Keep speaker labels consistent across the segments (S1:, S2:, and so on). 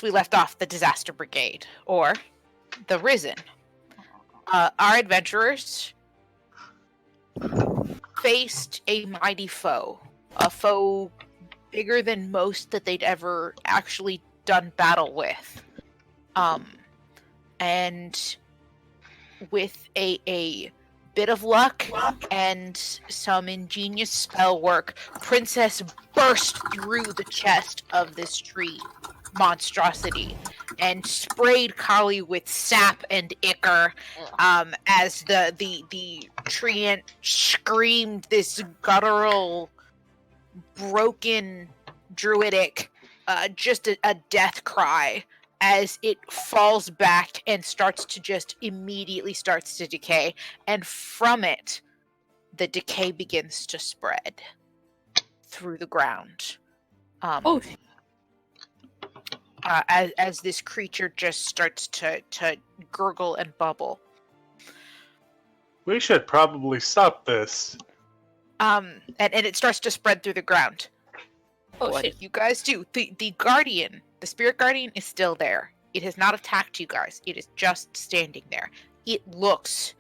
S1: we left off the Disaster Brigade, or the Risen. Our adventurers faced a mighty foe. A foe bigger than most that they'd ever actually done battle with. And with a bit of luck and some ingenious spell work, Princess burst through the chest of this tree monstrosity and sprayed Kali with sap and ichor as the treant screamed this guttural, broken, druidic, just a death cry as it falls back and starts to decay. And from it, the decay begins to spread through the ground. As this creature just starts to gurgle and bubble.
S2: We should probably stop this.
S1: And it starts to spread through the ground. What
S3: shit.
S1: do you guys do? The guardian, the spirit guardian, is still there. It has not attacked you guys. It is just standing there. It looks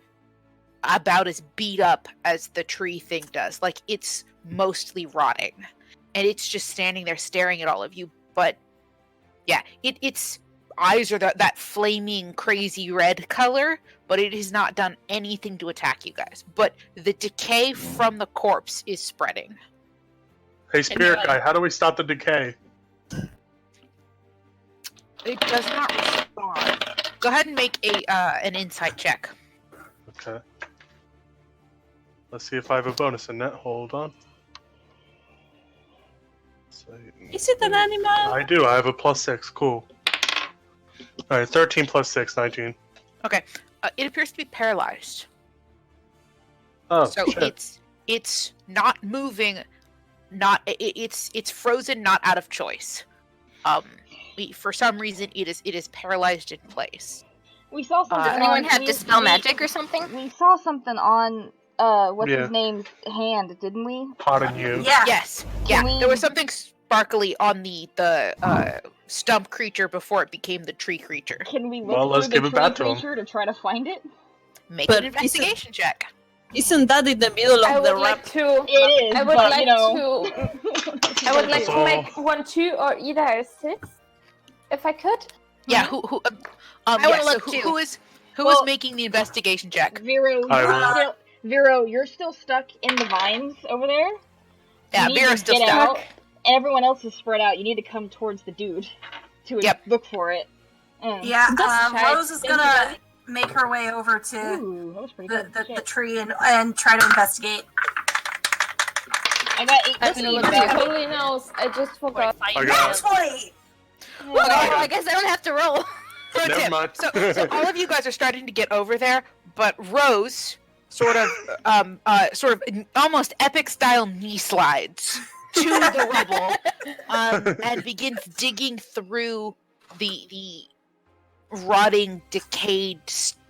S1: about as beat up as the tree thing does. Like, it's mostly rotting. And it's just standing there staring at all of you. But, yeah, its eyes are that flaming, crazy red color, but it has not done anything to attack you guys. But the decay from the corpse is spreading.
S2: Hey, spirit guy, how do we stop the decay?
S1: It does not respond. Go ahead and make an insight check.
S2: Okay. Let's see if I have a bonus in that. Hold on.
S3: Is it an animal?
S2: I do. I have a +6. Cool. Alright, 13 plus 6, 19.
S1: Okay. It appears to be paralyzed.
S2: Oh,
S1: So
S2: shit.
S1: it's not moving. It's frozen, not out of choice. For some reason, it is paralyzed in place.
S4: We saw something.
S5: Does anyone have dispel magic or something?
S4: We saw something on what's
S2: Yeah.
S4: his name's hand, didn't we?
S2: Pot and you.
S5: Yeah.
S1: Yes.
S4: Can
S1: Yeah.
S4: we-
S1: There was something sparkly on the stump creature before it became the tree creature.
S4: Can we look
S2: Well, let's
S4: through
S2: give
S4: the
S2: it
S4: tree
S2: back to him.
S4: creature to try to find it?
S1: Make
S3: But
S1: an investigation check.
S3: Isn't that in the middle
S6: I
S3: of the
S6: would like
S3: rap?
S6: to.
S4: It is,
S6: I would
S4: but
S6: like
S4: you know.
S6: to. I would like to
S2: So-
S6: make one, two, or either 6, if I could.
S1: Yeah. Who?
S5: I
S1: Yeah,
S5: wanna
S1: so
S5: look
S1: who
S5: too.
S1: is
S4: Well-
S1: making the investigation check?
S4: Vero, you're still stuck in the vines over there.
S1: Yeah,
S4: You need
S1: Vera's
S4: to
S1: still
S4: get
S1: stuck.
S4: out, and everyone else is spread out. You need to come towards the dude to
S1: Yep.
S4: look for it.
S5: Yeah,
S6: That's
S5: Rose is
S6: Thank
S5: gonna
S6: you.
S5: make her way over to
S4: Ooh, that was pretty
S5: the,
S4: good.
S5: the, the
S4: Shit.
S5: tree and try to investigate.
S4: I got
S6: That's
S4: 18.
S6: what
S4: back.
S6: totally knows. I just forgot.
S2: I got it.
S5: 20! Well, I guess I don't have to roll.
S1: Pro
S2: Never
S1: tip.
S2: mind.
S1: So all of you guys are starting to get over there, but Rose sort of almost epic style knee slides to the rubble and begins digging through the rotting, decayed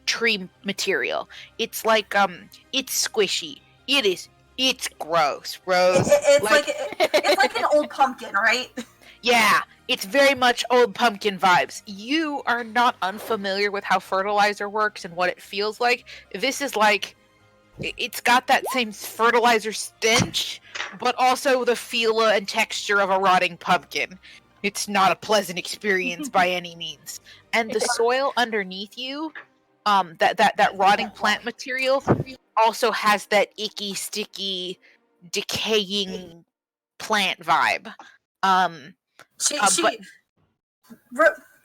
S1: tree material. It's like it's squishy. It's gross, Rose.
S5: It's like an old pumpkin, right?
S1: Yeah, it's very much old pumpkin vibes. You are not unfamiliar with how fertilizer works and what it feels like. This is like, it's got that same fertilizer stench, but also the feel and texture of a rotting pumpkin. It's not a pleasant experience by any means. And the soil underneath you, that rotting plant material, also has that icky, sticky, decaying plant vibe.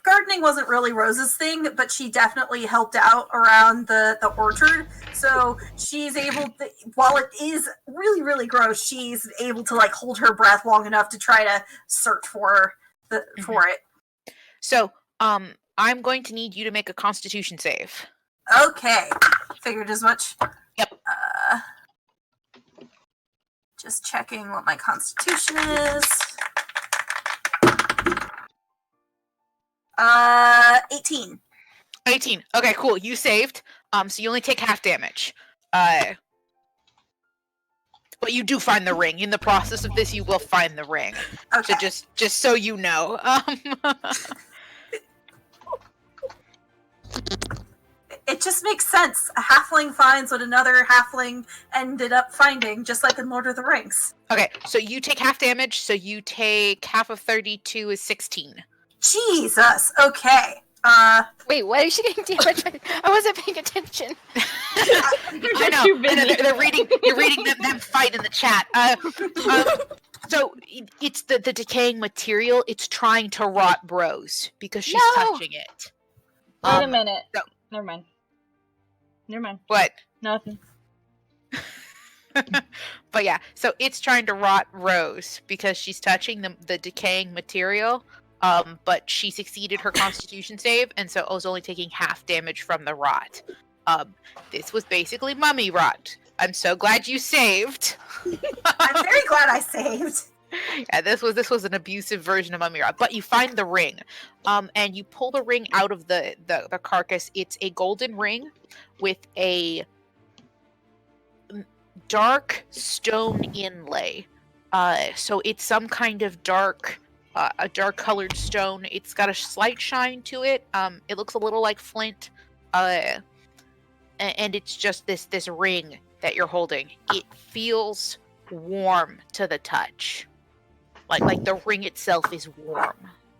S5: Gardening wasn't really Rose's thing, but she definitely helped out around the orchard. So she's able to, while it is really, really gross, she's able to like hold her breath long enough to try to search for it.
S1: So, I'm going to need you to make a Constitution save.
S5: Okay, figured as much.
S1: Yep.
S5: Just checking what my Constitution is. 18.
S1: 18. Okay, cool. You saved. So you only take half damage. But you do find the ring. In the process of this, you will find the ring.
S5: Okay.
S1: So just so you know.
S5: it just makes sense. A halfling finds what another halfling ended up finding, just like in Lord of the Rings.
S1: Okay, so you take half damage, so you take half of 32 is 16.
S5: Jesus. Okay.
S7: Wait, why is she getting damage? I wasn't paying attention.
S1: I know.
S4: Too busy.
S1: They're reading. You're reading them fight in the chat. So it's the decaying material. It's trying to rot Rose because she's
S7: No!
S1: touching it.
S4: Wait a minute.
S1: no.
S4: Never mind. Never mind.
S1: What?
S4: Nothing.
S1: But yeah, so it's trying to rot Rose because she's touching the decaying material. But she succeeded her Constitution save, and so I was only taking half damage from the rot. This was basically mummy rot. I'm so glad you saved.
S5: I'm very glad I saved.
S1: Yeah, this was an abusive version of mummy rot. But you find the ring, and you pull the ring out of the carcass. It's a golden ring with a dark stone inlay. So it's some kind of dark. A dark colored stone. It's got a slight shine to it. It looks a little like flint. And it's just this ring that you're holding. It feels warm to the touch. Like the ring itself is warm.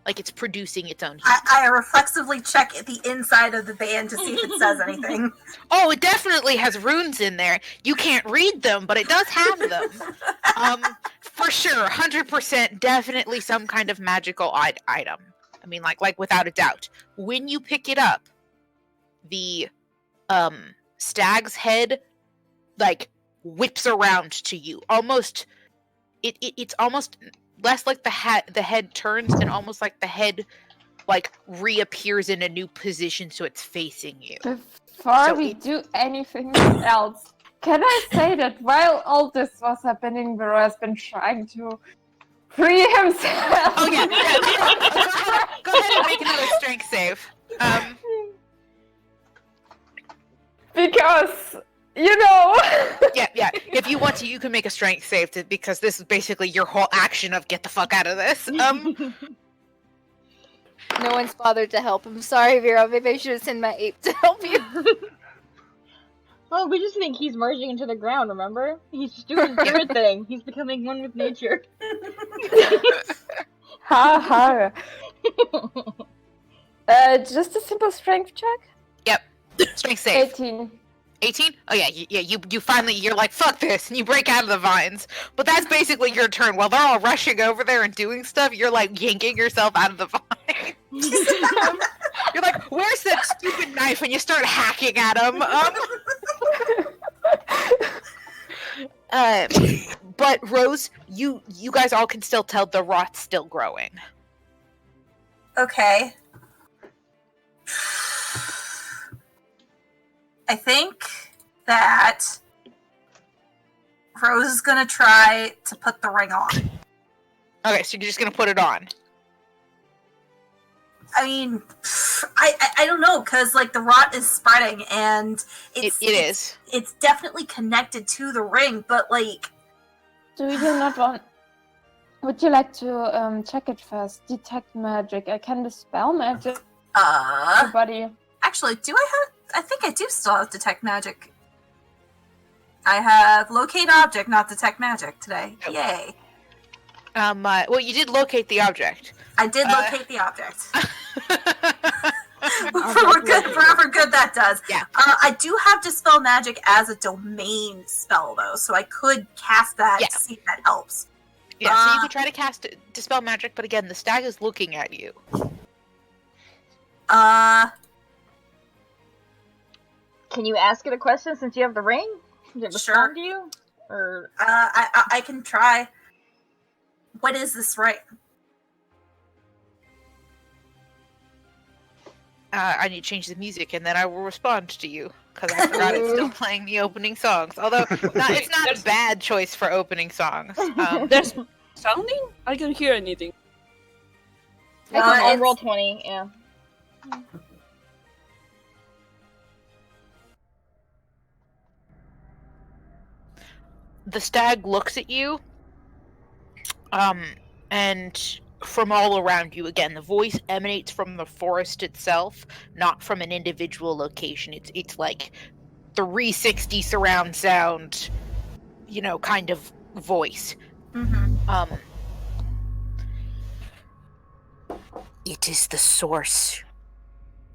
S1: Like it's producing its own heat.
S5: I reflexively check the inside of the band to see if it says anything.
S1: Oh, it definitely has runes in there. You can't read them, but it does have them. For sure, 100%, definitely some kind of magical item. I mean, like without a doubt. When you pick it up, the stag's head like whips around to you. Almost, it's almost less like the head turns and almost like the head like reappears in a new position, so it's facing you.
S6: Before we do anything else, can I say that while all this was happening, Vero has been trying to free himself?
S1: Oh yeah. Go ahead and make another strength save.
S6: Because, you know...
S1: Yeah. If you want to, you can make a strength save because this is basically your whole action of get the fuck out of this.
S7: No one's bothered to help him. Sorry, Vero. Maybe I should have sent my ape to help you.
S4: Oh, we just think he's merging into the ground, remember? He's just doing a spirit thing. He's becoming one with nature.
S6: Ha just a simple strength check?
S1: Yep. Strength save.
S6: 18.
S1: 18? Oh yeah, you finally, you're like, fuck this, and you break out of the vines. But that's basically your turn. While they're all rushing over there and doing stuff, you're like yanking yourself out of the vine. You're like, where's that stupid knife? And you start hacking at them. But Rose, you guys all can still tell the rot's still growing.
S5: Okay. I think that Rose is gonna try to put the ring on.
S1: Okay, so you're just gonna put it on.
S5: I mean, I don't know, because like the rot is spreading and
S1: It is.
S5: It's definitely connected to the ring, but like,
S6: Do you not want... Would you like to check it first? Detect magic. I can dispel magic. Everybody.
S5: Actually, I think I do still have detect magic. I have locate object, not detect magic today. Yay.
S1: Well, you did locate the object.
S5: I did locate the object. For good that does.
S1: Yeah.
S5: I do have dispel magic as a domain spell though, so I could cast that to see if that helps.
S1: Yeah, so you could try to cast dispel magic, but again, the stag is looking at you.
S4: Can you ask it a question since you have the ring? Does it respond to you? Or
S5: I can try. What is this ring?
S1: I need to change the music, and then I will respond to you, because I forgot it's still playing the opening songs. Although, it's not a bad choice for opening songs.
S3: There's sounding? I can't hear anything.
S4: I'll roll 20, yeah.
S1: The stag looks at you, and from all around you. Again, the voice emanates from the forest itself, not from an individual location. It's like 360 surround sound, kind of voice.
S5: Mm-hmm.
S1: It is the source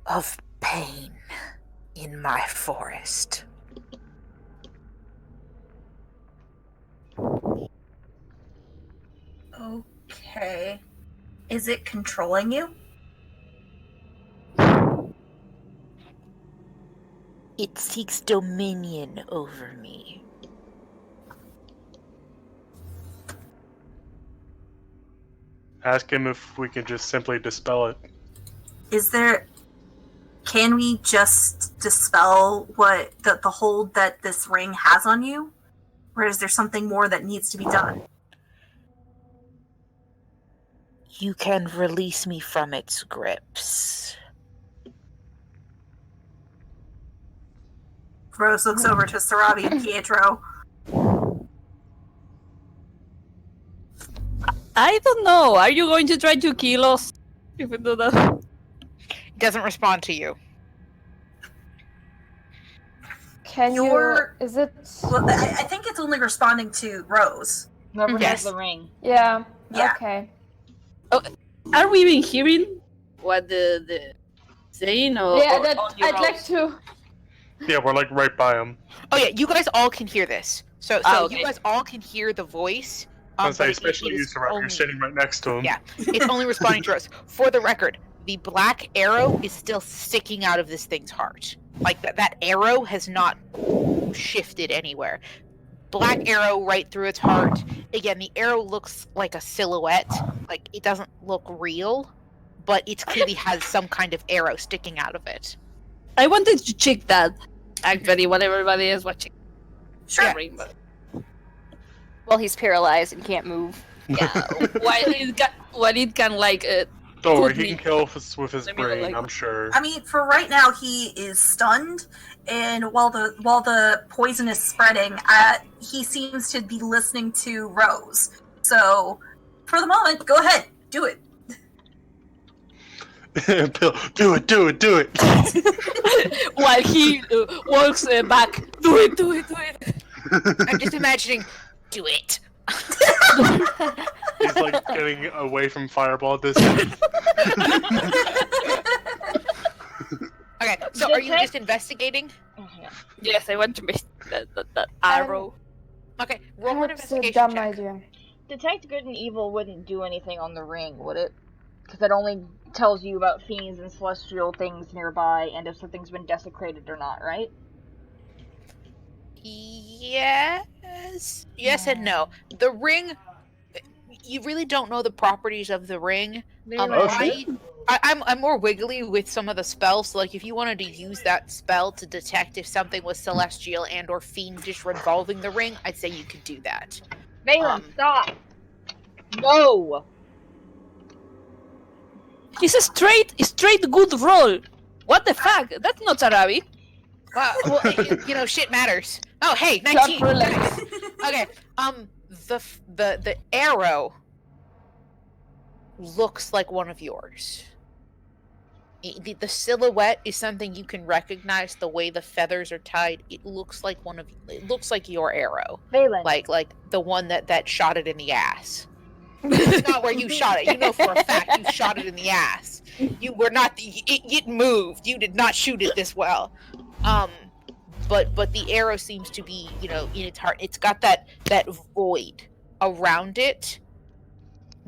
S1: of pain in my forest.
S5: Okay. Is it controlling you?
S1: It seeks dominion over me.
S2: Ask him if we can just simply dispel it.
S5: Can we just dispel what the hold that this ring has on you? Or is there something more that needs to be done?
S1: You can release me from its grips.
S5: Rose looks over to Sarabi and Pietro.
S3: I don't know. Are you going to try to kill us if we do that?
S1: It doesn't respond to you.
S6: Can
S5: Your-
S6: you? Is it?
S5: Well, I think it's only responding to Rose.
S4: Whoever
S1: Yes.
S4: has the ring.
S6: Yeah.
S5: Yeah.
S6: Okay.
S3: Are we even hearing what the saying? Or,
S6: Yeah,
S3: or
S6: that
S3: on your
S6: I'd like
S3: own?
S6: to.
S2: Yeah, we're like right by him.
S1: Oh yeah, you guys all can hear this. So
S3: Okay.
S1: you guys all can hear the voice.
S2: I was
S1: but
S2: say,
S1: it
S2: especially
S1: is
S2: you, Sarah, you're
S1: only-
S2: sitting right next to him.
S1: Yeah. It's only responding to us. For the record, the black arrow is still sticking out of this thing's heart. Like that arrow has not shifted anywhere. Black arrow right through its heart. Again, the arrow looks like a silhouette. Like it doesn't look real, but it clearly has some kind of arrow sticking out of it.
S3: I wanted to check that. Actually, what everybody is watching.
S5: Sure.
S1: Yeah.
S3: Ring, but-
S7: Well, he's paralyzed and can't move.
S3: Yeah. While it can like
S2: Don't worry,
S3: Could
S2: he
S3: be.
S2: can kill with his
S3: Let me
S2: brain,
S3: like-
S2: I'm sure.
S5: I mean, for right now, he is stunned, and while the poison is spreading, he seems to be listening to Rose. So, for the moment, go ahead, do it.
S2: Bill, do it!
S3: while he walks back. Do it.
S1: I'm just imagining, do it.
S2: He's like getting away from Fireball distance.
S1: Okay, so are you just investigating?
S4: Okay.
S3: Yes, I want to make that arrow.
S1: Okay, roll an
S6: Perhaps a
S1: investigation
S6: dumb
S1: check.
S6: idea.
S4: Detect good and evil wouldn't do anything on the ring, would it? Because it only tells you about fiends and celestial things nearby, and if something's been desecrated or not, right?
S1: Yes. Yes and no. The ring, you really don't know the properties of the ring.
S2: Oh, shit.
S1: I'm more wiggly with some of the spells. So like, if you wanted to use that spell to detect if something was celestial and or fiendish involving the ring, I'd say you could do that.
S4: Valen, stop! No!
S3: It's a straight good roll. What the fuck? That's not Arabi.
S1: Well, shit matters. Oh, hey,
S6: Stop
S1: 19.
S6: relax.
S1: Okay. The arrow looks like one of yours. The silhouette is something you can recognize. The way the feathers are tied, it looks like your arrow,
S4: Valen.
S1: like the one that shot it in the ass. It's not where you shot it. You know for a fact you shot it in the ass. You were not. It moved. You did not shoot it this well. But the arrow seems to be, in its heart. It's got that void around it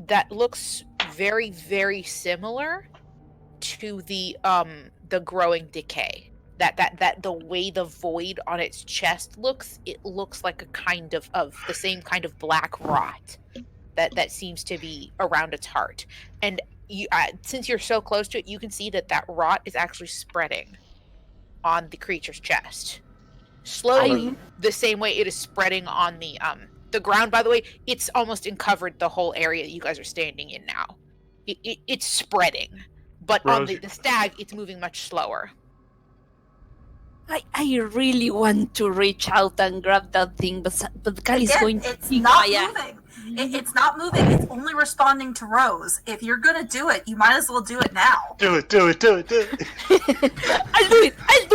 S1: that looks very, very similar to the growing decay. That the way the void on its chest looks, it looks like a kind of the same kind of black rot that seems to be around its heart. And you, since you're so close to it, you can see that rot is actually spreading on the creature's chest. Slowly, the same way it is spreading on the ground. By the way, it's almost uncovered the whole area that you guys are standing in now. It's spreading, but on
S2: Rose.
S1: the stag, it's moving much slower.
S3: I really want to reach out and grab that thing, but Kali's
S5: Again,
S3: going to
S5: it's
S3: kick
S5: not
S3: my ass.
S5: moving. It's not moving. It's only responding to Rose. If you're gonna do it, you might as well do it now.
S2: Do it.
S3: I'll do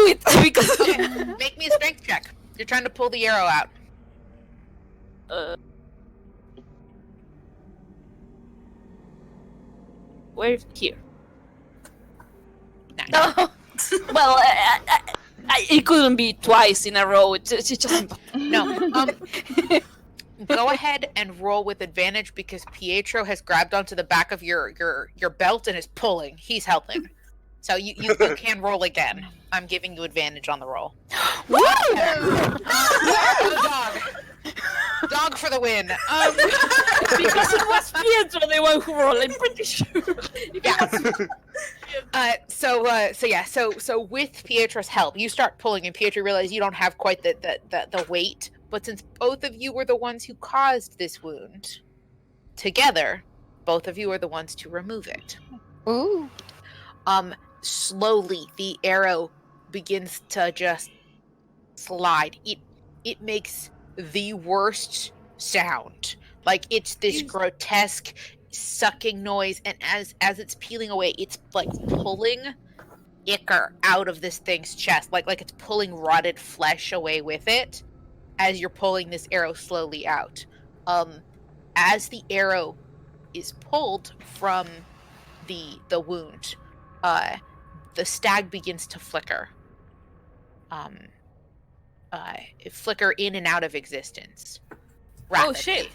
S3: it because
S1: Okay, make me a strength check. You're trying to pull the arrow out.
S3: We're here.
S1: Nice.
S3: No. Well, it couldn't be twice in a row. It's just
S1: No. Go ahead and roll with advantage because Pietro has grabbed onto the back of your belt and is pulling. He's helping. So you can roll again. I'm giving you advantage on the roll. Dog for the win.
S3: because it was Pietro the one who rolled. I'm pretty sure.
S1: So with Pietro's help, you start pulling, and Pietro realizes you don't have quite the weight. But since both of you were the ones who caused this wound, together, both of you are the ones to remove it.
S7: Ooh.
S1: Slowly, the arrow begins to just slide. It makes the worst sound. Like, it's this grotesque sucking noise, and as it's peeling away, it's like pulling ichor out of this thing's chest. Like it's pulling rotted flesh away with it as you're pulling this arrow slowly out. As the arrow is pulled from the wound, the stag begins to flicker. Flicker in and out of existence. Rapidly.
S3: Oh shit!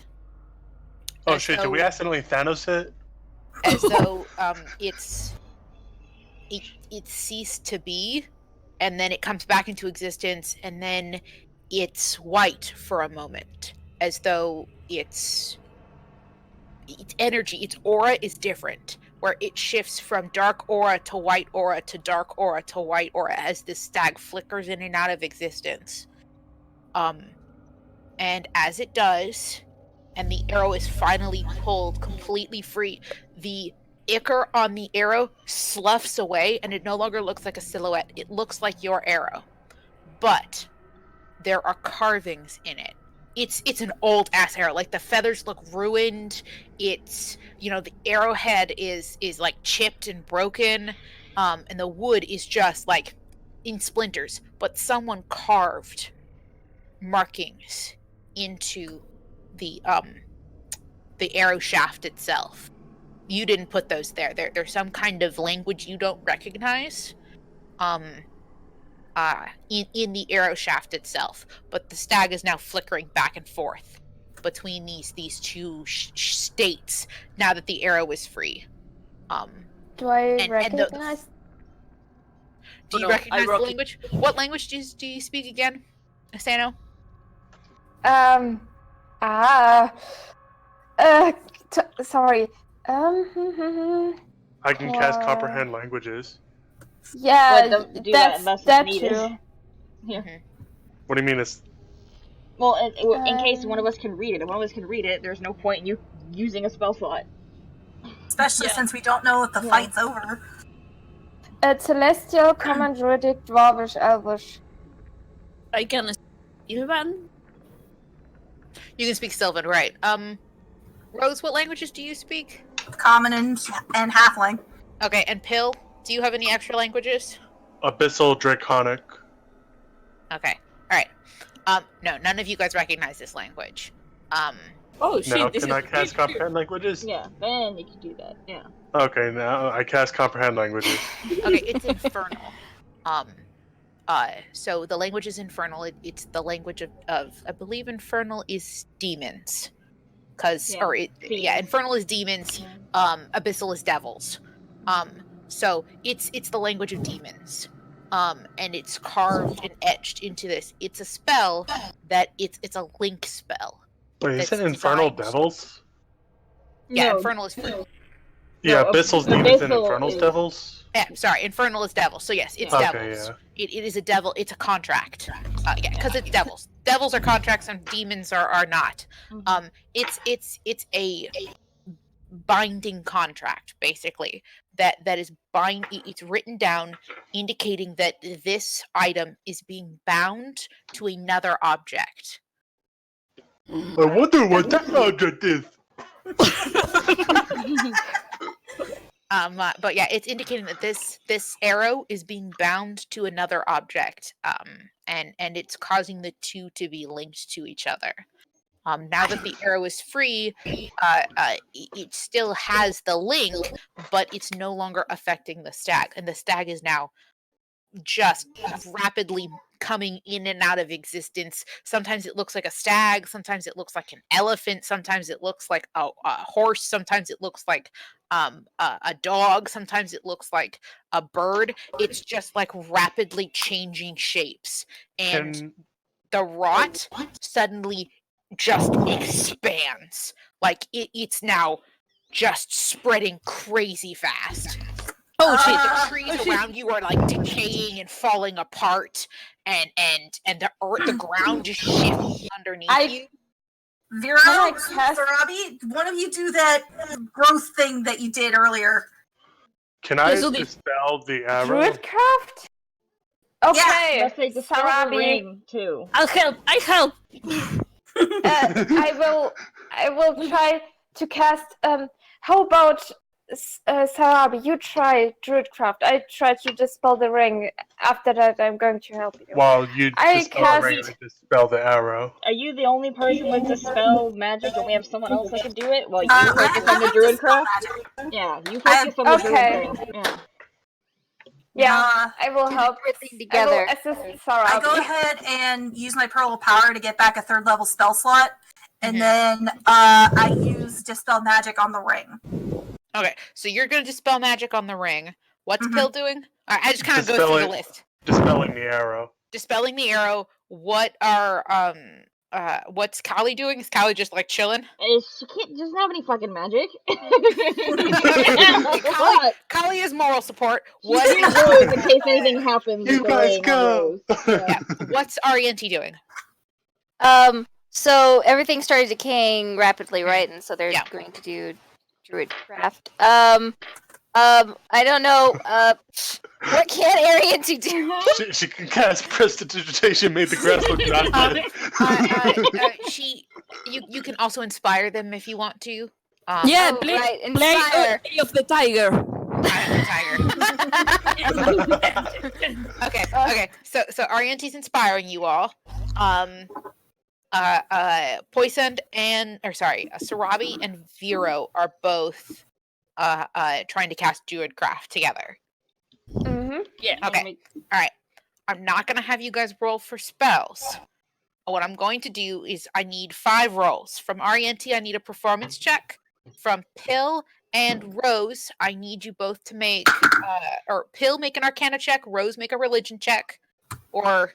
S2: Oh shit! Did we accidentally Thanos it?
S1: As though it ceased to be, and then it comes back into existence, and then it's white for a moment, as though its energy, its aura is different, where it shifts from dark aura to white aura to dark aura to white aura as this stag flickers in and out of existence. And as it does, and the arrow is finally pulled completely free, the ichor on the arrow sloughs away, and it no longer looks like a silhouette. It looks like your arrow. But there are carvings in it. It's an old ass arrow. Like, the feathers look ruined. It's, the arrowhead is like chipped and broken. And the wood is just like in splinters. But someone carved markings into the arrow shaft itself. You didn't put those there. There's some kind of language you don't recognize. In the arrow shaft itself, but the stag is now flickering back and forth between these two states now that the arrow is free.
S6: Do I recognize?
S1: Do you recognize the language? What language do you speak again, Asano?
S6: Sorry.
S2: I can cast comprehend languages.
S6: Yeah,
S4: But don't do that unless it's
S6: that
S4: needed.
S6: too.
S4: Yeah.
S2: What do you mean it's...
S4: Well, in case one of us can read it, if one of us can read it, there's no point in you using a spell slot.
S5: Especially since we don't know if the fight's over.
S6: Celestial, Common, Druidic, Dwarvish, Elvish.
S3: I can Sylvan.
S1: You can speak Sylvan, right? Rose, what languages do you speak?
S5: Common and halfling.
S1: Okay, and Pill, do you have any extra languages?
S2: Abyssal Draconic.
S1: Okay, alright. No, none of you guys recognize this language.
S3: Oh shit!
S2: Now,
S3: this
S2: can
S3: is
S2: I cast comprehend languages?
S4: Yeah, then you can do that. Yeah.
S2: Okay, now I cast comprehend languages.
S1: Okay, it's infernal. So the language is infernal. It's the language of I believe infernal is demons. Infernal is demons. Abyssal is devils. So it's the language of demons. And it's carved and etched into this. It's a spell that it's a link spell.
S2: Wait, is it infernal
S1: designed-
S2: devils?
S1: Yeah,
S4: No,
S1: infernal is free.
S2: Yeah,
S4: No,
S2: Abyssal's demons and
S4: Abyssal
S2: infernal's
S4: is-
S2: devils?
S1: Yeah, sorry, infernal is devil. So yes, it's
S2: Okay,
S1: devils.
S2: yeah.
S1: It is a devil. It's a contract. Because it's devils. Devils are contracts and demons are not. It's a binding contract, basically. That is it's written down, indicating that this item is being bound to another object.
S2: I wonder what that object is.
S1: But yeah, it's indicating that this arrow is being bound to another object, and it's causing the two to be linked to each other. Now that the arrow is free, it still has the link, but it's no longer affecting the stag, and the stag is now just rapidly coming in and out of existence. Sometimes it looks like a stag, sometimes it looks like an elephant, sometimes it looks like a horse, sometimes it looks like a dog, sometimes it looks like a bird. It's just like rapidly changing shapes, and the rot suddenly just expands. Like it's now just spreading crazy fast. Oh shit! The trees around you are like decaying and falling apart, and the earth, the ground just shifting underneath you.
S5: Vero, Sarabi, one of you do that growth thing that you did earlier.
S2: Can I dispel the arrow?
S6: Druidcraft? Okay,
S4: Let's take the
S6: Sarabi.
S4: ring too.
S3: I'll help. I help.
S6: I will try to cast. How about Sarabi? You try Druidcraft. I try to dispel the ring. After that, I'm going to help you.
S2: While you dispel the ring, I dispel the arrow.
S4: Are you the only person with dispel magic? Don't we have someone else that can do it? Well, you focus on the Druidcraft. Yeah, you focus on the Druidcraft. Yeah.
S6: Yeah, I will help.
S7: Everything together.
S6: I will assist Sarabi.
S5: I go ahead and use my Pearl of Power to get back a 3rd level spell slot, and then I use Dispel Magic on the ring.
S1: Okay, so you're going to dispel magic on the ring. What's Pill doing? All right, I just kind of go through the list.
S2: Dispelling the arrow.
S1: Dispelling the arrow. What are what's Callie doing? Is Callie just like chilling?
S4: She doesn't have any fucking magic.
S1: Callie is moral support.
S4: What is Rose in case anything happens?
S2: You guys go.
S1: Yeah. What's Ariente doing?
S7: So everything started decaying rapidly, right? And so they're going to do Druidcraft. I don't know. What can Ariente do?
S2: She can cast Prestidigitation, made the grass look
S1: You can also inspire them if you want to.
S3: Yeah,
S7: Oh,
S3: play,
S7: right,
S3: play
S7: inspire.
S3: Eye of the Tiger.
S1: Okay. So Ariente's inspiring you all. Poisoned Sarabi and Vero are both trying to cast Druidcraft together.
S6: Mm-hmm.
S3: Yeah.
S1: Okay. All right. I'm not gonna have you guys roll for spells. What I'm going to do is I need 5 rolls. From Ariente, I need a performance check. From Pill and Rose, I need you both to make or Pill make an Arcana check, Rose make a Religion check, or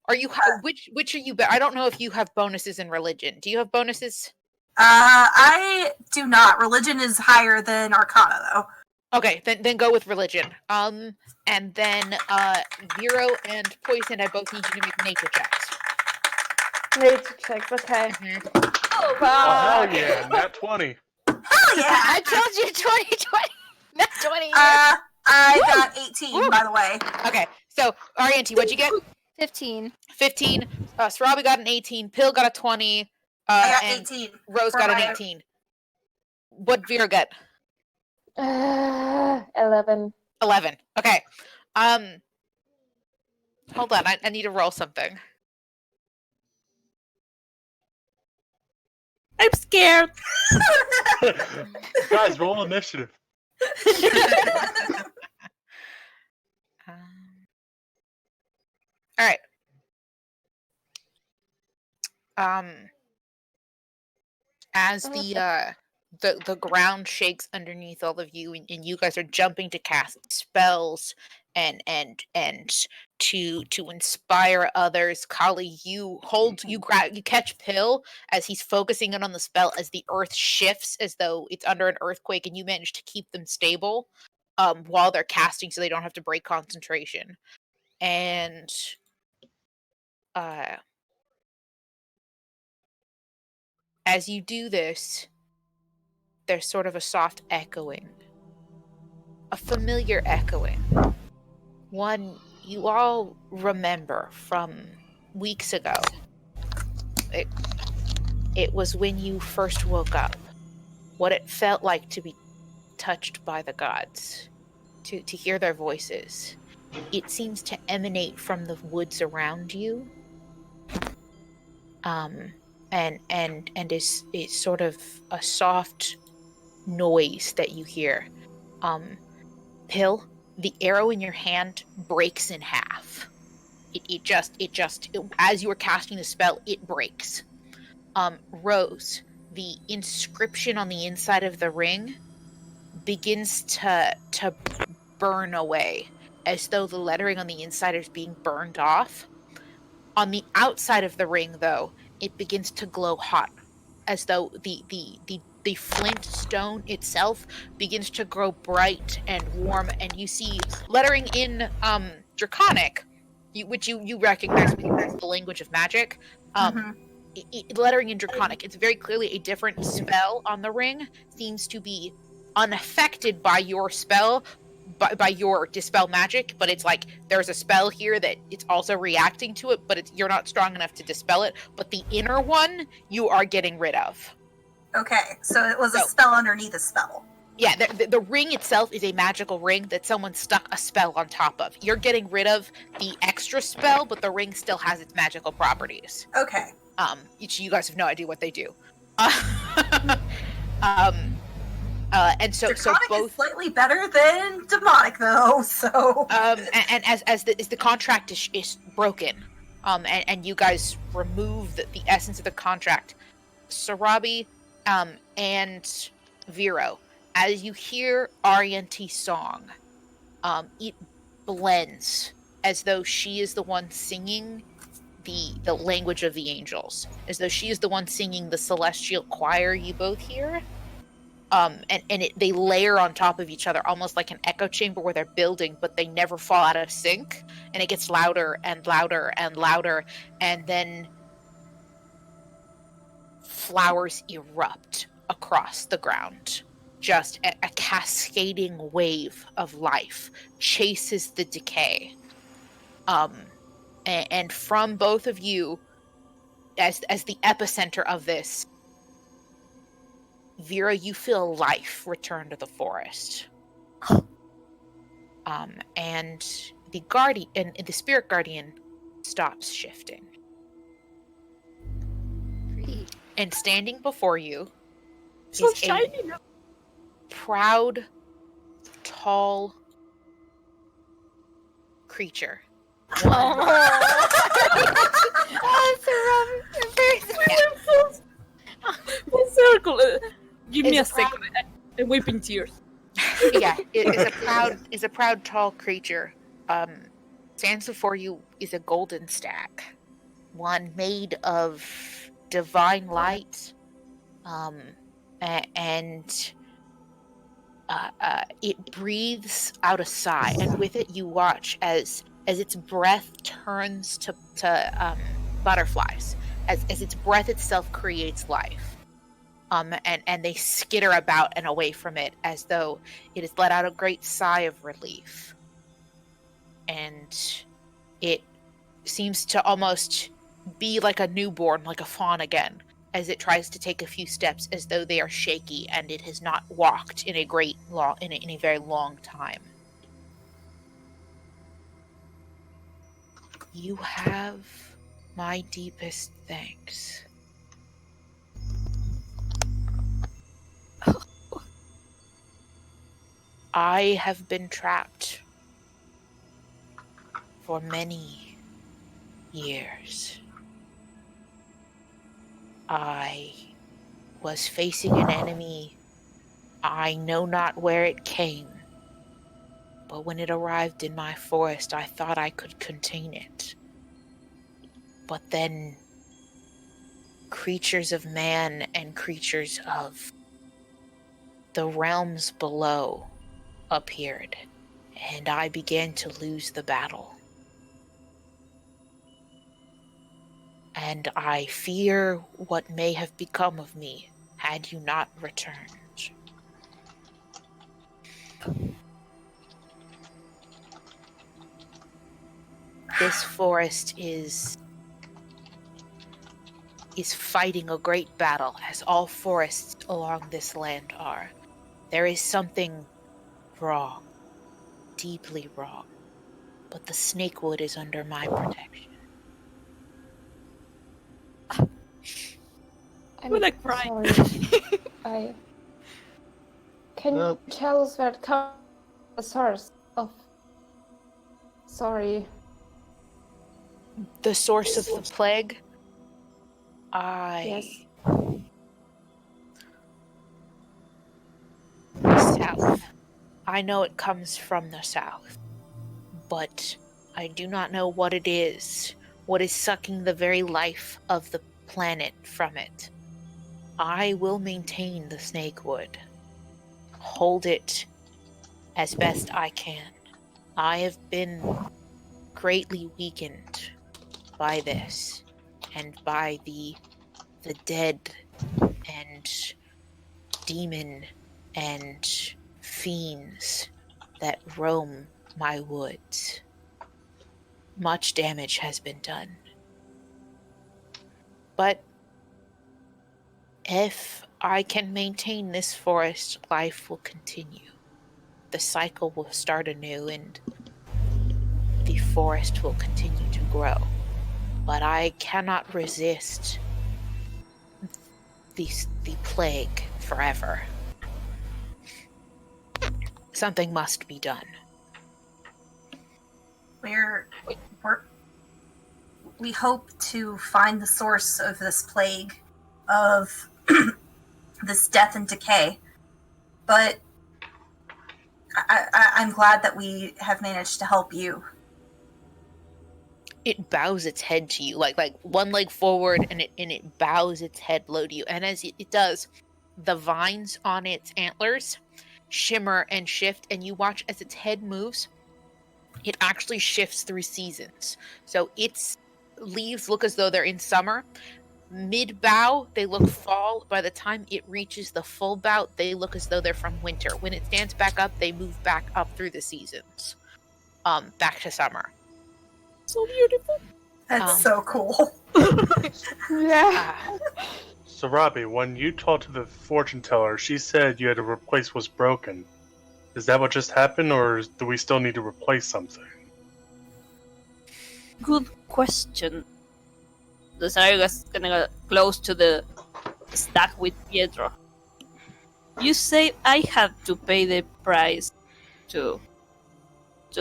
S1: are you which are you? I don't know if you have bonuses in Religion. Do you have bonuses?
S5: I do not. Religion is higher than Arcana, though.
S1: Okay, then go with Religion. And then Vero and Poison, I both need you to make nature checks.
S6: Nature checks, okay.
S1: Mm-hmm.
S6: Oh,
S2: Oh, hell yeah, nat 20.
S5: Hell yeah!
S7: I told you 2020. Not 20 years.
S5: I got 18, by the way.
S1: Okay, so Ariente, what'd you get?
S7: 15.
S1: 15. Sarabi got an 18. Pill got a 20.
S5: I got
S1: and
S5: 18.
S1: Rose got an 18. What Vero get?
S6: 11.
S1: 11. Okay. Hold on. I need to roll something.
S3: I'm scared.
S2: Guys, roll initiative.
S1: All right. As the ground shakes underneath all of you, and you guys are jumping to cast spells and to inspire others. Kali, you catch Pill as he's focusing in on the spell as the earth shifts as though it's under an earthquake, and you manage to keep them stable while they're casting, so they don't have to break concentration. And as you do this, there's sort of a soft echoing. A familiar echoing. One you all remember from weeks ago. It was when you first woke up. What it felt like to be touched by the gods. To hear their voices. It seems to emanate from the woods around you. And is sort of a soft noise that you hear. Pill, the arrow in your hand breaks in half. It just as you were casting the spell, it breaks. Rose, the inscription on the inside of the ring begins to burn away, as though the lettering on the inside is being burned off. On the outside of the ring, though, it begins to glow hot, as though the flint stone itself begins to grow bright and warm, and you see lettering in Draconic, which you recognize because that's the language of magic. Lettering in Draconic, it's very clearly a different spell on the ring. Seems to be unaffected by your spell, by your dispel magic, but it's like there's a spell here that it's also reacting to it, but you're not strong enough to dispel it. But the inner one, you are getting rid of.
S5: Okay, so it was a spell underneath a spell.
S1: Yeah, the ring itself is a magical ring that someone stuck a spell on top of. You're getting rid of the extra spell, but the ring still has its magical properties.
S5: Okay.
S1: You guys have no idea what they do. And so
S5: Draconic
S1: both
S5: is slightly better than demonic, though. So
S1: and as the contract is broken, and you guys remove the essence of the contract, Sarabi, and Vero, as you hear Arianti's song, it blends as though she is the one singing the language of the angels, as though she is the one singing the celestial choir you both hear. They layer on top of each other, almost like an echo chamber where they're building, but they never fall out of sync. And it gets louder and louder and louder, and then flowers erupt across the ground. Just a cascading wave of life chases the decay. And from both of you, as the epicenter of this, Vera, you feel life return to the forest. And the guardian, and the spirit guardian, stops shifting. And standing before you is
S3: shiny.
S1: a proud, tall creature.
S3: Circle. Give me a second. I'm weeping tears.
S1: Yeah, it is a proud, tall creature. Stands before you is a golden stack, one made of divine light, and it breathes out a sigh, and with it you watch as its breath turns to butterflies, as its breath itself creates life. And they skitter about and away from it as though it has let out a great sigh of relief. And it seems to almost be like a newborn, like a fawn again, as it tries to take a few steps as though they are shaky and it has not walked in a very long time. You have my deepest thanks. I have been trapped for many years. I was facing an enemy. I know not where it came, but when it arrived in my forest, I thought I could contain it. But then creatures of man and creatures of the realms below appeared, and I began to lose the battle. And I fear what may have become of me had you not returned. This forest is fighting a great battle, as all forests along this land are. There is something wrong, deeply wrong, but the Snakewood is under my protection.
S6: I'm
S3: gonna cry.
S6: Sorry. Can you tell us where it comes the source of... Sorry.
S1: The source of the plague?
S6: Yes.
S1: South. I know it comes from the south, but I do not know what it is sucking the very life of the planet from it. I will maintain the Snakewood. Hold it as best I can. I have been greatly weakened by this, and by the dead and demon and fiends that roam my woods. Much damage has been done. But if I can maintain this forest, life will continue. The cycle will start anew, and the forest will continue to grow. But I cannot resist the plague forever. Something must be done.
S5: We hope to find the source of this plague, of this death and decay. But I'm glad that we have managed to help you.
S1: It bows its head to you, like one leg forward, and it bows its head low to you. And as it does, the vines on its antlers shimmer and shift, and you watch as its head moves. It actually shifts through seasons. So its leaves look as though they're in summer. Mid-bow, they look fall. By the time it reaches the full bow, they look as though they're from winter. When it stands back up, they move back up through the seasons. Back to summer.
S3: So beautiful.
S5: That's so cool.
S6: Yeah.
S2: So, Robbie, when you talked to the fortune teller, she said you had to replace what's broken. Is that what just happened, or do we still need to replace something?
S3: Good question. The Sarga's gonna go close to the stack with Pietro. You say I had to pay the price to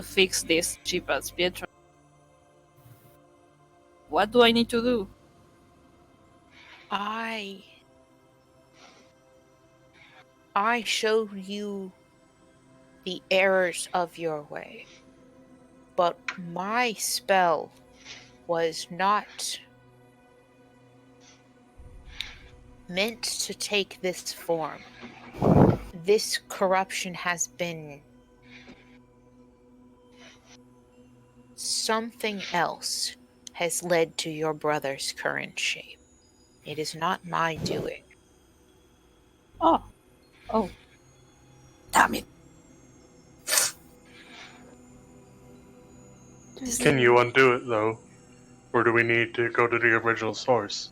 S3: fix this cheap as Pietro. What do I need to do?
S1: I show you the errors of your way, but my spell was not meant to take this form. This corruption has been something else has led to your brother's current shape. It is not my doing.
S3: Oh. Damn it.
S2: Can you undo it, though? Or do we need to go to the original source?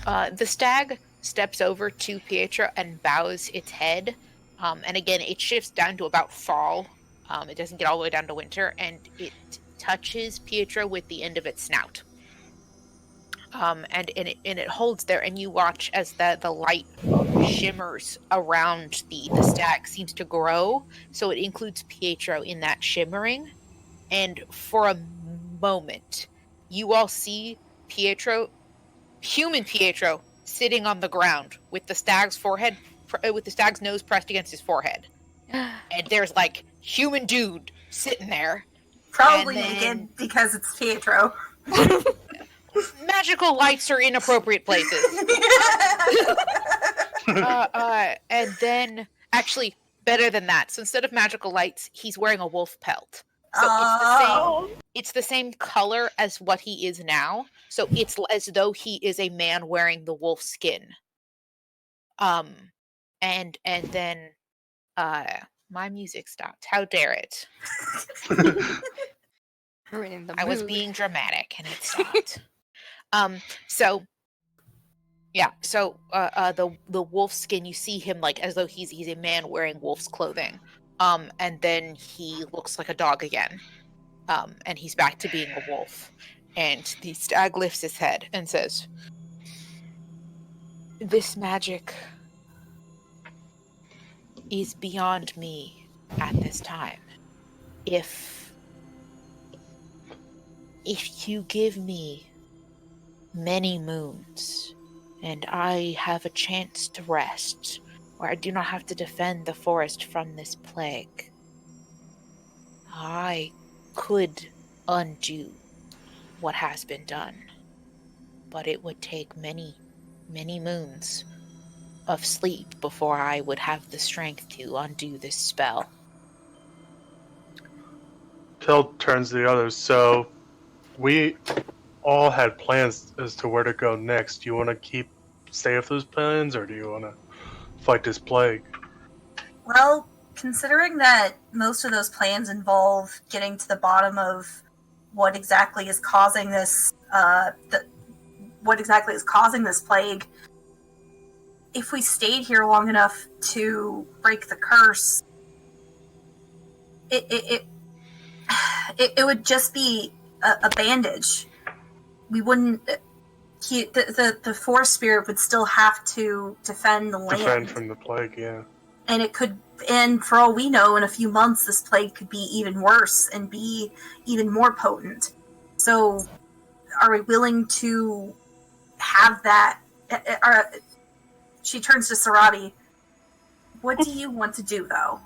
S1: The stag steps over to Pietro and bows its head. And again, it shifts down to about fall. It doesn't get all the way down to winter. And it touches Pietro with the end of its snout. And it holds there, and you watch as the light shimmers around the stag seems to grow, so it includes Pietro in that shimmering. And for a moment, you all see Pietro, human Pietro, sitting on the ground with the stag's nose pressed against his forehead, and there's like human dude sitting there,
S5: probably naked because it's Pietro.
S1: Magical lights are inappropriate places. And then, actually, better than that. So instead of magical lights, he's wearing a wolf pelt. So it's the same color as what he is now. So it's as though he is a man wearing the wolf skin. And then My music stopped. How dare it?
S7: Ruining the
S1: I was
S7: mood.
S1: being dramatic and it stopped. So the wolf skin, you see him like as though he's a man wearing wolf's clothing. And then he looks like a dog again. And he's back to being a wolf. And the stag lifts his head and says, "This magic is beyond me at this time. If you give me many moons, and I have a chance to rest, where I do not have to defend the forest from this plague, I could undo what has been done. But it would take many, many moons of sleep before I would have the strength to undo this spell."
S2: Kel turns to the others. So, we all had plans as to where to go next. Do you want to stay with those plans, or do you want to fight this plague?
S5: Well, considering that most of those plans involve getting to the bottom of what exactly is causing this, plague, if we stayed here long enough to break the curse, it would just be a bandage. We wouldn't. The forest spirit would still have to defend the land.
S2: Defend from the plague, yeah.
S5: And it could, and for all we know, in a few months, this plague could be even worse and be even more potent. So, are we willing to have that? She turns to Sarabi. What do you want to do, though?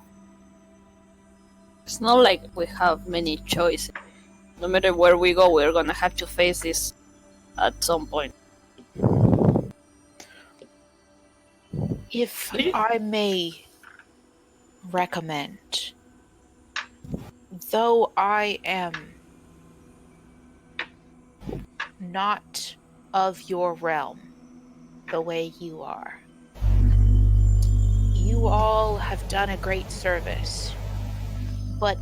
S3: It's not like we have many choices. No matter where we go, we're gonna have to face this at some point.
S1: If I may recommend, though I am not of your realm the way you are, you all have done a great service, but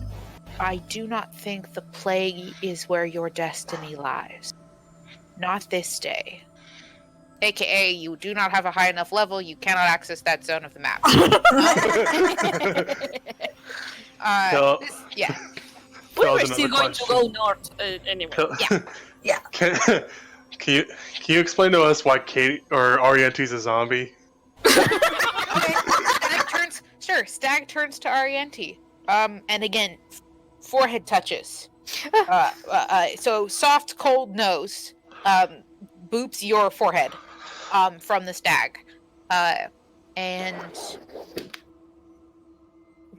S1: I do not think the plague is where your destiny lies. Not this day. AKA, you do not have a high enough level, you cannot access that zone of the map.
S3: We were still going to go north anyway.
S5: Yeah.
S2: Can you explain to us why Kate or Ariente's a zombie?
S1: Okay. Stag turns to Ariente. And again, forehead touches. So soft, cold nose boops your forehead from the stag. And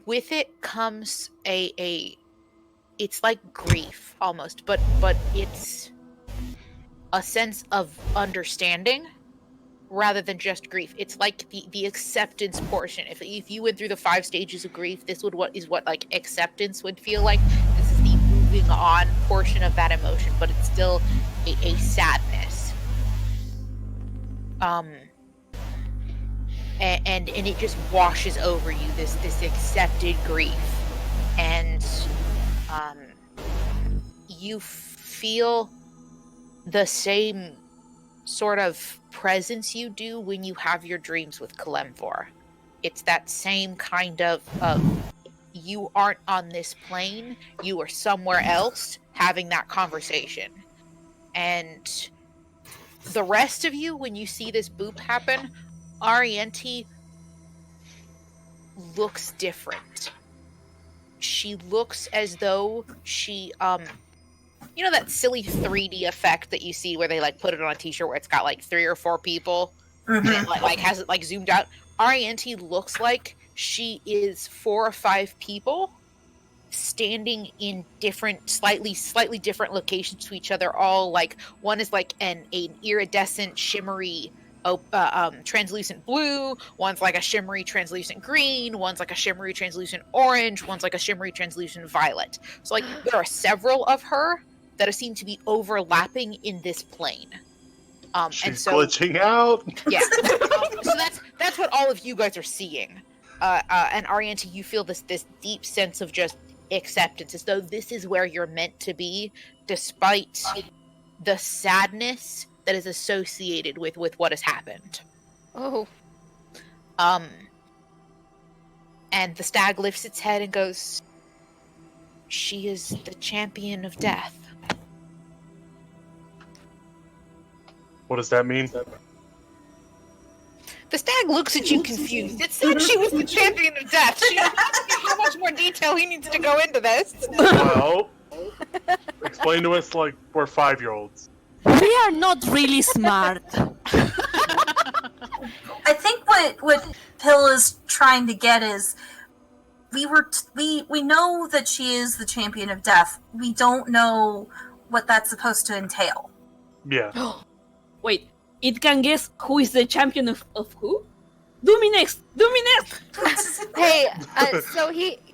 S1: with it comes it's like grief almost, but it's a sense of understanding rather than just grief. It's like the acceptance portion. If you went through the 5 stages of grief, this is what like acceptance would feel like. This is the moving on portion of that emotion, but it's still a sadness. And it just washes over you, this accepted grief, and you feel the same sort of presence you do when you have your dreams with Kalemvor. It's that same kind of you aren't on this plane, you are somewhere else having that conversation. And the rest of you, when you see this boop happen, Ariente looks different. She looks as though she, you know that silly 3D effect that you see where they like put it on a t-shirt where it's got like 3 or 4 people and it like has it like zoomed out? Ariente looks like she is 4 or 5 people standing in different, slightly different locations to each other. All like one is like an iridescent, shimmery, translucent blue. One's like a shimmery, translucent green. One's like a shimmery, translucent orange. One's like a shimmery, translucent violet. So like there are several of her that seem to be overlapping in this plane.
S2: She's glitching out.
S1: Yeah. So that's what all of you guys are seeing. and Arianta, you feel this deep sense of just acceptance, as though this is where you're meant to be, despite the sadness that is associated with what has happened.
S7: Oh.
S1: And the stag lifts its head and goes, "She is the champion of death."
S2: What does that mean?
S1: The stag looks at you confused. It said she was the champion of death. She doesn't know how much more detail he needs to go into this.
S2: Well, explain to us like we're 5-year-olds.
S3: We are not really smart.
S5: I think what Pill is trying to get is we know that she is the champion of death. We don't know what that's supposed to entail.
S2: Yeah.
S3: Wait, it can guess who is the champion of who? Do me next!
S7: Hey, so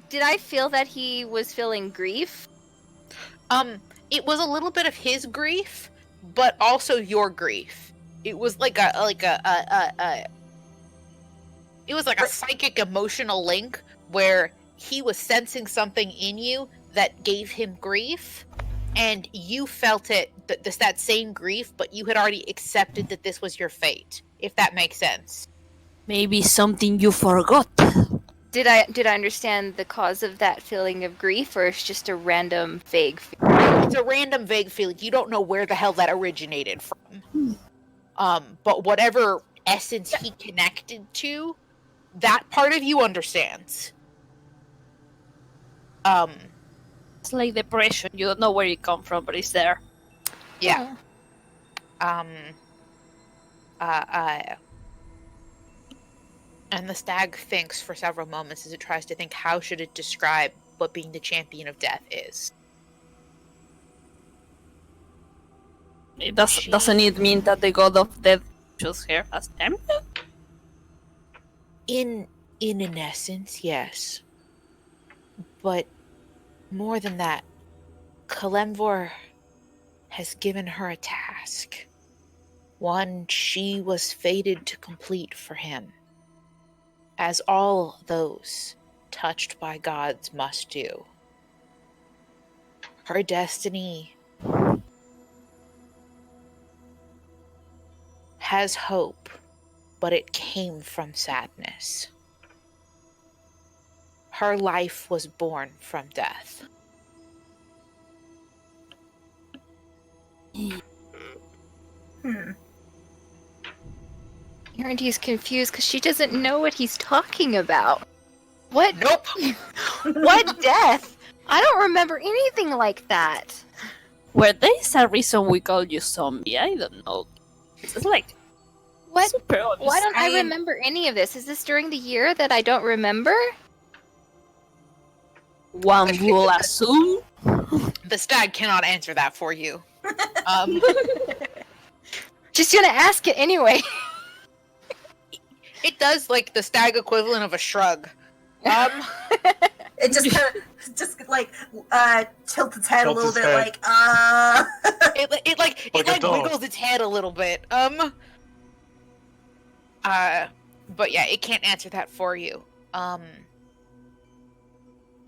S7: did I feel that he was feeling grief?
S1: It was a little bit of his grief, but also your grief. It was like a psychic emotional link where he was sensing something in you that gave him grief, and you felt it, that same grief, but you had already accepted that this was your fate, if that makes sense.
S3: Maybe something you forgot.
S7: Did I understand the cause of that feeling of grief, or it's just a random vague feeling?
S1: It's a random vague feeling. You don't know where the hell that originated from. But whatever essence he connected to, that part of you understands.
S3: It's like depression. You don't know where it come from, but it's there.
S1: Yeah. And the stag thinks for several moments as it tries to think how should it describe what being the champion of death is.
S3: Doesn't it mean that the god of death chose her as champion?
S1: In an essence, yes. But more than that, Kalemvor has given her a task. One she was fated to complete for him, as all those touched by gods must do. Her destiny has hope, but it came from sadness. Her life was born from death.
S7: Guarantee's confused because she doesn't know what he's talking about. What?
S1: Nope.
S7: What death? I don't remember anything like that.
S3: Well, there is a reason we call you zombie. I don't know. It's like
S7: What?
S3: super obvious.
S7: Why don't I remember any of this? Is this during the year that I don't remember?
S3: One will assume.
S1: The stag cannot answer that for you.
S7: Just gonna ask it anyway.
S1: It does like the stag equivalent of a shrug.
S5: It just kind of tilts its head a little bit, like
S1: It wiggles its head a little bit. But yeah, it can't answer that for you.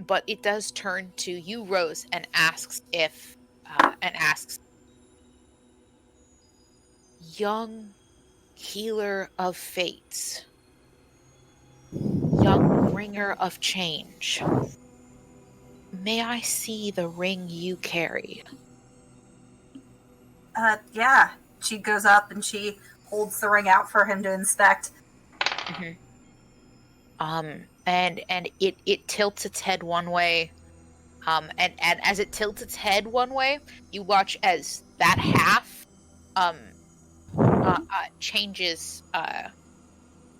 S1: But it does turn to you, Rose, and asks young healer of fates, young bringer of change, may I see the ring you carry?
S5: Yeah. She goes up and she holds the ring out for him to inspect.
S1: Mm-hmm. And it tilts its head one way. And as it tilts its head one way, you watch as that half changes.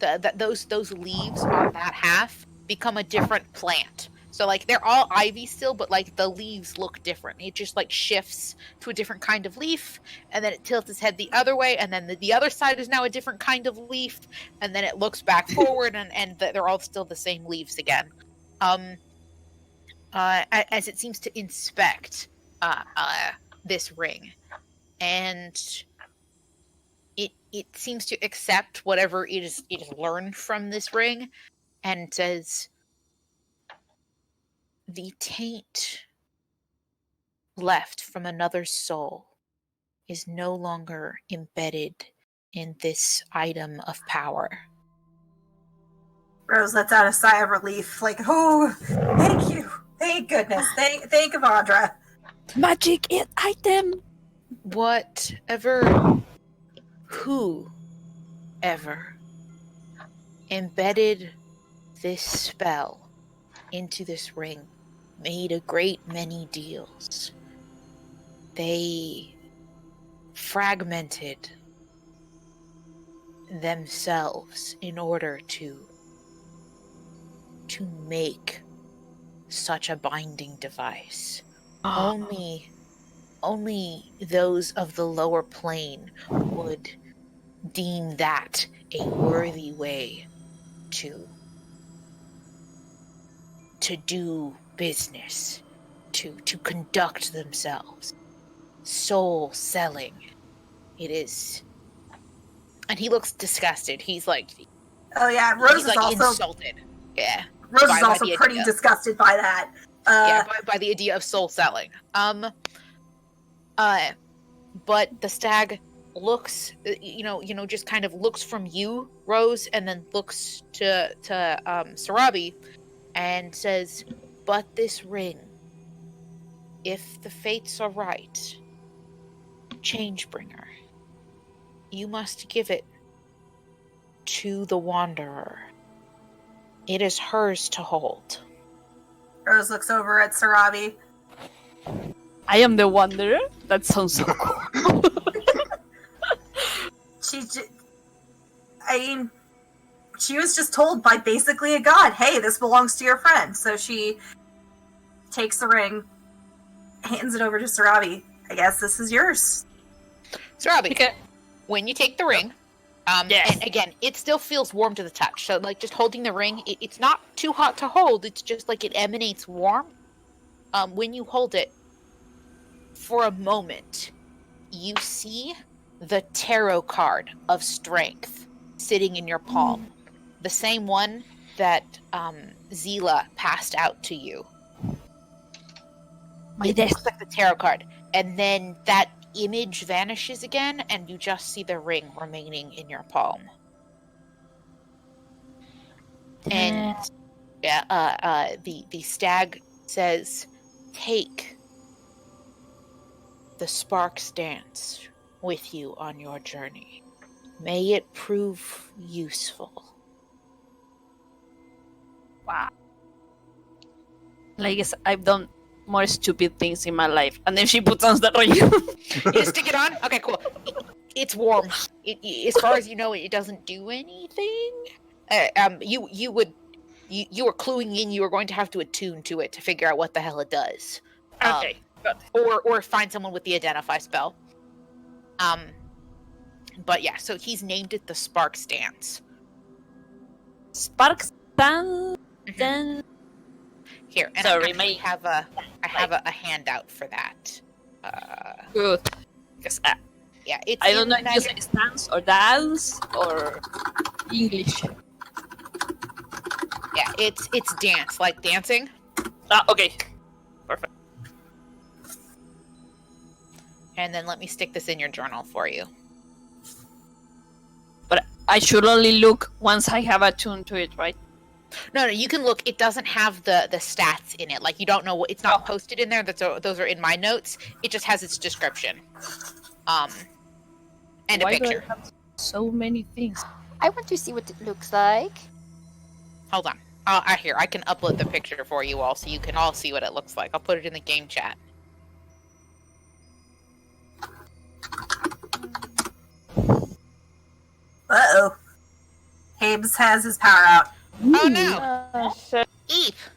S1: Those leaves on that half become a different plant. So like they're all ivy still, but like the leaves look different. It just like shifts to a different kind of leaf, and then it tilts its head the other way, and then the other side is now a different kind of leaf, and then it looks back forward, and they're all still the same leaves again. As it seems to inspect this ring, and it seems to accept whatever it is learned from this ring, and says, "The taint left from another soul is no longer embedded in this item of power."
S5: Rose lets out a sigh of relief, like, oh, thank you. Thank goodness. Thank Avandra.
S3: Magic item.
S1: Whoever embedded this spell into this ring made a great many deals. They fragmented themselves in order to make such a binding device. Only those of the lower plane would deem that a worthy way to do business, to conduct themselves. Soul selling. It is. And he looks disgusted. He's like,
S5: oh yeah, Rose is also
S1: insulted. Yeah.
S5: Rose is also pretty disgusted by that.
S1: By the idea of soul selling. But the stag looks, just kind of looks from you, Rose, and then looks to Sarabi, and says, "But this ring, if the fates are right, Changebringer, you must give it to the Wanderer. It is hers to hold."
S5: Rose looks over at Sarabi.
S3: I am the Wanderer? That sounds so cool.
S5: She was just told by basically a god, hey, this belongs to your friend. So she takes the ring, hands it over to Sarabi. I guess this is yours.
S1: Sarabi,
S3: Okay.
S1: when you take the ring,
S3: Yes.
S1: and again, it still feels warm to the touch. So, like, just holding the ring, it's not too hot to hold. It's just like it emanates warm. When you hold it, for a moment, you see the tarot card of strength sitting in your palm. The same one that Zila passed out to you. It looks like the tarot card. And then that image vanishes again, and you just see the ring remaining in your palm. And the stag says, "Take the Sparks Dance with you on your journey. May it prove useful."
S3: Wow. Like, I've done more stupid things in my life. And then she puts on the ring.
S1: You just stick it on? Okay, cool. It's warm. As far as you know, it doesn't do anything. You were cluing in. You were going to have to attune to it to figure out what the hell it does.
S3: Okay.
S1: Or find someone with the identify spell. But yeah, so he's named it the Sparks Dance.
S3: Sparks Dance. Then
S1: Here, and
S3: sorry,
S1: I have a handout for that.
S3: good. Because
S1: Yeah, it's.
S3: I don't know if you say dance or dance or English.
S1: Yeah, it's dance, like dancing.
S3: Okay. Perfect.
S1: And then let me stick this in your journal for you.
S3: But I should only look once I have attuned to it, right?
S1: No, you can look. It doesn't have the stats in it. Like, you don't know what. It's not posted in there. Those are in my notes. It just has its description. And
S3: Why
S1: a picture.
S3: do I have so many things?
S7: I want to see what it looks like.
S1: Hold on. Here, I can upload the picture for you all, so you can all see what it looks like. I'll put it in the game chat.
S5: Uh-oh. Habes has his power out.
S1: Oh no!
S6: Oh, shit.
S1: Eve!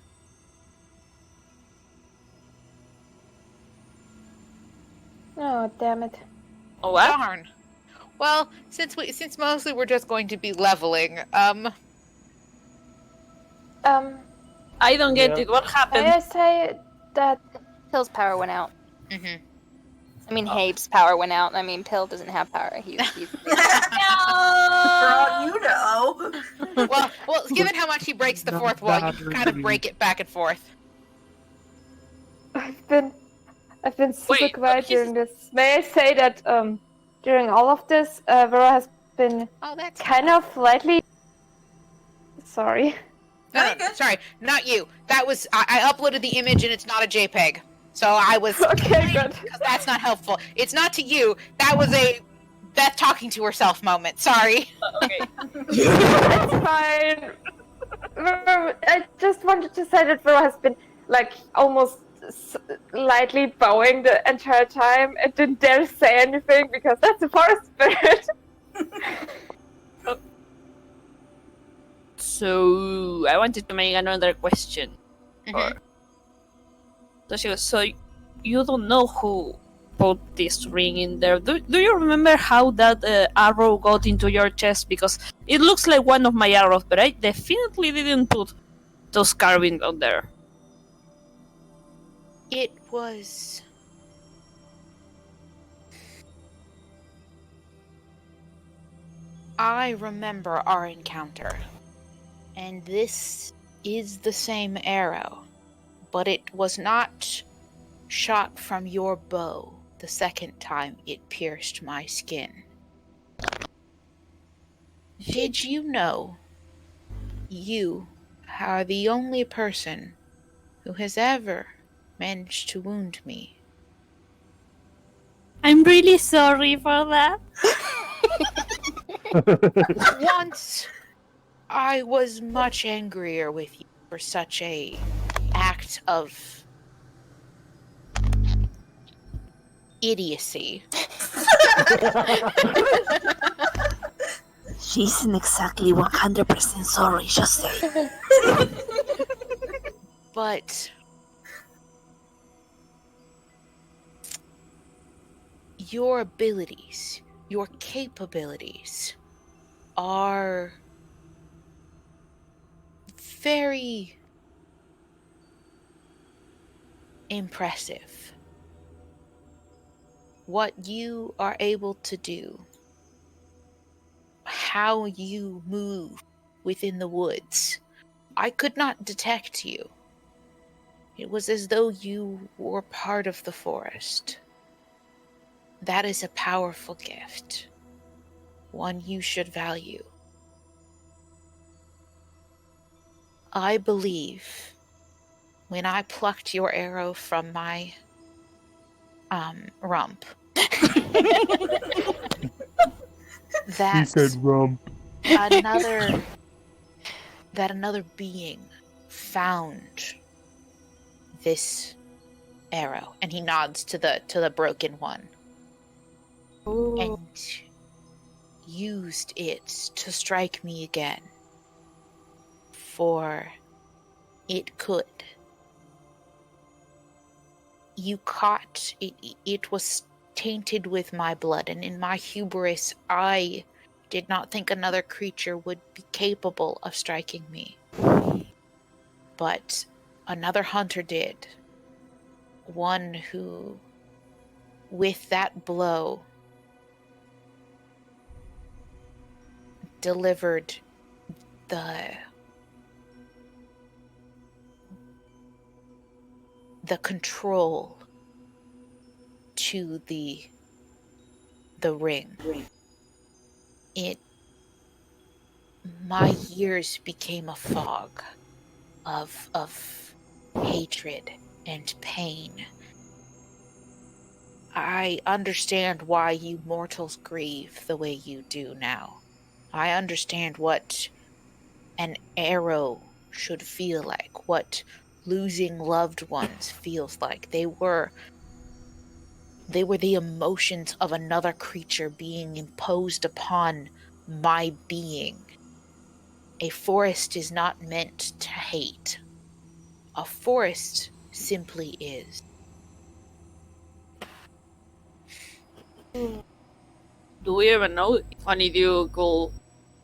S6: Oh, damn it.
S3: Oh, what?
S1: Darn. Well, since mostly we're just going to be leveling,
S6: I
S3: don't get it. What happened?
S6: May I say that
S7: Pill's power went out.
S1: mhm.
S7: I mean, Habe's power went out. I mean, Pill doesn't have power. He's
S3: No!
S5: all you know.
S1: Well, given how much he breaks the fourth wall, you can kind of break it back and forth.
S6: I've been super
S3: Wait,
S6: quiet
S3: he's-
S6: during this. May I say that during all of this, Vera has been
S1: Oh, that's
S6: kind of slightly. Sorry.
S1: No,
S5: Very good.
S1: sorry, not you. That was I uploaded the image and it's not a JPEG, so I was
S6: Okay, good.
S1: because that's not helpful. It's not to you. That was a Beth talking to herself moment. Sorry.
S3: Okay.
S6: It's fine. I just wanted to say that Vera has been like almost slightly bowing the entire time and didn't dare say anything because that's a forest spirit.
S3: So I wanted to make another question.
S1: Mhm.
S3: So she goes, so you don't know who put this ring in there. Do you remember how that arrow got into your chest? Because it looks like one of my arrows, but I definitely didn't put those carvings on there.
S1: It was. I remember our encounter, and this is the same arrow, but it was not shot from your bow the second time it pierced my skin. Did you know you are the only person who has ever managed to wound me?
S3: I'm really sorry for that.
S1: Once I was much angrier with you for such a act of idiocy.
S8: She isn't exactly 100% sorry, just say.
S1: But your abilities, your capabilities are very impressive. What you are able to do, how you move within the woods. I could not detect you. It was as though you were part of the forest. That is a powerful gift, one you should value. I believe when I plucked your arrow from my rump, that
S2: He said rump.
S1: another being found this arrow, and he nods to the broken one, and used it to strike me again, for it could. You caught it. It was tainted with my blood, and in my hubris, I did not think another creature would be capable of striking me. But another hunter did. One who, with that blow, delivered the control to the ring. My years became a fog of hatred and pain. I understand why you mortals grieve the way you do now. I understand what an arrow should feel like, what losing loved ones feels like. They were the emotions of another creature being imposed upon my being. A forest is not meant to hate. A forest simply is.
S3: Do we even know if Honeydew could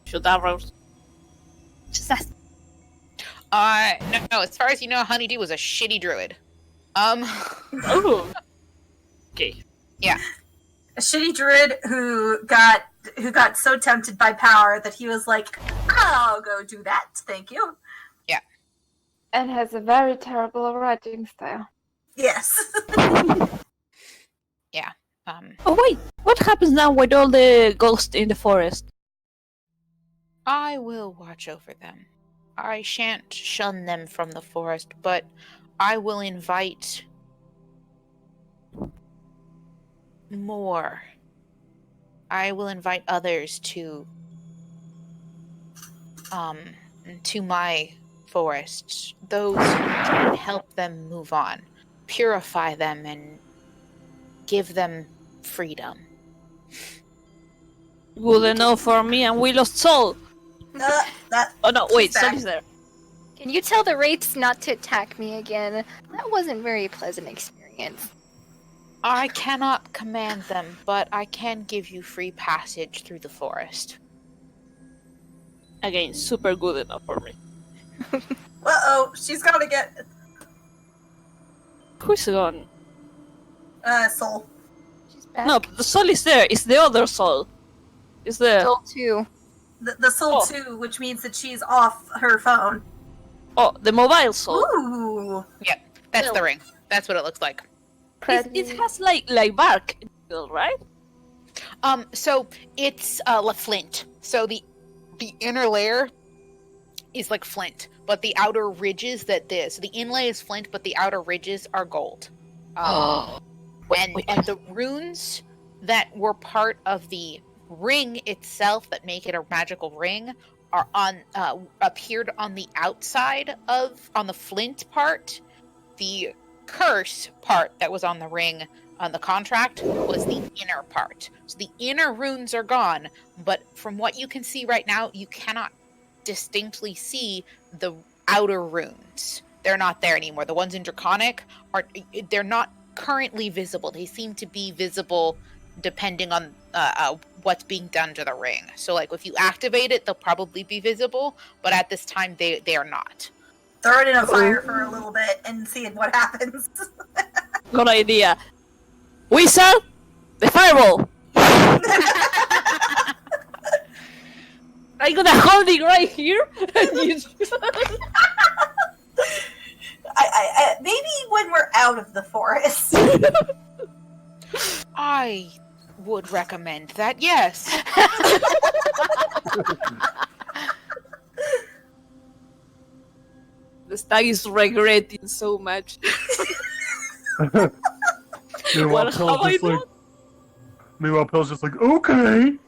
S3: shoot arrows? Just ask.
S1: No, as far as you know, Honeydew was a shitty druid.
S3: Oh. Okay.
S5: A shitty druid who got who got so tempted by power that he was like, I'll go do that, thank you.
S6: And has a very terrible writing style.
S5: Yes.
S3: Oh wait, what happens now with all the ghosts in the forest?
S1: I will watch over them. I shan't shun them from the forest, but I will invite more. I will invite others to my forests. Those who can help them move on, purify them, and give them freedom.
S3: Good enough for me and we lost Soul. Oh no, wait, Soul is there.
S7: Can you tell the wraiths not to attack me again? That wasn't a very pleasant experience.
S1: I cannot command them, but I can give you free passage through the forest.
S3: Again, super good enough for me.
S5: Uh-oh, she's gotta get...
S3: Who's gone?
S5: Soul.
S7: She's back.
S3: No, the Soul is there. It's the other Soul. It's the...
S7: Soul 2.
S5: The Soul 2, which means that she's off her phone.
S3: Oh, the mobile Soul.
S5: Ooh.
S1: Yep, that's the ring. That's what it looks like.
S3: It has like bark, right?
S1: So it's flint. So the inner layer is like flint, but the outer ridges so the inlay is flint, but the outer ridges are gold. And the runes that were part of the ring itself that make it a magical ring are appeared on the outside on the flint part. The curse part that was on the ring on the contract was the inner part. So the inner runes are gone, but from what you can see right now, you cannot distinctly see the outer runes. They're not there anymore. The ones in Draconic they're not currently visible. They seem to be visible depending on what's being done to the ring. So like if you activate it, they'll probably be visible, but at this time they are not.
S5: Throw it in a fire for a little bit and see what happens.
S3: Good idea. Wizard, the fireball. I'm gonna hold it right here.
S5: Maybe when we're out of the forest.
S1: I would recommend that, yes.
S3: The stag is regretting so much.
S2: Meanwhile, Pill's just like, okay.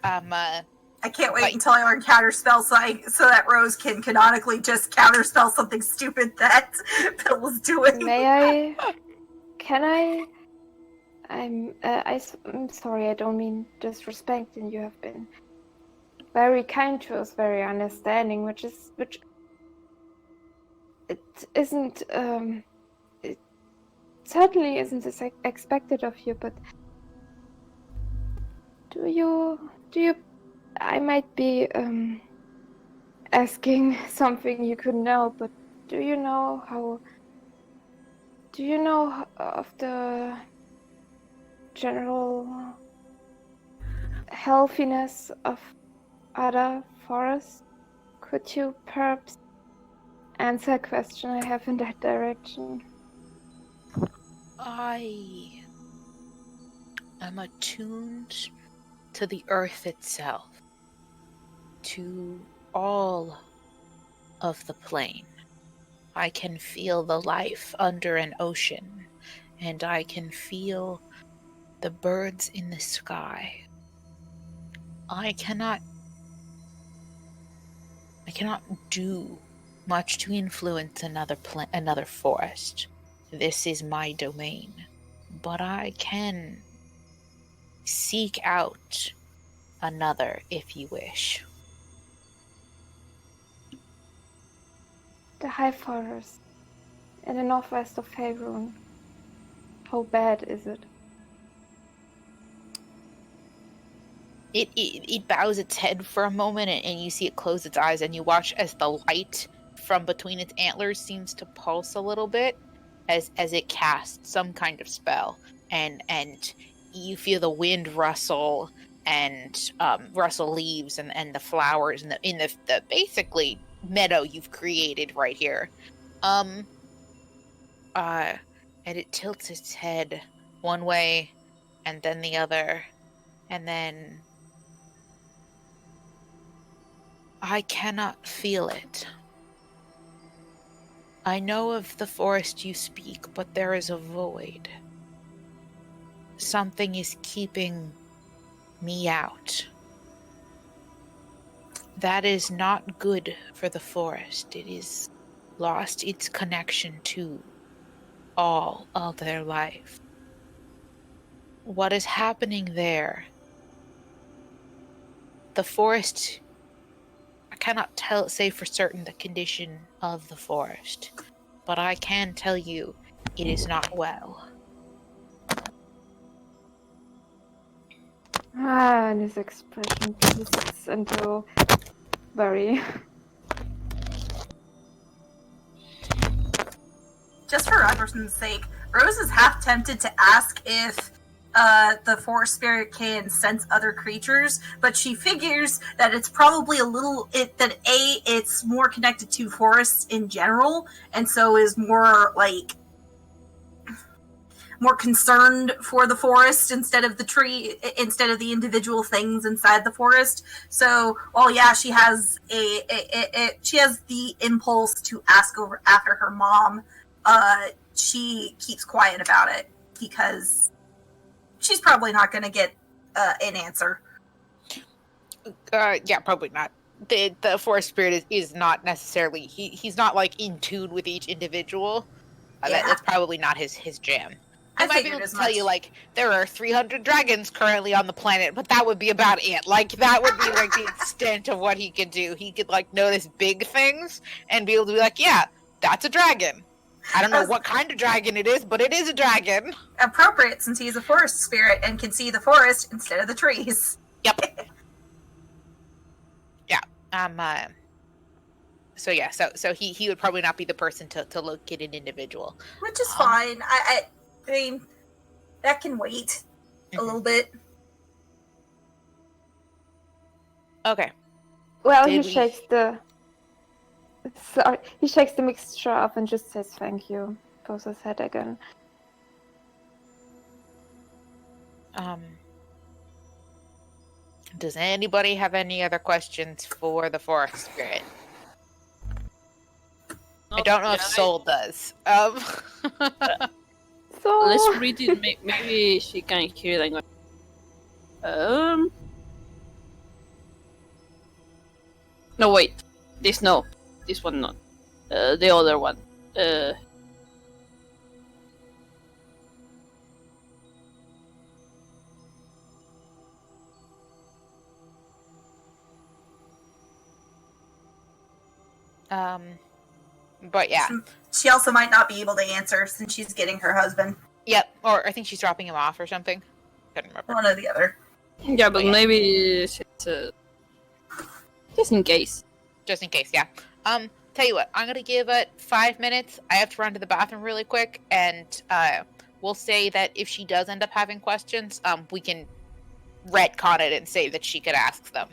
S5: I can't wait until I learn counterspell so that Rose can canonically just counterspell something stupid that Pill was doing.
S6: I'm sorry, I don't mean disrespecting. You have been very kind to us, very understanding, which it isn't, it certainly isn't as expected of you, but do you, I might be, asking something you could know, but do you know of the general healthiness of other forests? Could you perhaps answer a question I have in that direction?
S1: I am attuned to the earth itself, to all of the plane. I can feel the life under an ocean, and I can feel the birds in the sky. I cannot do much to influence another forest. This is my domain. But I can seek out another if you wish.
S6: The High Forest in the northwest of Faerun. How bad is it?
S1: It bows its head for a moment, and you see it close its eyes, and you watch as the light from between its antlers seems to pulse a little bit as it casts some kind of spell, and you feel the wind rustle and rustle leaves and the flowers in the basically meadow you've created right here. And it tilts its head one way and then the other, and then I cannot feel it. I know of the forest you speak, but there is a void. Something is keeping me out. That is not good for the forest. It is lost its connection to all of their life. What is happening there? The forest, I cannot say for certain the condition of the forest, but I can tell you it is not well.
S6: And his expression twists into very...
S5: Just for Robertson's sake, Rose is half tempted to ask if the forest spirit can sense other creatures, but she figures that it's probably it's more connected to forests in general, and so is more concerned for the forest instead of the individual things inside the forest. So, well, yeah, she has she has the impulse to ask after her mom. She keeps quiet about it because she's probably not going to get an answer.
S1: Yeah, probably not. The forest spirit is not necessarily he's not like in tune with each individual. That's probably not his jam. He might be able to tell you, like, there are 300 dragons currently on the planet, but that would be about it. Like, that would be, like, the extent of what he could do. He could, like, notice big things and be able to be like, yeah, that's a dragon. I don't know what kind of dragon it is, but it is a dragon.
S5: Appropriate, since he's a forest spirit and can see the forest instead of the trees.
S1: Yep. Yeah. So yeah, so he would probably not be the person to look at an individual.
S5: Which is fine. I mean, that can wait a little bit.
S1: Okay.
S6: Well, he shakes the mixture off and just says thank you. Goes his head again.
S1: Does anybody have any other questions for the forest spirit? I don't know if Soul does.
S6: So
S3: let's read it. Maybe she can hear language. No, wait. This one not. The other one.
S1: But yeah.
S5: She also might not be able to answer since she's getting her husband.
S1: Yep, or I think she's dropping him off or something. Couldn't remember.
S5: One or the other.
S3: Yeah, but maybe it's just in case.
S1: Just in case, yeah. Tell you what, I'm gonna give it 5 minutes. I have to run to the bathroom really quick, and we'll say that if she does end up having questions, we can retcon it and say that she could ask them.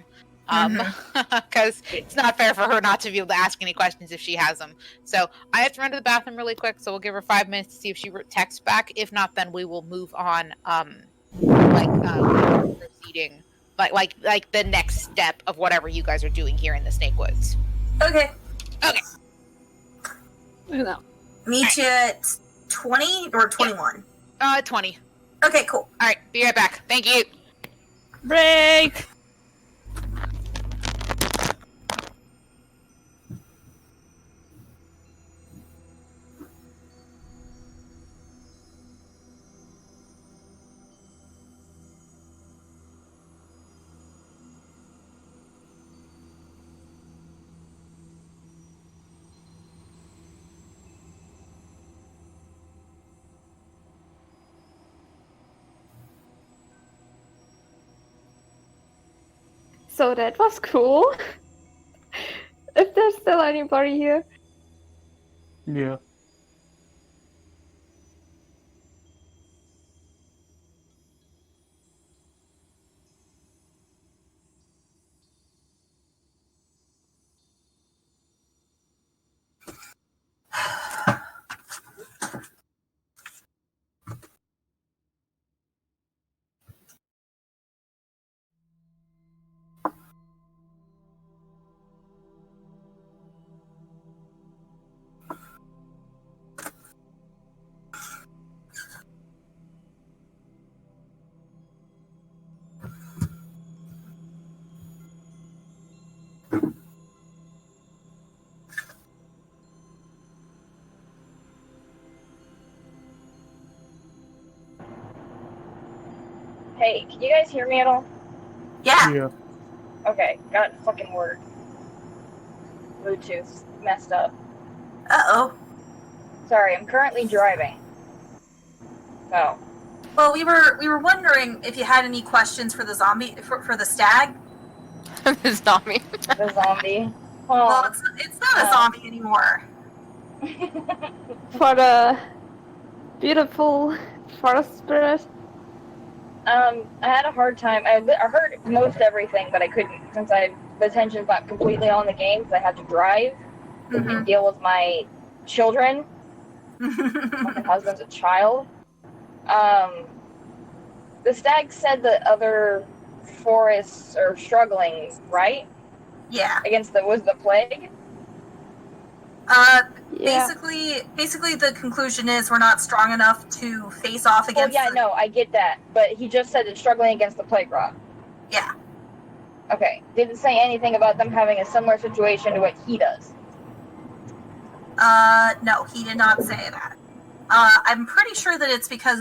S1: Because it's not fair for her not to be able to ask any questions if she has them. So I have to run to the bathroom really quick, so we'll give her 5 minutes to see if she texts back. If not, then we will move on, proceeding, like the next step of whatever you guys are doing here in the Snakewoods.
S5: Okay.
S3: No.
S5: Meet you at 20 or 21?
S1: 20.
S5: Okay, cool.
S1: Alright, be right back. Thank you.
S3: Break!
S6: So that was cool. If there's still anybody here.
S2: Yeah.
S6: Hey, can you guys hear me at all?
S5: Yeah.
S2: Yeah.
S6: Okay, got it fucking work. Bluetooth messed up.
S5: Uh-oh.
S6: Sorry, I'm currently driving. So,
S5: Well, we were wondering if you had any questions for the zombie, for the stag.
S7: The zombie.
S6: the zombie.
S5: Well,
S6: Oh.
S5: it's not a zombie anymore.
S6: For the beautiful forest spirit. I had a hard time. I heard most everything, but I couldn't, since the attention's not completely on the game, because I had to drive and deal with my children. My husband's a child. The stag said that other forests are struggling, right?
S5: Yeah.
S6: Against the plague?
S5: Basically, the conclusion is we're not strong enough to face off against.
S6: Well, yeah, no, I get that, but he just said it's struggling against the plague rot.
S5: Yeah.
S6: Okay, didn't say anything about them having a similar situation to what he does.
S5: No, he did not say that. I'm pretty sure that it's because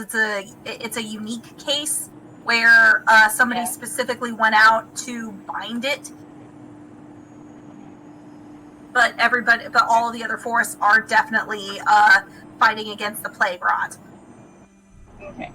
S5: it's a unique case where somebody specifically went out to bind it. But all of the other forests are definitely fighting against the plague rot.
S6: Okay.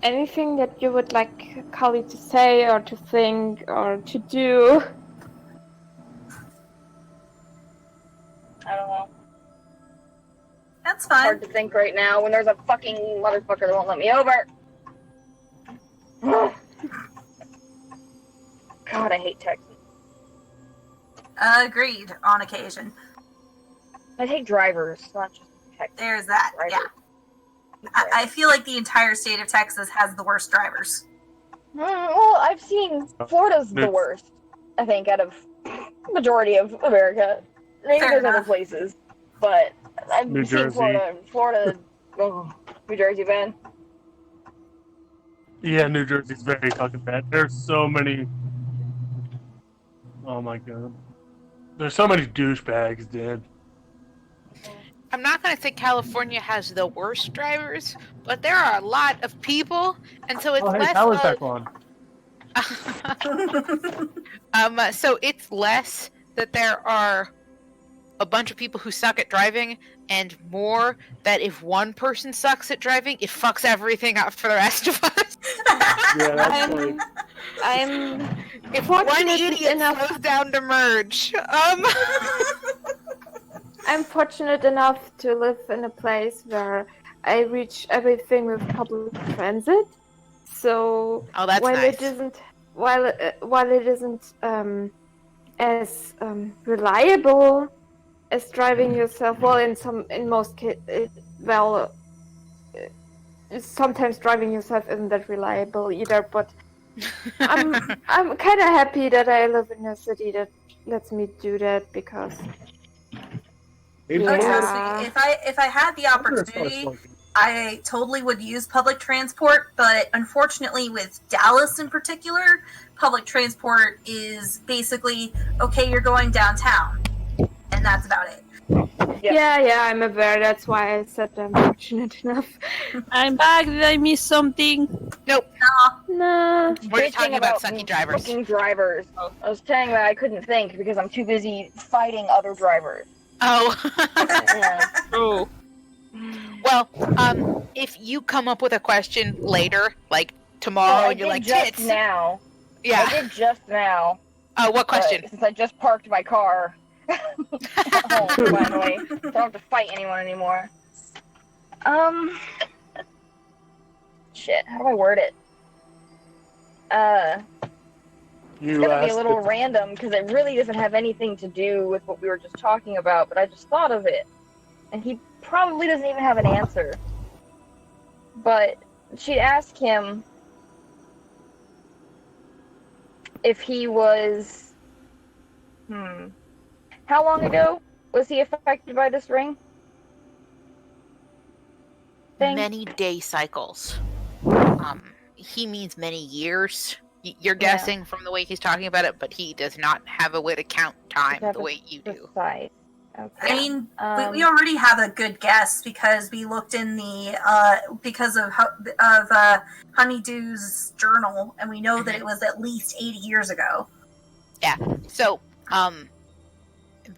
S6: Anything that you would like Kali to say or to think or to do? I don't know.
S5: That's fine.
S6: Hard to think right now when there's a fucking motherfucker that won't let me over. God, I hate Texas.
S5: Agreed, on occasion.
S6: I hate drivers, not just Texas.
S5: There's that,
S6: drivers.
S5: yeah. I feel like the entire state of Texas has the worst drivers.
S6: Well, I've seen Florida's the worst, I think, out of majority of America. Maybe
S5: Fair
S6: there's
S5: enough.
S6: other places, but I've
S2: New
S6: seen
S2: Jersey.
S6: Florida, New Jersey, man.
S2: Yeah, New Jersey's very fucking bad. There's so many. Oh my god. There's so many douchebags, dude.
S1: I'm not going to say California has the worst drivers, but there are a lot of people, and so it's
S2: Oh, hey,
S1: less
S2: Tyler's
S1: of...
S2: back on.
S1: So it's less that there are a bunch of people who suck at driving, and more that if one person sucks at driving, it fucks everything up for the rest of us.
S2: Yeah, that's like...
S6: I'm
S1: If one
S6: fortunate
S1: idiot
S6: enough-
S1: slows down to merge.
S6: I'm fortunate enough to live in a place where I reach everything with public transit. So
S1: Oh, that's
S6: while
S1: nice.
S6: it isn't as reliable as driving yourself, well, in most cases, sometimes driving yourself isn't that reliable either. But I'm kind of happy that I live in a city that lets me do that because. Yeah.
S5: If I had the opportunity, I totally would use public transport, but unfortunately with Dallas in particular, public transport is basically, okay, you're going downtown, and that's about it.
S6: Yeah, I'm aware. That's why I said I'm fortunate enough.
S3: I'm back. Did I miss something?
S1: Nope.
S6: Nah.
S1: We're talking about sucky drivers.
S6: Fucking drivers. I was saying that I couldn't think because I'm too busy fighting other drivers.
S1: Oh.
S6: Yeah.
S3: Oh.
S1: Well, if you come up with a question later, like tomorrow, and you're like,
S6: just
S1: tits.
S6: now.
S1: Yeah.
S6: I did just now.
S1: What question?
S6: Since I just parked my car at home, finally. So I don't have to fight anyone anymore. Shit, how do I word it? It's gonna be a little random because it really doesn't have anything to do with what we were just talking about, but I just thought of it. And he probably doesn't even have an answer. But she'd ask him if he was... How long ago Was he affected by this ring? Thing?
S1: Many day cycles. He means many years. You're
S6: Yeah.
S1: guessing from the way he's talking about it, but he does not have a way to count time the way you do.
S6: Precise. Okay.
S5: I mean, we already have a good guess because we looked in the because of Honeydew's journal, and we know that it was at least 80 years ago.
S1: Yeah. So,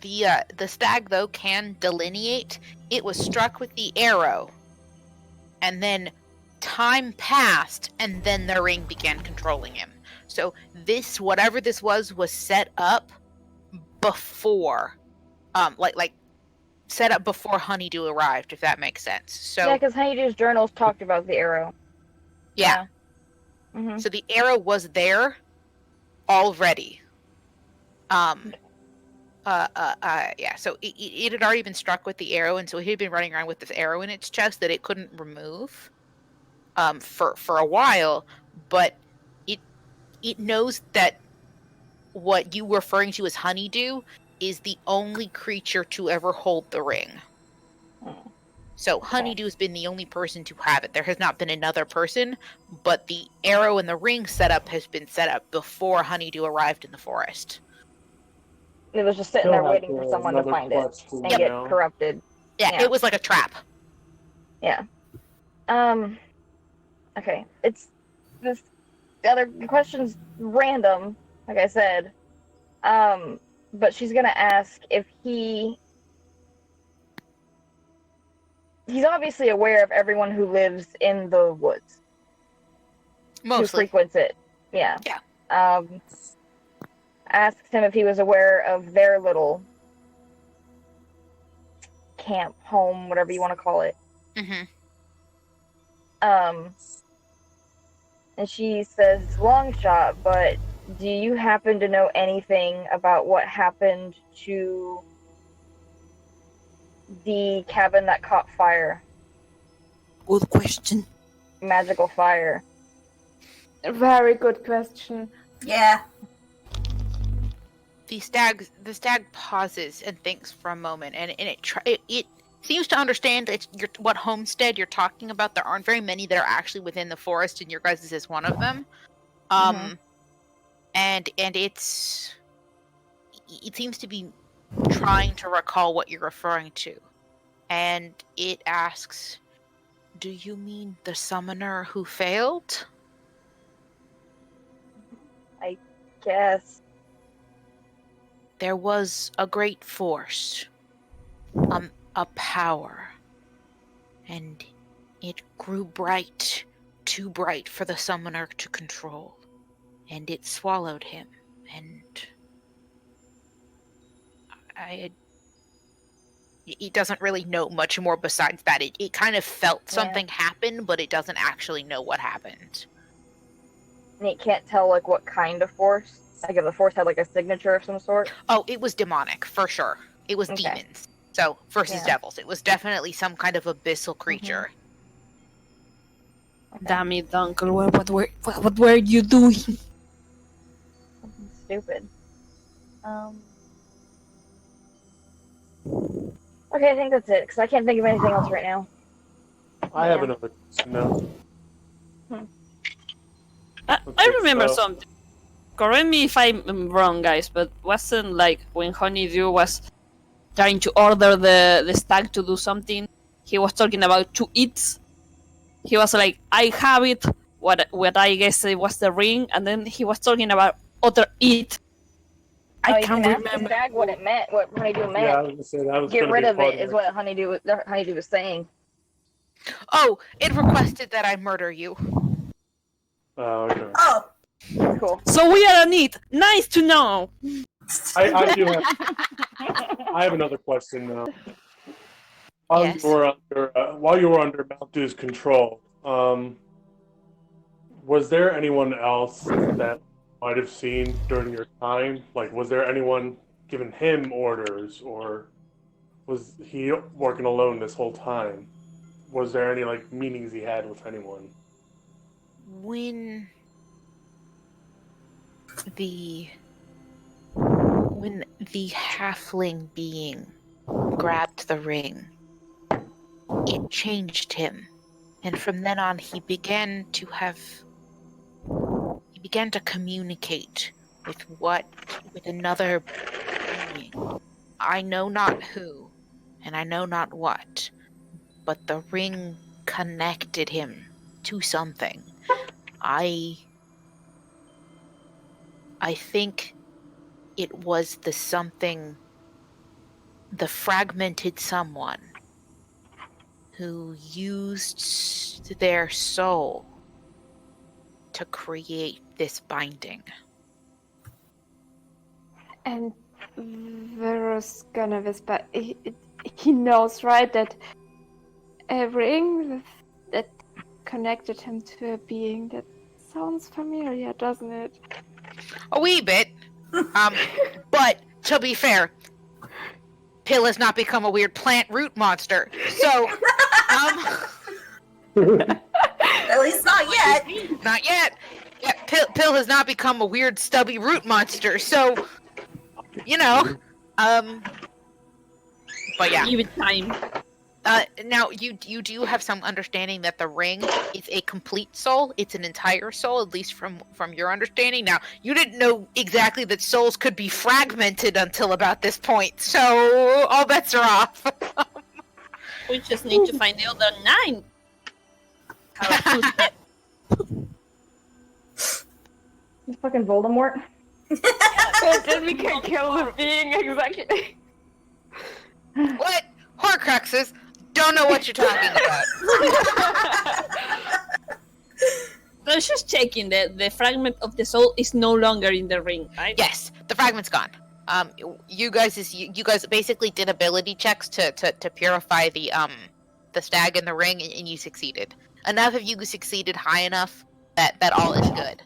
S1: the stag though can delineate. It was struck with the arrow, and then time passed, and then the ring began controlling him. So this, whatever this was set up before, like set up before Honeydew arrived, if that makes sense. So
S6: yeah, because Honeydew's journals talked about the arrow.
S1: yeah.
S6: Mm-hmm.
S1: So the arrow was there already. Yeah. So it had already been struck with the arrow, and so he had been running around with this arrow in its chest that it couldn't remove, for a while. But it knows that what you were referring to as Honeydew is the only creature to ever hold the ring. So Honeydew's been the only person to have it. There has not been another person, but the arrow and the ring setup has been set up before Honeydew arrived in the forest.
S6: It was just sitting there waiting for someone to find it and get corrupted.
S1: Yeah, it was like a trap.
S6: Yeah. Okay. It's this. The other question's random, like I said. But she's gonna ask if he's obviously aware of everyone who lives in the woods.
S1: Mostly.
S6: Who frequents it. Yeah.
S1: Yeah.
S6: Asks him if he was aware of their little camp, home, whatever you want to call it.
S1: Mm-hmm.
S6: And she says, long shot, but do you happen to know anything about what happened to the cabin that caught fire?
S8: Good question.
S6: Magical fire.
S9: A very good question.
S5: Yeah.
S1: The stag pauses and thinks for a moment, and it seems to understand what homestead you're talking about. There aren't very many that are actually within the forest, and your guys' is one of them. And it seems to be trying to recall what you're referring to, and it asks, "Do you mean the summoner who failed?"
S6: I guess.
S1: There was a great force, a power, and it grew bright, too bright for the summoner to control, and it swallowed him, and it doesn't really know much more besides that. It kind of felt something happen, but it doesn't actually know what happened.
S6: And it can't tell, like, what kind of force? Like, if the force had, like, a signature of some sort?
S1: Oh, it was demonic, for sure. It was demons. So, versus devils. It was definitely some kind of abyssal creature.
S3: Okay. Damn it, Uncle. What were you doing?
S6: Something stupid. Okay, I think that's it, because I can't think of anything else right now.
S2: I have another question now.
S3: I remember something. Correct me if I'm wrong, guys, but wasn't like when Honeydew was trying to order the stag to do something, he was talking about to eat. He was like, I have it, what I guess it was the ring, and then he was talking about other eat. I can't remember.
S6: The stag what it meant, what Honeydew meant.
S2: Yeah, I was gonna say that was
S6: get rid of it is what Honeydew was saying.
S1: Oh, it requested that I murder you.
S2: Oh, okay.
S5: Oh.
S6: Cool.
S3: So we are on it. Nice to know.
S2: I do have. I have another question now. While you were under Maldu's control, was there anyone else that might have seen during your time? Like, was there anyone giving him orders, or was he working alone this whole time? Was there any like meetings he had with anyone?
S1: When the halfling being grabbed the ring, it changed him. And from then on, he began to communicate with another being. I know not who, and I know not what, but the ring connected him to something. I think it was the fragmented someone who used their soul to create this binding.
S6: And Vero's gonna whisper. He knows, right, that a ring that connected him to a being. That sounds familiar, doesn't it?
S1: A wee bit. But to be fair, Pill has not become a weird plant root monster. So,
S5: At least not yet.
S1: Not yet. Yeah, Pill has not become a weird stubby root monster. So, but yeah.
S3: Give it time.
S1: Now you do have some understanding that the ring is a complete soul. It's an entire soul, at least from your understanding. Now you didn't know exactly that souls could be fragmented until about this point, so all bets are off.
S3: We just need to find the other 9.
S4: Fucking Voldemort.
S6: Then we can kill the being, exactly.
S1: What? Horcruxes? Don't know what you're talking about.
S3: I was just checking that the fragment of the soul is no longer in the ring, right?
S1: Yes, the fragment's gone. You guys basically did ability checks to purify the stag in the ring, and you succeeded. Enough of you succeeded high enough that all is good.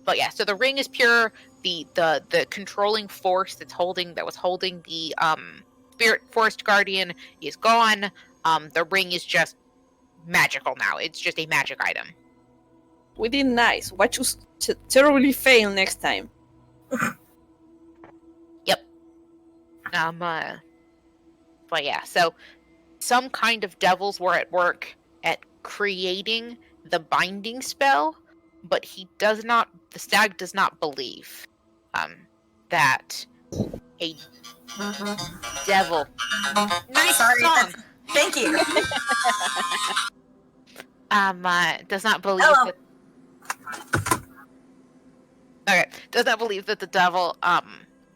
S1: But yeah, so the ring is pure. The controlling force that was holding the Spirit Forest Guardian is gone. The ring is just magical now. It's just a magic item.
S3: We did nice. Watch us terribly fail next time.
S1: Yep. But yeah, so some kind of devils were at work at creating the binding spell, but the stag does not believe that a devil. Nice song.
S5: Thank you.
S1: Does not believe
S5: Hello.
S1: does not believe that the devil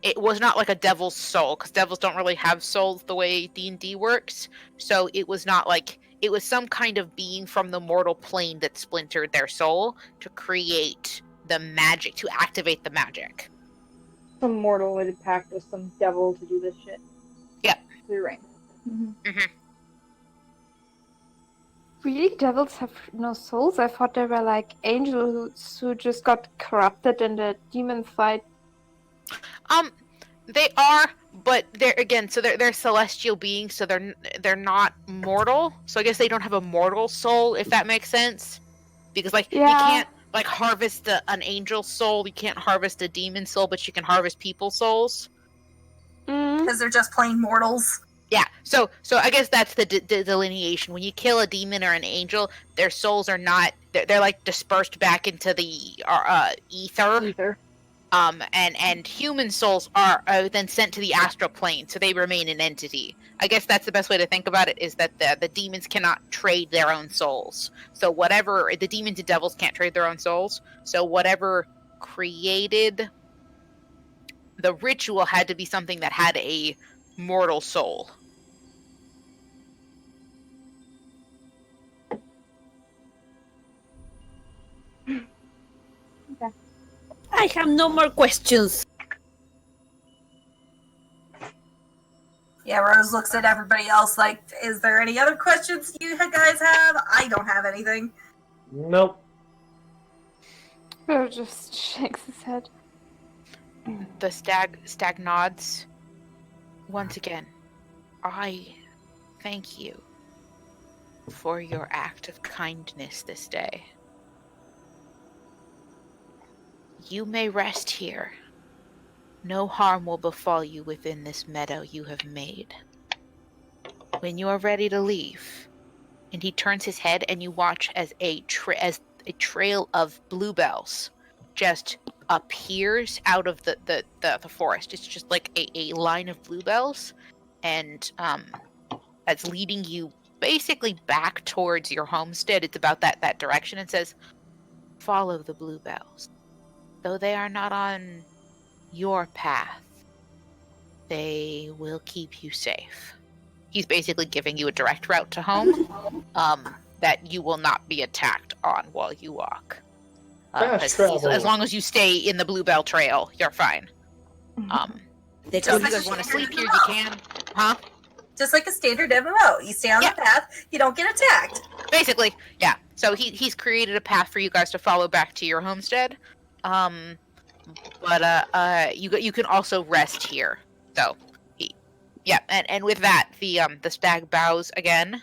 S1: it was not like a devil's soul, because devils don't really have souls the way D&D works. So it was not like it was some kind of being from the mortal plane that splintered their soul to create the magic, to activate the magic.
S4: Some mortal would pact with some devil to do this shit.
S1: Yep.
S4: Through ring.
S6: Really, devils have no souls? I thought they were like angels who just got corrupted in the demon fight.
S1: They are, but they're celestial beings, so they're not mortal. So I guess they don't have a mortal soul, if that makes sense. Because you can't harvest an angel soul, you can't harvest a demon soul, but you can harvest people's souls.
S5: Because they're just plain mortals.
S1: Yeah, so I guess that's the delineation. When you kill a demon or an angel, their souls are not. They're like dispersed back into the ether. And human souls are then sent to the astral plane, so they remain an entity. I guess that's the best way to think about it, is that the demons cannot trade their own souls. So whatever, the demons and devils can't trade their own souls. So whatever created the ritual had to be something that had a mortal soul.
S3: I have no more questions.
S5: Yeah, Rose looks at everybody else like, is there any other questions you guys have? I don't have anything.
S2: Nope.
S6: Vero just shakes his head.
S1: The stag nods. Once again, I thank you for your act of kindness this day. You may rest here, No harm will befall you within this meadow you have made. When you are ready to leave, and he turns his head, and you watch as a trail of bluebells just appears out of the forest. It's just like a line of bluebells, and that's leading you basically back towards your homestead. It's about that direction. It says, follow the bluebells. Though they are not on your path, they will keep you safe. He's basically giving you a direct route to home that you will not be attacked on while you walk. As long as you stay in the Bluebell Trail, you're fine. So if you guys want to sleep here, you can. Huh?
S5: Just like a standard MMO. You stay on the path, you don't get attacked.
S1: Basically, yeah. So he's created a path for you guys to follow back to your homestead. You can also rest here. So, and with that, the stag bows again,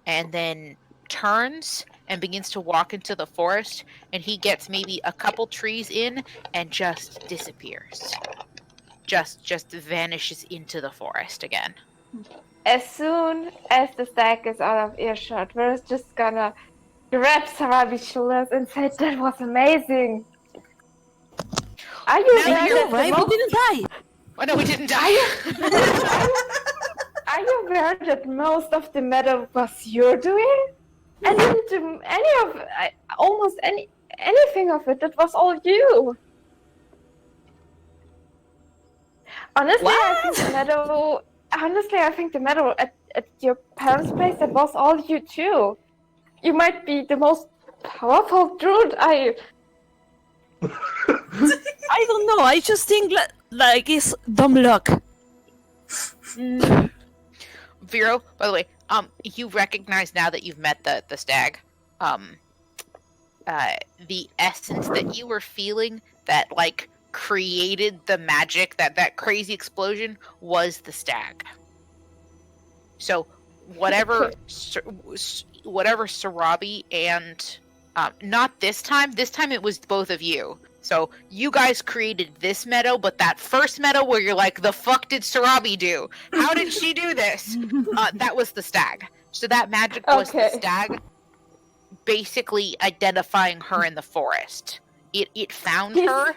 S1: and then turns and begins to walk into the forest, and he gets maybe a couple trees in and just disappears. Just vanishes into the forest again.
S6: As soon as the stag is out of earshot, we're just gonna grab Sarabi's shoulders and say, that was amazing. Are you
S8: right? We didn't die.
S1: Oh, no, we didn't die.
S6: Are you aware that most of the meadow was your doing? I didn't do anything of it. That was all you. Honestly, I think the meadow at your parents' place, that was all you too. You might be the most powerful druid I
S8: don't know. I just think like it's dumb luck.
S1: Vero, by the way, you recognize now that you've met the stag, the essence that you were feeling that like created the magic, that crazy explosion, was the stag. So whatever Sarabi and not this time it was both of you. So you guys created this meadow, but that first meadow where you're like, the fuck did Sarabi do? How did she do this? That was the stag. So that magic was the stag basically identifying her in the forest. It found her,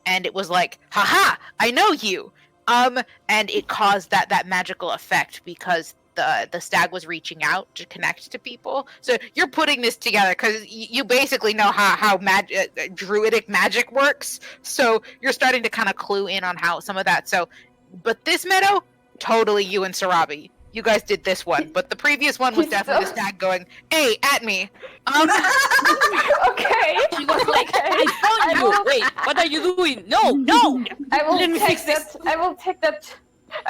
S1: and it was like, haha, I know you. And it caused that magical effect because the stag was reaching out to connect to people. So you're putting this together because you basically know how druidic magic works. So you're starting to kind of clue in on how some of that. So, but this meadow, totally you and Sarabi. You guys did this one, but the previous one was definitely the stag going, "Hey, at me."
S6: Okay.
S8: She was like, "I found you. Wait, what are you doing? No."
S6: I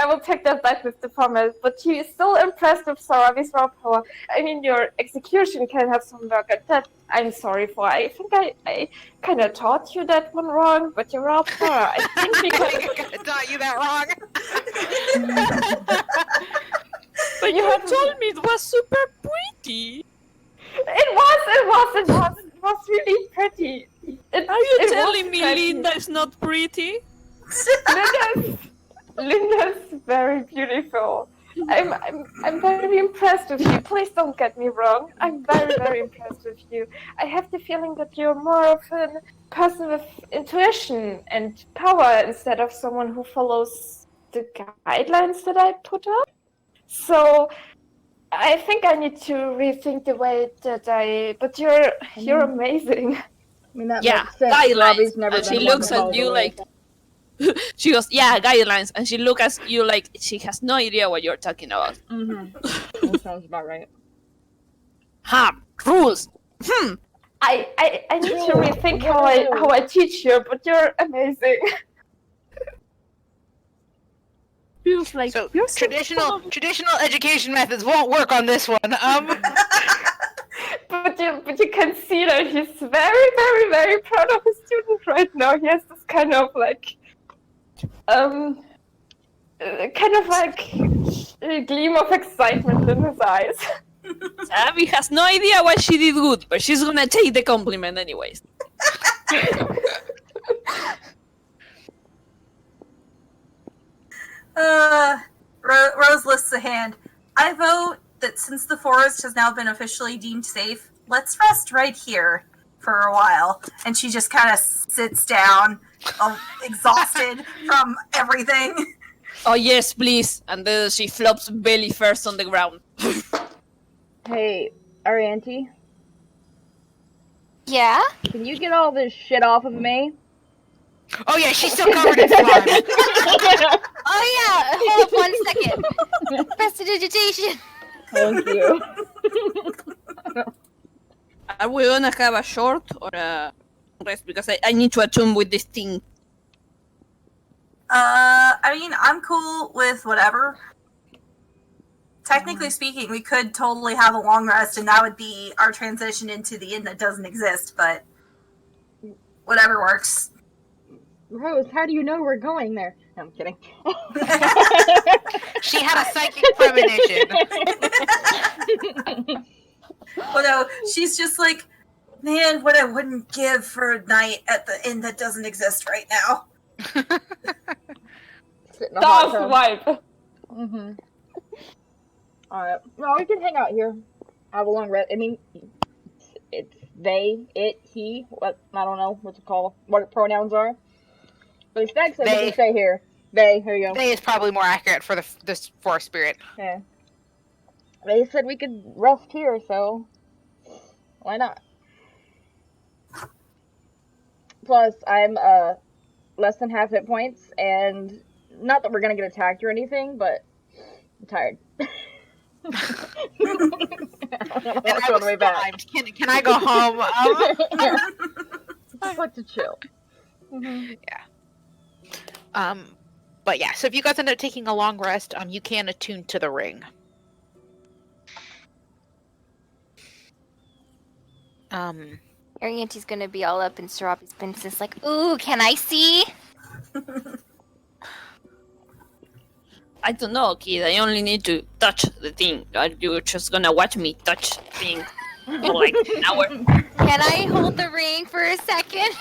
S6: will take that back with the format, but he is still impressed with Sarabi's raw power. I mean, your execution can have some work at that. I'm sorry for. I think I kind of taught you that one wrong, but your raw power, I think we
S1: I taught you that wrong.
S8: But you had told me it was super pretty.
S6: It was really pretty.
S8: Are you telling me Linda is not pretty?
S6: Linda's very beautiful. I'm very impressed with you. Please don't get me wrong. I'm very, very impressed with you. I have the feeling that you're more of a person with intuition and power instead of someone who follows the guidelines that I put up. So I think I need to rethink the way that but you're amazing.
S4: I mean, that
S3: Yeah,
S4: makes sense.
S3: guidelines.
S4: Robbie's never
S3: And
S4: been
S3: she
S4: one
S3: looks
S4: to
S3: at
S4: follow
S3: you
S4: the
S3: like,
S4: rules.
S3: she goes, yeah, guidelines, and she looks at you like she has no idea what you're talking about.
S4: That sounds about right.
S3: Rules.
S6: I need to rethink how I teach you, but you're amazing.
S8: Feels like
S1: So
S8: you're
S1: traditional education methods won't work on this one.
S6: But you can see that he's very, very, very proud of his student right now. He has this kind of like a gleam of excitement in his eyes.
S3: Abby has no idea what she did good, but she's gonna take the compliment anyways.
S5: a hand. I vote that since the forest has now been officially deemed safe, let's rest right here for a while. And she just kind of sits down, exhausted from everything.
S3: Oh yes, please. And then she flops belly first on the ground.
S4: Hey, Arianti,
S7: Yeah?
S4: can you get all this shit off of me?
S1: Oh yeah, she's still covered in slime.
S7: Oh yeah! Hold up 1 second. Prestidigitation.
S4: Thank you.
S3: Are we gonna have a short or a rest? Because I need to attune with this thing.
S5: I mean, I'm cool with whatever. Technically speaking, we could totally have a long rest, and that would be our transition into the inn that doesn't exist, but whatever works.
S4: Rose, how do you know we're going there? No, I'm kidding.
S1: She had a psychic premonition.
S5: Well, no, she's just like, man, what I wouldn't give for a night at the inn that doesn't exist right now.
S4: Sit in a hot tub.
S6: wipe.
S4: Mm-hmm. Alright. No, we can hang out here. Have a long rest. I mean, it's they, it, he, what, I don't know what to call, what pronouns are. But the Snag said we can stay here. They, here you go.
S1: They is probably more accurate for this forest spirit.
S4: Yeah. They said we could rest here, so why not? Plus, I'm less than half hit points, and not that we're gonna get attacked or anything, but I'm tired.
S1: And I was slimed. Can I go home?
S4: Just like to chill. Mm-hmm.
S1: Yeah. But yeah, so if you guys end up taking a long rest, you can attune to the ring.
S7: Arianti's gonna be all up in Sarabi's princess, like, ooh, can I see?
S3: I don't know, kid. I only need to touch the thing. Are you just gonna watch me touch the thing for like an hour?
S7: Can I hold the ring for a second?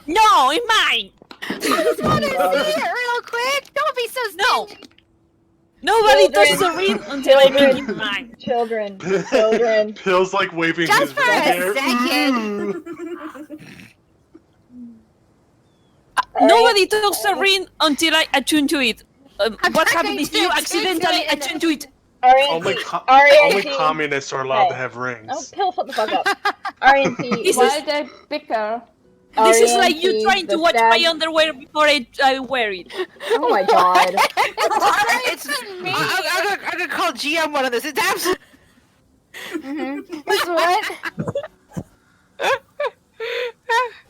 S3: No, it's mine!
S7: I just want to see it real quick. Don't be so stingy.
S3: Nobody
S4: Children.
S3: touches the ring until I make it mine.
S4: Children. Children.
S2: Pill's like waving
S7: Just
S2: his
S7: for a
S2: finger.
S7: second.
S3: Nobody touches the ring until I attune to it. What happens if you
S7: trying to
S3: accidentally
S7: attune to it
S3: attune to it?
S2: Only
S4: Arianti.
S2: communists are allowed to
S4: Hey.
S2: have rings.
S4: Oh, Pill, shut the fuck up. Arianti.
S3: This
S6: Why they bicker?
S3: This is like you
S4: Arianti,
S3: trying to
S4: the
S3: watch
S4: stag-
S3: my underwear before I wear it.
S4: Oh my god.
S1: It's I'm gonna call GM one of this. It's absolutely.
S7: That's what?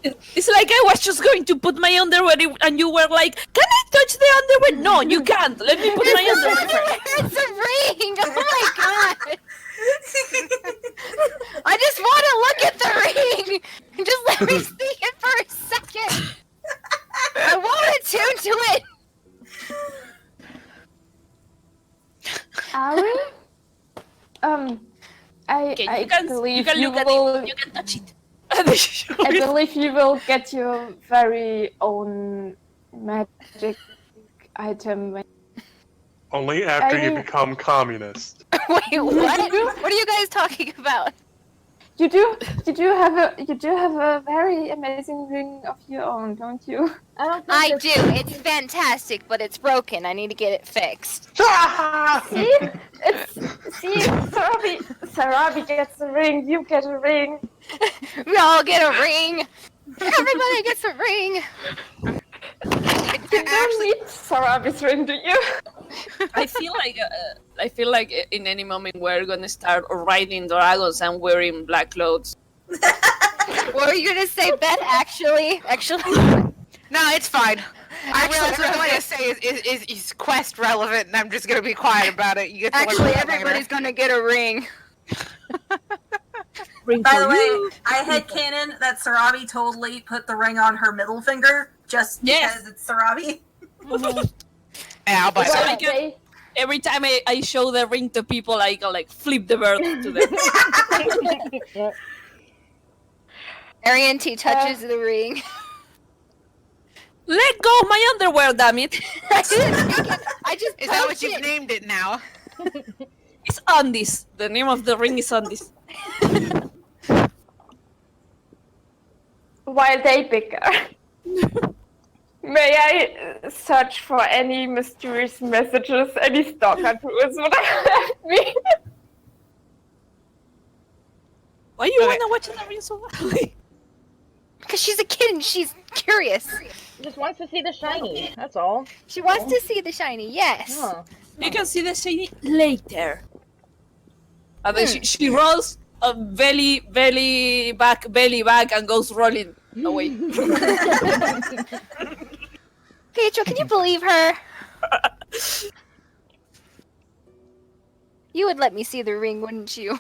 S3: It's like I was just going to put my underwear in, and you were like, "Can I touch the underwear?" No, you can't. Let me put my underwear first.
S7: It's a ring. Oh my god. I just want to look at the ring. Just let me see it for a second. I want to tune to it.
S6: Ari?
S3: Okay,
S6: I
S3: you can
S6: believe
S3: look at
S6: will,
S3: it. You can touch it.
S6: I believe you will get your very own magic item.
S2: Only after you
S6: I-
S2: become communist.
S7: Wait, what? What are you guys talking about?
S6: You do have a very amazing ring of your own, don't you?
S7: I do. It's fantastic, but it's broken. I need to get it fixed.
S6: See, Sarabi gets a ring. You get a ring.
S7: We all get a ring. Everybody gets a ring.
S6: You don't need Sarabi's ring, do you?
S3: I feel like in any moment we're gonna start riding dragons and wearing black clothes.
S7: What were you gonna say, Beth? Actually,
S1: No, it's fine. I realize what I'm going to say is quest relevant, and I'm just going to be quiet about it. You get to learn
S7: actually,
S1: that later.
S7: everybody's gonna get a ring.
S5: By the way, I headcanon that Sarabi totally put the ring on her middle finger just because it's Sarabi.
S1: Yeah, I'll buy
S3: So
S1: that.
S3: I can, every time I show the ring to people, I can like flip the bird to them.
S7: Arianti touches the ring.
S3: Let go of my underwear, damn it!
S7: I didn't take it. I just
S1: Is that what
S7: touched
S1: you've
S7: it.
S1: named it now?
S3: It's Undis. The name of the ring is Undis.
S6: While they bicker, may I search for any mysterious messages, any stalker tools would help me?
S3: Why you wanna watch the ring so badly?
S7: Because she's a kid and she's curious.
S4: Just wants to see the shiny. That's all.
S7: She wants to see the shiny, yes.
S4: Huh.
S3: You can see the shiny later. And then she rolls a belly back, and goes rolling away.
S7: Pietro, can you believe her? You would let me see the ring, wouldn't you?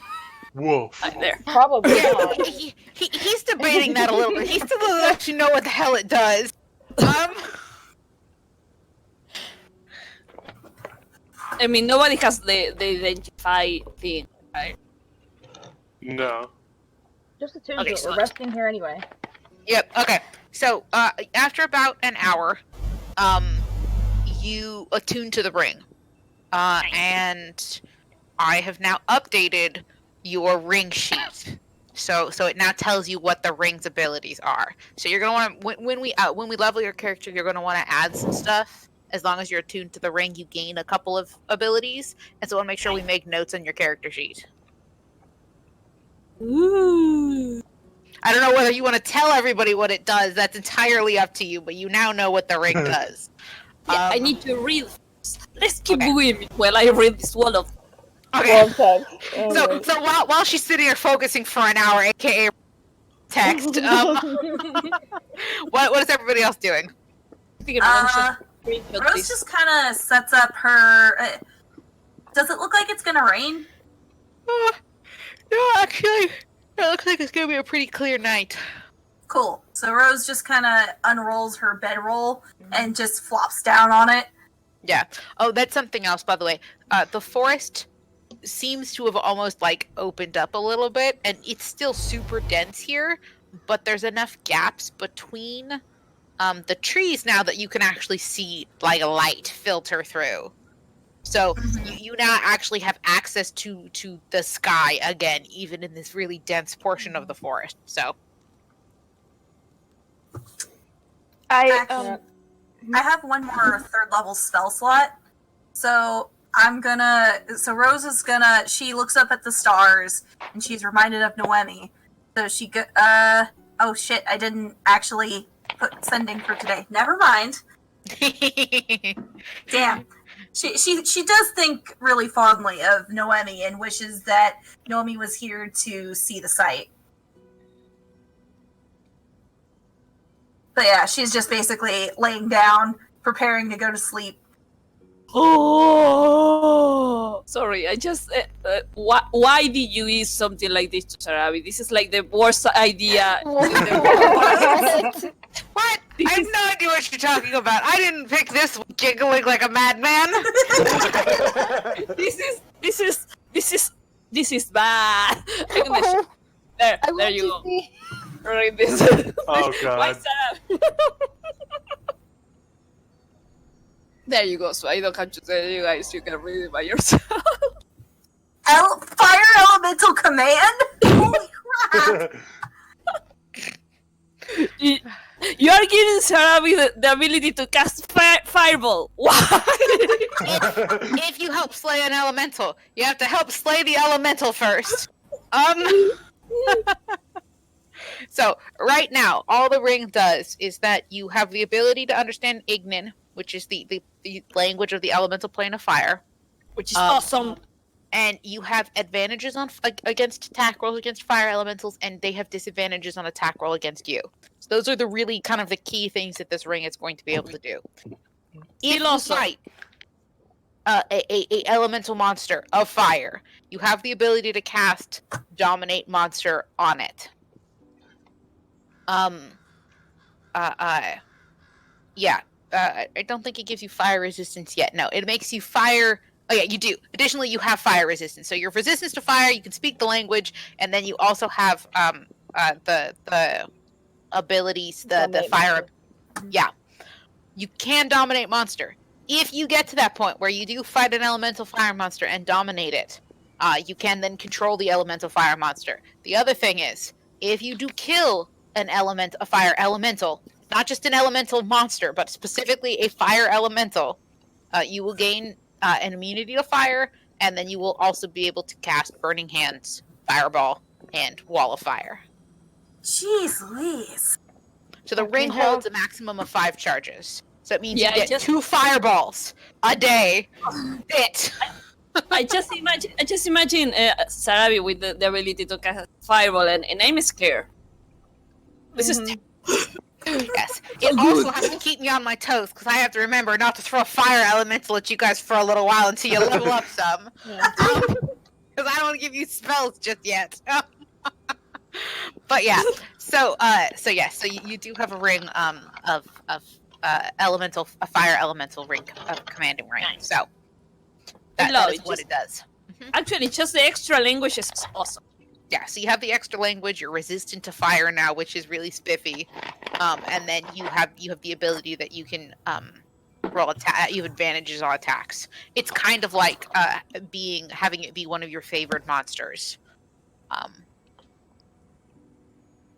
S2: Whoa.
S3: Right there.
S4: Probably not.
S1: He's debating that a little bit. He still doesn't actually know what the hell it does.
S3: I mean, nobody has the identify thing, right?
S2: No.
S4: Just attune
S3: Okay,
S4: to it.
S3: so
S4: We're resting here anyway.
S1: Yep. Okay. So after about an hour, you attune to the ring, and I have now updated your ring sheet. So it now tells you what the ring's abilities are. So you're gonna want to when we level your character, you're gonna want to add some stuff. As long as you're attuned to the ring, you gain a couple of abilities, and so I want to make sure we make notes on your character sheet.
S3: Ooh.
S1: I don't know whether you want to tell everybody what it does. That's entirely up to you. But you now know what the ring does.
S3: Yeah, I need to read. Let's keep moving while I read this one of.
S1: Okay.
S4: Well,
S1: So while she's sitting here focusing for an hour, aka text, what is everybody else doing?
S5: Rose just kind of sets up her. Does it look like it's gonna rain?
S1: No, actually, it looks like it's gonna be a pretty clear night.
S5: Cool. So Rose just kind of unrolls her bedroll and just flops down on it.
S1: Yeah. Oh, that's something else, by the way. The forest seems to have almost like opened up a little bit, and it's still super dense here, but there's enough gaps between the trees now that you can actually see like a light filter through. So you now actually have access to the sky again, even in this really dense portion of the forest. So
S5: I have one more third level spell slot. So so Rose is gonna, she looks up at the stars and she's reminded of Noemi. So she oh shit, I didn't actually put sending for today. Never mind. Damn. She does think really fondly of Noemi and wishes that Noemi was here to see the site. But yeah, she's just basically laying down, preparing to go to sleep.
S3: Oh, sorry. I just. Why did you use something like this to Sarabi? This is like the worst idea.
S1: What? I have no idea what you're talking about. I didn't pick this giggling like a madman.
S3: This is bad. I'm gonna there you go. Read this.
S2: Oh
S3: Why
S2: god.
S3: Sarabi? There you go. So I don't have to tell you guys. You can read it by yourself.
S5: Fire elemental command? Holy crap!
S3: You are giving Sarabi the ability to cast fireball. Why?
S1: If you help slay an elemental, you have to help slay the elemental first. So right now, all the ring does is that you have the ability to understand Ignin, which is the language of the elemental plane of fire,
S3: Which is awesome.
S1: and you have advantages on against attack rolls against fire elementals, and they have disadvantages on attack roll against you. So those are the really kind of the key things that this ring is going to be able to do. If you fight a elemental monster of fire, you have the ability to cast Dominate Monster on it. I don't think it gives you fire resistance yet. No, it makes you fire. Oh yeah, you do. Additionally, you have fire resistance. So your resistance to fire, you can speak the language, and then you also have the abilities, the fire. Yeah, you can dominate monster. if you get to that point where you do fight an elemental fire monster and dominate it, you can then control the elemental fire monster. The other thing is, if you do kill a fire elemental, not just an elemental monster, but specifically a fire elemental, you will gain an immunity to fire, and then you will also be able to cast Burning Hands, Fireball, and Wall of Fire.
S5: Jeez Louise.
S1: So the ring holds a maximum of 5 charges. So it means
S3: Yeah,
S1: you get 2 fireballs a day.
S3: I just imagine Sarabi with the ability to cast fireball and aim is clear. This is
S1: Yes. It also has to keep me on my toes because I have to remember not to throw a fire elemental at you guys for a little while until you level up some. Because I don't want to give you spells just yet. But yeah, so you do have a ring of a fire elemental ring of commanding ring.
S3: Nice.
S1: So that is what it does.
S3: Actually, just the extra language is awesome.
S1: Yeah, so you have the extra language. You're resistant to fire now, which is really spiffy. And then you have the ability that you can roll attack. You have advantages on attacks. It's kind of like having it be one of your favored monsters.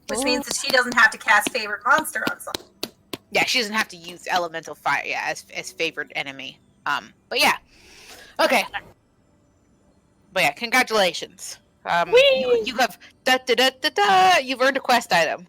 S5: Which means that she doesn't have to cast favorite monster on something.
S1: Yeah, she doesn't have to use elemental fire as favored enemy. But yeah, okay. But yeah, congratulations. You have you've earned a quest item.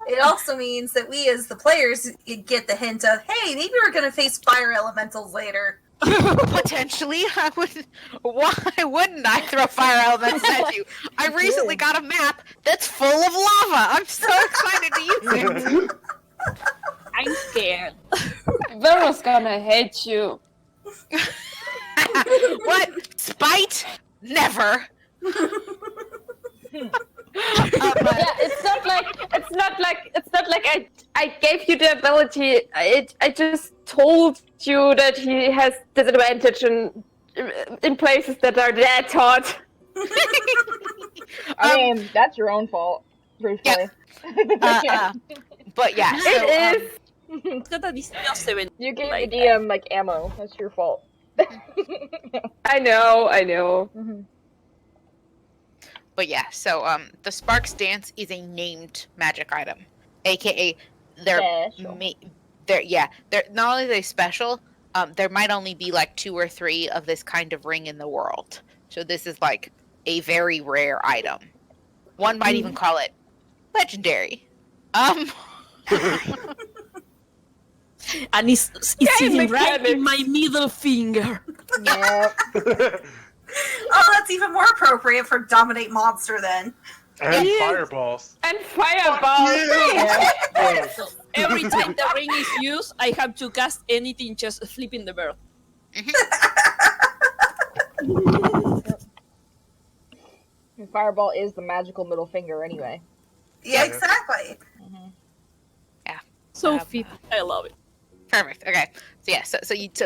S5: It also means that we, as the players, get the hint of, hey, maybe we're going to face fire elementals later.
S1: Potentially, I would. Why wouldn't I throw fire elementals at you? I recently got a map that's full of lava. I'm so excited to use it.
S3: I'm scared.
S6: Vera's gonna hate you.
S1: What? Spite? Never.
S6: Yeah, it's not like I gave you the ability. I just told you that he has disadvantage in places that are that hot.
S4: I mean, that's your own fault, truthfully.
S1: But yeah, so,
S6: It is.
S4: You gave the DM like ammo. That's your fault.
S6: I know.
S4: Mm-hmm.
S1: But yeah, so the Sparks Dance is a named magic item, aka they're not only are they special, there might only be like 2 or 3 of this kind of ring in the world. So this is like a very rare item. One might even call it legendary.
S3: And it's sitting right in my middle finger.
S4: Yeah.
S5: Oh, that's even more appropriate for Dominate Monster then.
S2: And fireballs.
S6: And fireballs.
S4: Yeah.
S3: Every time the ring is used, I have to cast anything just flipping the bird.
S4: And Fireball is the magical middle finger anyway.
S5: Yeah, exactly.
S4: Mm-hmm.
S3: So fit. I love it.
S1: Perfect. Okay. So yeah.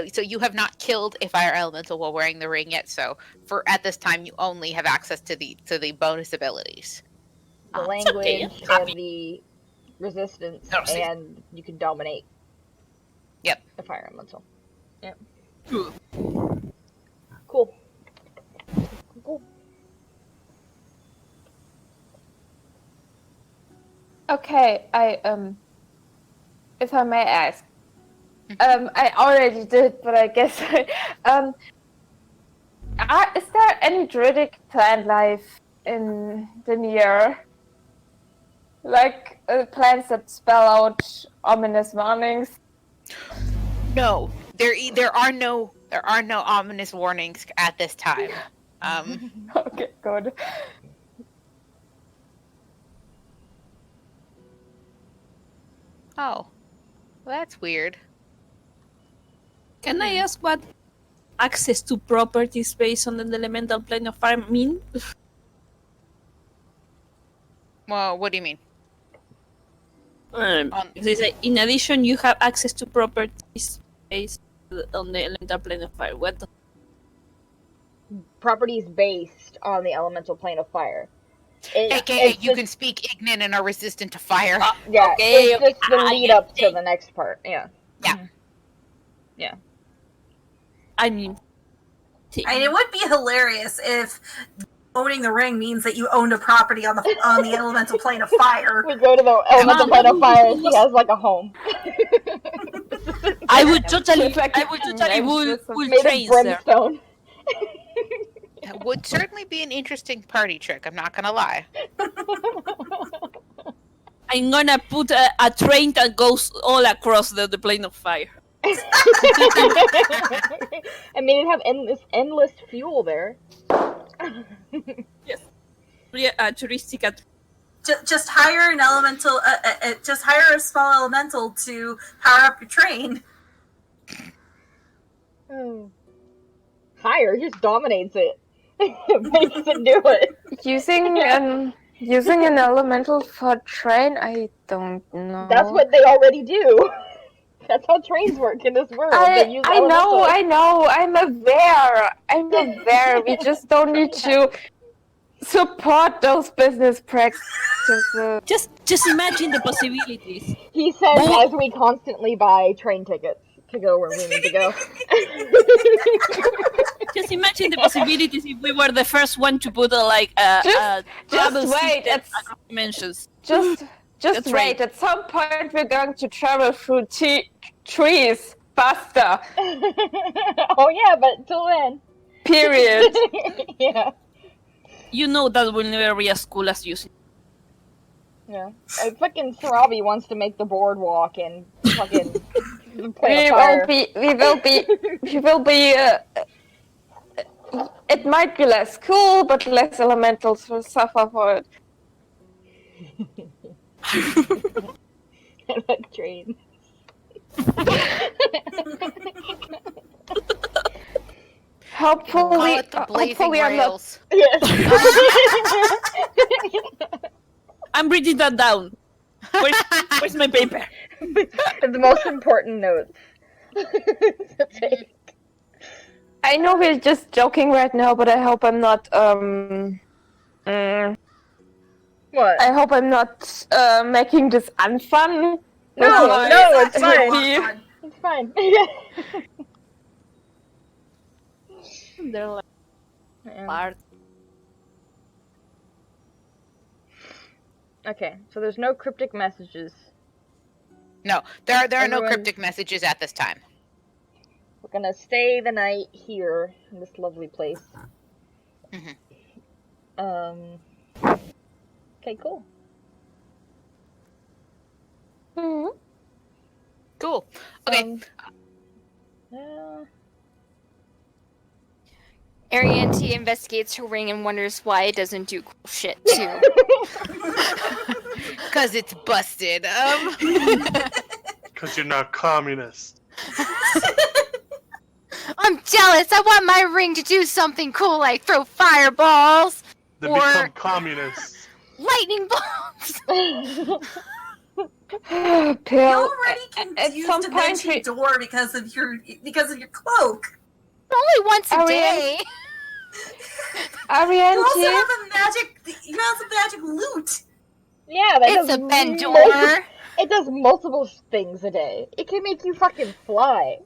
S1: So you have not killed a fire elemental while wearing the ring yet. So for at this time, you only have access to the bonus abilities.
S4: The language and the resistance, and you can dominate.
S1: Yep.
S4: The fire elemental. Yep.
S6: Cool. Okay, if I may ask, I already did, but I guess is there any druidic plant life in the near? Like plants that spell out ominous warnings?
S1: No, there are no ominous warnings at this time.
S6: Okay, good.
S1: Oh, well, that's weird.
S3: Can I ask what access to properties based on the elemental plane of fire mean?
S1: Well, what do you mean?
S3: They say, in addition, you have access to properties based on the elemental plane of fire. What?
S4: Properties based on the elemental plane of fire.
S1: AKA, you can speak Ignan and are resistant to fire.
S4: Yeah,
S3: Okay,
S4: it's just the lead up to the next part. Yeah.
S1: Yeah.
S3: I mean,
S5: And it would be hilarious if owning the ring means that you owned a property on the elemental plane of fire.
S4: We go to the elemental plane of fire. She has like a home.
S3: I would totally would
S4: Made of
S3: trains there.
S4: brimstone.
S1: It would certainly be an interesting party trick, I'm not gonna lie.
S3: I'm gonna put a train that goes all across the plane of fire.
S4: I mean, it'd have endless fuel there.
S3: Yes. Yeah, touristic.
S5: Just hire an elemental. Just hire a small elemental to power up your train.
S4: Fire just dominates it. Makes it do it.
S6: Using an elemental for train, I don't know.
S4: That's what they already do. That's how trains work in this world.
S6: I know. I'm aware. We just don't need to support those business practices.
S3: Just imagine the possibilities.
S4: He says as we constantly buy train tickets to go where we need to go.
S3: Just imagine the possibilities if we were the first one to put dimensions.
S6: Just wait. At some point, we're going to travel through trees faster.
S4: Oh yeah, but till then.
S6: Period.
S4: Yeah.
S3: You know that will never be as cool as you.
S4: Yeah. Fucking Sarabi wants to make the boardwalk and fucking play a fire.
S6: We will be. It might be less cool, but less elementals will suffer for it.
S4: I like trains.
S6: Hopefully,
S1: the blazing
S6: I'm not.
S1: rails.
S4: Yes.
S3: I'm writing that down. Where's my paper?
S4: The most important notes. to take.
S6: I know we're just joking right now, but I hope I'm not.
S4: What?
S6: I hope I'm not making this unfun.
S4: No, it's fine. It's fine.
S3: They're like part.
S4: Okay, so there's no cryptic messages.
S1: No, there are no cryptic messages at this time.
S4: We're gonna stay the night here in this lovely place. Okay, cool.
S1: Cool. Okay.
S7: Arianti investigates her ring and wonders why it doesn't do cool shit too.
S1: Because it's busted.
S2: Because you're not communist.
S7: I'm jealous. I want my ring to do something cool like throw fireballs
S2: Then
S7: or
S2: become communists.
S7: lightning bolts.
S6: Pill.
S5: You're already confused dimension door because of your cloak.
S7: Only once a day.
S6: Arianti.
S5: You have some magic loot.
S4: Yeah, that
S7: It's
S4: does
S7: a bend door.
S4: It does multiple things a day. It can make you fucking fly.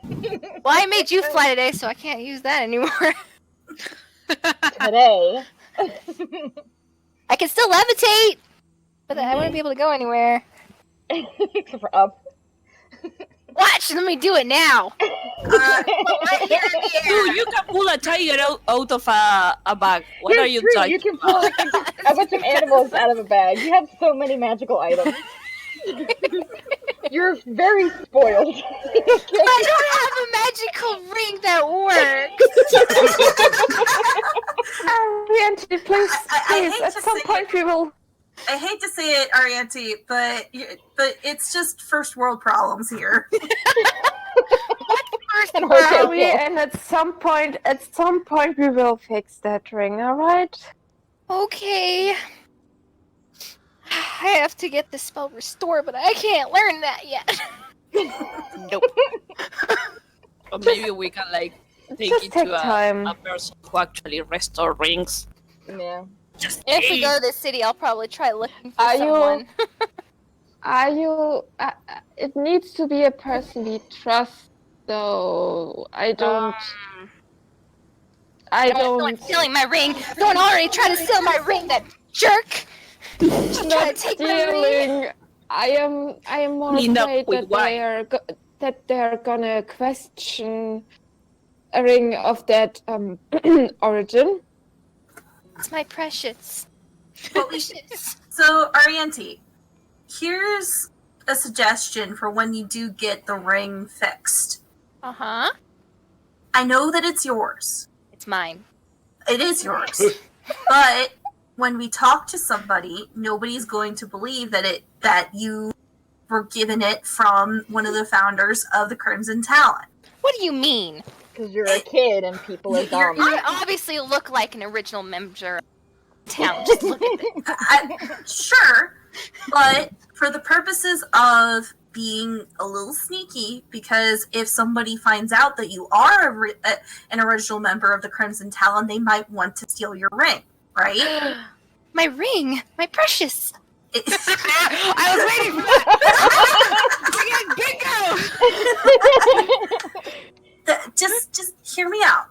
S7: Well, I made you fly today, so I can't use that anymore.
S4: Today.
S7: I can still levitate, but I wouldn't be able to go anywhere.
S4: Except for up.
S7: Watch, let me do it now.
S3: Dude, you can pull a tiger out of a bag. What are you talking
S4: You can pull a bunch of animals out of a bag. You have so many magical items. You're very spoiled.
S7: I don't have a magical ring that works.
S6: Arianti, please, at some point we will.
S5: I hate to say it, Arianti, but it's just first world problems here.
S6: And at some point we will fix that ring. All right.
S7: Okay. I have to get the spell restore, but I can't learn that yet.
S1: Nope.
S3: Or maybe we can take it to a person who actually restore rings.
S4: Yeah.
S7: If we go to the city, I'll probably try looking for someone.
S6: Are you? It needs to be a person we trust, though. I don't.
S7: Someone's stealing my ring. Someone already tried to steal my ring. That jerk. Just trying to take my ring.
S6: I am more
S3: Cleaned up
S6: afraid
S3: with
S6: that they're gonna question a ring of that origin.
S7: It's my precious.
S5: Well, so, Arianti, here's a suggestion for when you do get the ring fixed.
S7: Uh-huh.
S5: I know that it's yours.
S7: It's mine.
S5: It is yours. But when we talk to somebody, nobody's going to believe that you were given it from one of the founders of the Crimson Talon.
S7: What do you mean?
S4: Because you're a kid and people are dumb.
S7: I obviously look like an original member of town. Just look at it.
S5: Sure, but for the purposes of being a little sneaky, because if somebody finds out that you are an original member of the Crimson Talon, they might want to steal your ring, right?
S7: My ring, my precious.
S1: I was waiting for that. Bingo!
S5: Just hear me out.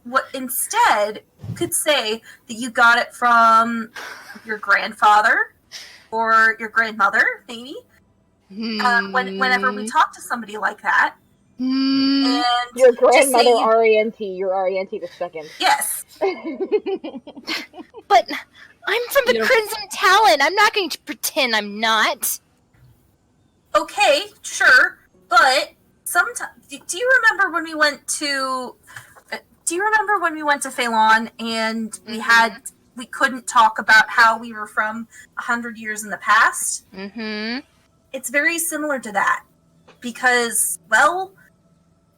S5: What instead could say that you got it from your grandfather or your grandmother, maybe. Whenever we talk to somebody like that, and
S4: your grandmother Arianti, you're Arianti the second.
S5: Yes.
S7: But I'm from the Crimson Talon. I'm not going to pretend I'm not.
S5: Okay, sure, but sometimes. Do you remember when we went to? Do you remember when we went to Phelan and we couldn't talk about how we were from 100 years in the past?
S7: Mm-hmm.
S5: It's very similar to that, because, well,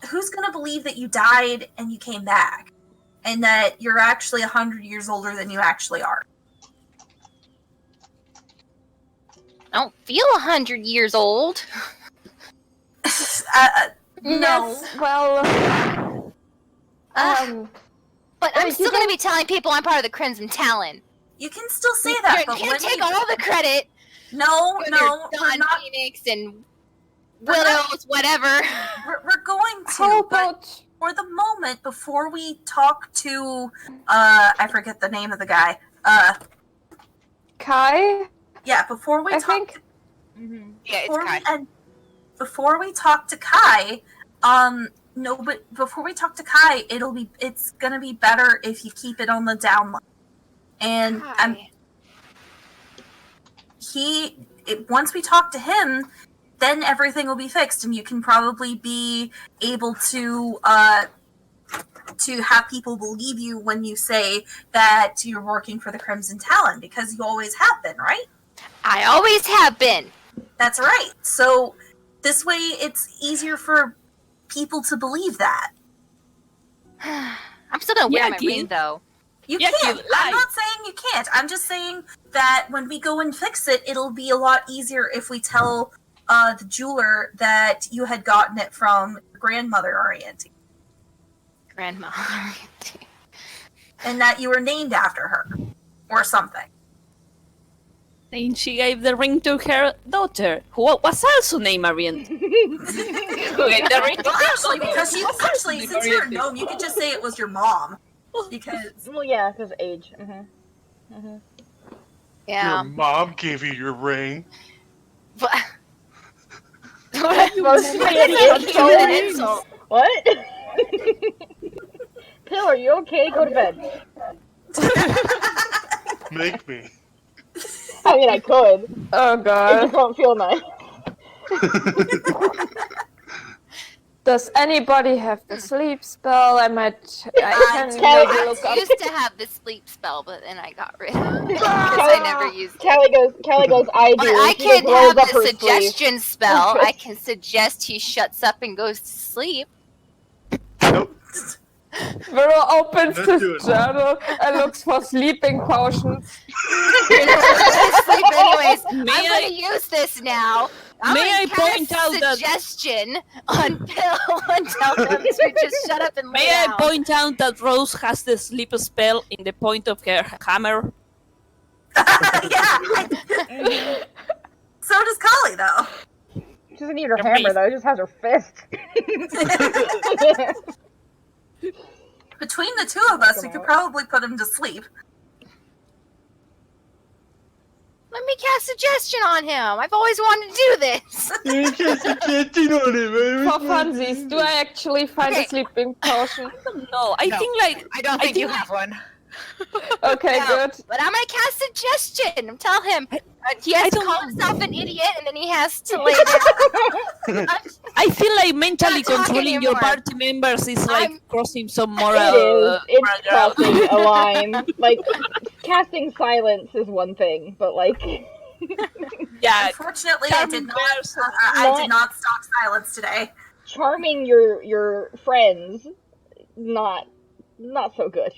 S5: who's going to believe that you died and you came back, and that you're actually 100 years older than you actually are?
S7: I don't feel 100 years old.
S5: No.
S6: Yes, well,
S7: but I'm still going to be telling people I'm part of the Crimson Talon.
S5: You can still say that,
S7: You
S5: but
S7: can't
S5: when
S7: take all the credit.
S5: No,
S7: Don
S5: we're not.
S7: Phoenix and Widows, whatever.
S5: We're going to.
S6: how about
S5: For the moment, before we talk to, I forget the name of the guy.
S6: Kai?
S5: Yeah, before we
S6: I
S5: talk.
S6: think.
S1: Yeah, it's
S5: Before
S1: Kai.
S5: and before we talk to Kai, no, but before we talk to Kai, it's gonna be better if you keep it on the down low. And once we talk to him, then everything will be fixed, and you can probably be able to have people believe you when you say that you're working for the Crimson Talon, because you always have been, right?
S7: I always have been.
S5: That's right. So this way, it's easier for people to believe that.
S7: I'm still going to wear my ring, though.
S5: You can't. I'm not saying you can't. I'm just saying that when we go and fix it, it'll be a lot easier if we tell the jeweler that you had gotten it from your grandmother Arianti.
S7: Grandma Arianti.
S5: And that you were named after her. Or something.
S3: And she gave the ring to her daughter, who was also named Arianti. Who gave the ring to her
S5: Since you're a gnome, you could just say it was your mom. Because...
S4: Well, yeah, because age.
S7: Yeah.
S10: Your mom gave you your ring.
S7: But...
S4: What? Pill, are you okay? Go to bed.
S10: Make me.
S4: I mean, I could.
S6: Oh
S4: I
S6: god.
S4: just don't feel nice.
S6: Does anybody have the sleep spell? I can
S7: I
S6: maybe look up.
S7: used to have the sleep spell, but then I got rid of it because I never used it.
S4: Callie goes, I do.
S7: But I
S4: She just
S7: can
S4: rolls
S7: have
S4: up her
S7: the
S4: sleeve.
S7: suggestion spell. I can suggest he shuts up and goes to sleep.
S10: Nope.
S6: Vero opens
S10: Let's do
S6: his
S10: it.
S6: journal and looks for sleeping potions.
S7: You're not going to sleep anyways. I'm
S3: May
S7: going to use this now. I'm
S3: May
S7: gonna
S3: I
S7: cast
S3: point out that-
S7: suggestion on Pill and tell them to just shut up and lay
S3: May I
S7: down.
S3: point out that Rose has the sleep spell in the point of her hammer?
S5: yeah. So does Kali. really, though.
S4: She doesn't need her hammer, though. She just has her fist.
S5: Between the two of us, we could probably put him to sleep.
S7: Let me cast suggestion on him. I've always wanted to do this.
S6: For funsies, do I actually find a sleeping potion?
S3: I don't know. I
S1: don't think you have one.
S6: Okay, good.
S7: But I'm gonna cast suggestion. Tell him he has to call himself an idiot, and then he has to lay down.
S3: I feel like mentally
S7: Not talking
S3: controlling your
S7: anymore.
S3: party members is like crossing some moral.
S4: It is. It's
S3: paragraph.
S4: crossing a line. Like, casting silence is one thing, but like...
S3: Yeah.
S5: Unfortunately, I did not stock silence today.
S4: Charming your friends, not so good.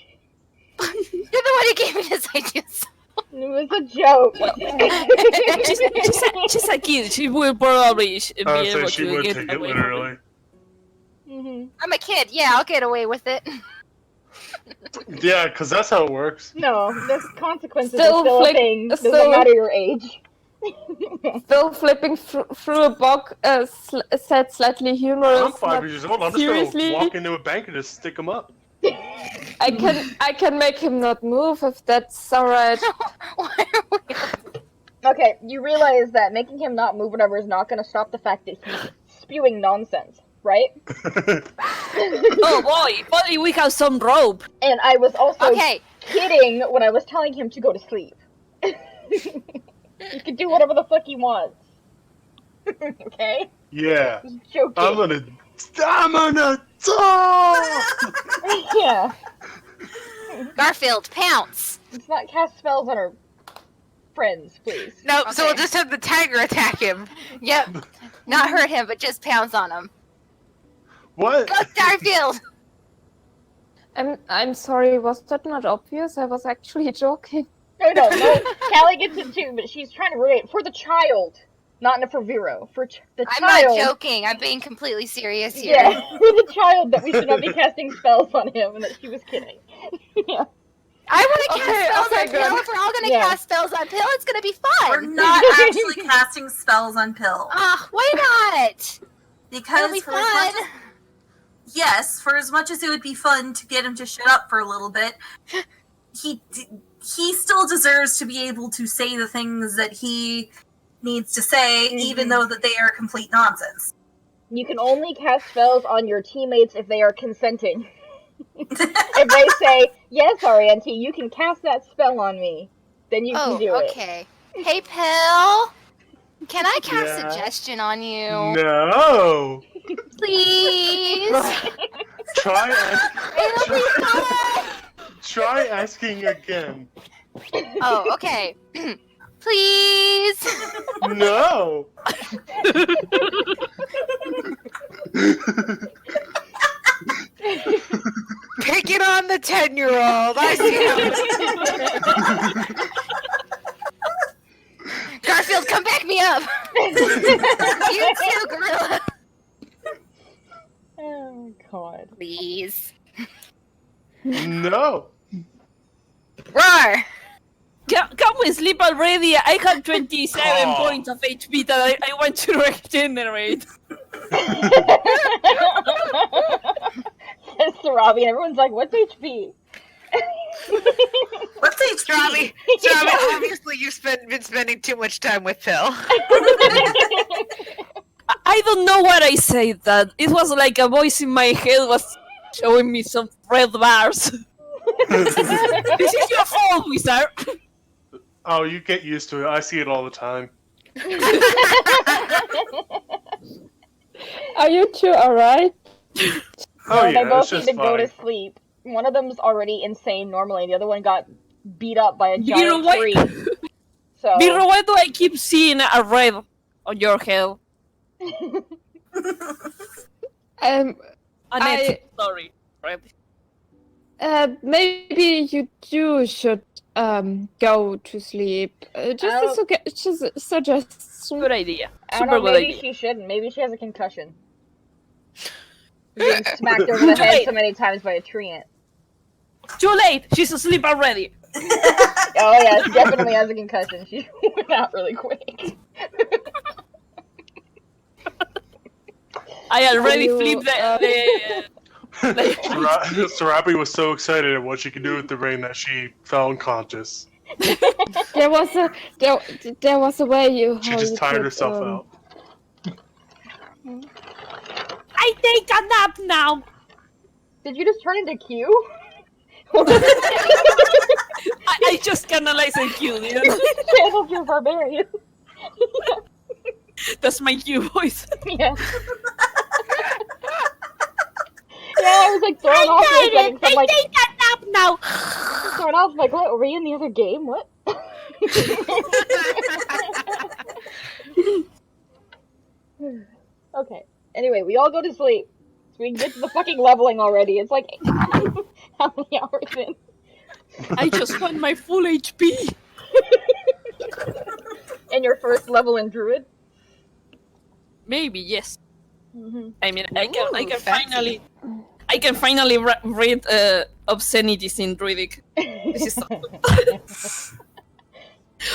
S7: You're the one who gave me this idea.
S4: It was a joke.
S3: she's a kid. She will probably be
S10: I would say
S3: able
S10: she
S3: to
S10: would
S3: get
S10: take it
S3: away
S10: literally.
S7: I'm a kid. Yeah, I'll get away with it.
S10: Yeah, because that's how it works.
S4: No, there's consequences
S6: Still
S4: are still a thing. Doesn't matter your age.
S6: Still flipping through a book, said slightly humorous.
S10: I'm 5 years old. I'm just
S6: seriously?
S10: gonna walk into a bank and just stick them up.
S6: I can make him not move if that's alright.
S4: Okay, you realize that making him not move whatever is not going to stop the fact that he's spewing nonsense, right?
S3: Oh boy, if only we have some rope.
S4: And I was also
S7: Okay.
S4: kidding when I was telling him to go to sleep. He can do whatever the fuck he wants. Okay?
S10: Yeah.
S4: Joking.
S10: I'm gonna talk!
S4: Yeah.
S7: Garfield, pounce.
S4: Let's not cast spells on our friends, please.
S1: No, so we'll just have the tiger attack him.
S7: Yep. Not hurt him, but just pounce on him.
S10: What?
S7: Go, Garfield!
S6: I'm sorry, was that not obvious? I was actually joking.
S4: No. Callie gets it too, but she's trying to relate for the child, not for Vero. For the
S7: I'm
S4: child.
S7: not joking. I'm being completely serious here.
S4: Yeah, for the child that we should not be casting spells on him, and that she was kidding. Yeah.
S7: I want to cast spells on
S4: good.
S7: Pill. If we're all going to
S4: Yeah.
S7: cast spells on Pill, it's going to be fun.
S5: We're not actually casting spells on Pill.
S7: Why not?
S5: Because
S7: It'll be
S5: for as much
S7: fun.
S5: yes, for as much as it would be fun to get him to shut up for a little bit, he still deserves to be able to say the things that he needs to say, even though that they are complete nonsense.
S4: You can only cast spells on your teammates if they are consenting. If they say, yes, Arianti, you can cast that spell on me, then you can do it.
S7: Okay. Hey, Pill. Can I cast
S10: Yeah.
S7: suggestion on you?
S10: No!
S7: Please?
S10: Try asking again.
S7: Oh, okay. Please?
S10: No!
S1: Pick it on the 10-year-old. I see how
S7: Garfield, come back me up! You too, gorilla!
S4: Oh, God.
S7: Please.
S10: No!
S3: Roar! Can we sleep already? I have 27 points of HP that I want to regenerate.
S4: Says Sarabi, and everyone's like, what's HP?
S5: What's HP?
S1: Robbie, obviously you've been spending too much time with Pill.
S3: I don't know what I said that. It was like a voice in my head was showing me some red bars. This is your fault, wizard.
S10: Oh, you get used to it. I see it all the time.
S6: Are you two alright?
S10: Oh,
S4: No,
S10: yeah,
S4: they both
S10: it's
S4: need
S10: just
S4: to go to
S10: fine.
S4: sleep. One of them's already insane normally, and the other one got beat up by a
S3: You
S4: giant
S3: know what?
S4: tree. So
S3: Miro, why do I keep seeing a red on your head? Sorry. Red.
S6: Maybe you two should go to sleep. Just a suggestion.
S3: Good idea.
S4: I don't
S3: Super
S4: know,
S3: good
S4: maybe
S3: idea.
S4: she shouldn't. Maybe she has a concussion. Being smacked over the head so many times by a tree ant.
S3: Too late. She's asleep already.
S4: Oh yeah, she definitely has a concussion. She went out really quick.
S3: I already
S6: You,
S3: flipped the
S10: Sarabi was so excited at what she could do with the ring that she fell unconscious.
S6: there was a way you.
S10: She
S6: how
S10: just
S6: you
S10: tired
S6: could,
S10: herself out.
S3: I take a nap now.
S4: Did you just turn into Q?
S3: I just canalize a Q. You know?
S4: Channeled your barbarian.
S3: That's my Q voice.
S4: Yeah. Yeah, I was like thrown off for a second. I'm like,
S3: take a nap now.
S4: thrown off. Like, what? Were we in the other game? What? Okay. Anyway, we all go to sleep. So we can get to the fucking leveling already. It's like, how many hours in?
S3: I just want my full HP.
S4: And your first level in Druid?
S3: Maybe yes.
S4: Mm-hmm.
S3: I mean, I can
S1: fancy.
S3: finally read obscenities in Druidic. This is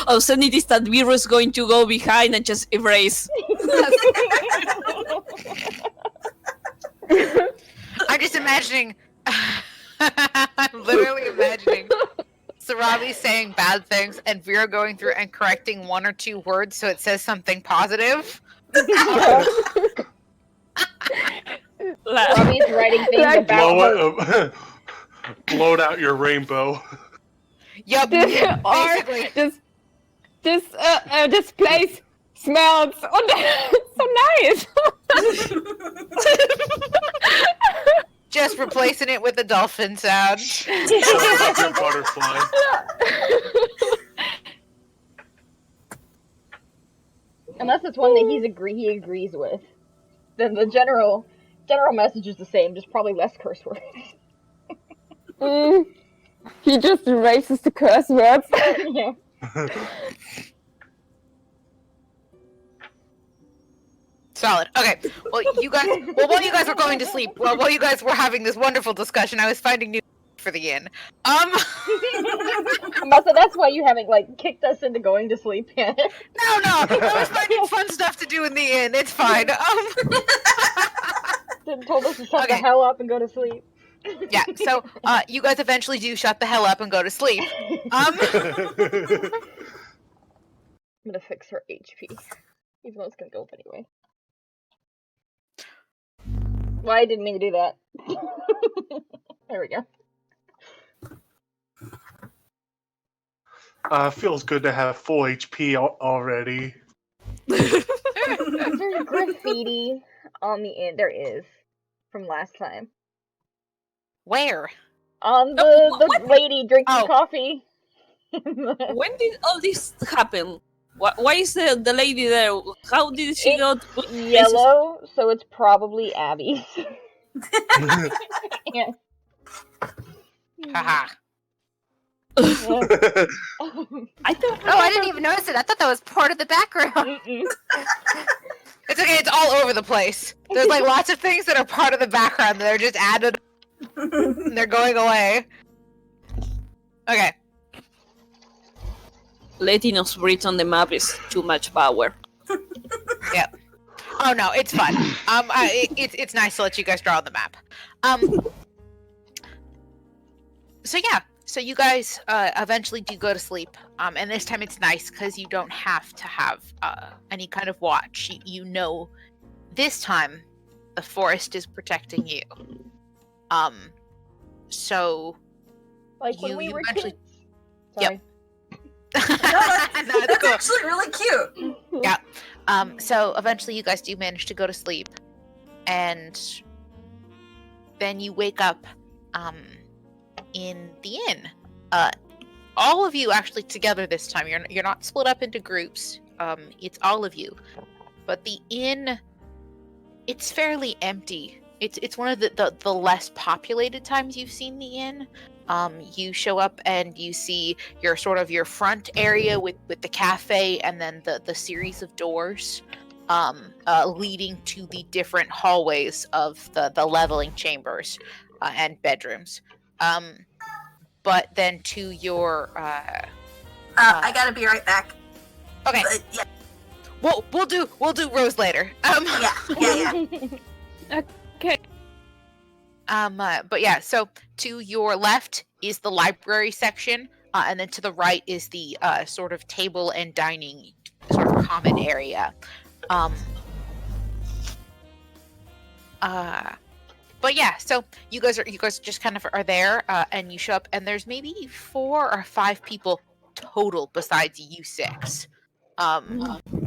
S3: obscenities that Vero is going to go behind and just erase.
S1: I'm just imagining. I'm literally imagining Sarabi saying bad things and Vera going through and correcting one or two words so it says something positive.
S4: Robbie's writing things about her.
S10: Blow out your rainbow.
S1: Yup, basically.
S6: This place smells so nice.
S1: Just replacing it with a dolphin sound.
S10: Your butterfly.
S4: Unless it's one that he agrees with, then the general message is the same, just probably less curse words.
S6: He just erases the curse words.
S4: Yeah.
S1: Solid. Okay. Well, while you guys were going to sleep, while you guys were having this wonderful discussion, I was finding new for the inn.
S4: So that's why you haven't kicked us into going to sleep yet.
S1: No, I was finding fun stuff to do in the inn. It's fine.
S4: Told us to shut the hell up and go to sleep.
S1: Yeah. So, you guys eventually do shut the hell up and go to sleep.
S4: I'm gonna fix her HP, even though it's gonna go up anyway. Well, I didn't mean to do that. There we go.
S10: Feels good to have full HP already.
S4: There's graffiti on the inn. There is. From last time.
S1: Where?
S4: On the lady drinking coffee.
S3: When did all this happen? Why is the lady there? How did she go to
S4: yellow? So it's probably Abby. Yeah.
S1: Haha.
S7: I didn't even notice it. I thought that was part of the background.
S1: It's okay, it's all over the place. There's lots of things that are part of the background that are just added and they're going away. Okay.
S3: Letting us breathe on the map is too much power.
S1: Yep. Oh no, it's fun. It's nice to let you guys draw on the map. So yeah, so you guys eventually do go to sleep. And this time it's nice because you don't have to have any kind of watch. You know, this time the forest is protecting you. So
S4: when we were
S1: eventually...
S4: kids. Sorry.
S1: Yep. That's
S5: cool. Actually really cute.
S1: Yeah. So eventually you guys do manage to go to sleep, and then you wake up in the inn. All of you actually together this time. You're not split up into groups. It's all of you. But the inn, it's fairly empty. It's one of the less populated times you've seen the inn. You show up and you see your front area with the cafe and then the series of doors leading to the different hallways of the leveling chambers and bedrooms. But then to your
S5: I gotta be right back.
S1: Okay.
S5: Yeah.
S1: We'll do Rose later.
S5: Yeah.
S6: Okay.
S1: But yeah, so to your left is the library section, and then to the right is the sort of table and dining sort of common area. But yeah, so you guys just kind of are there, and you show up, and there's maybe 4 or 5 people total besides you 6.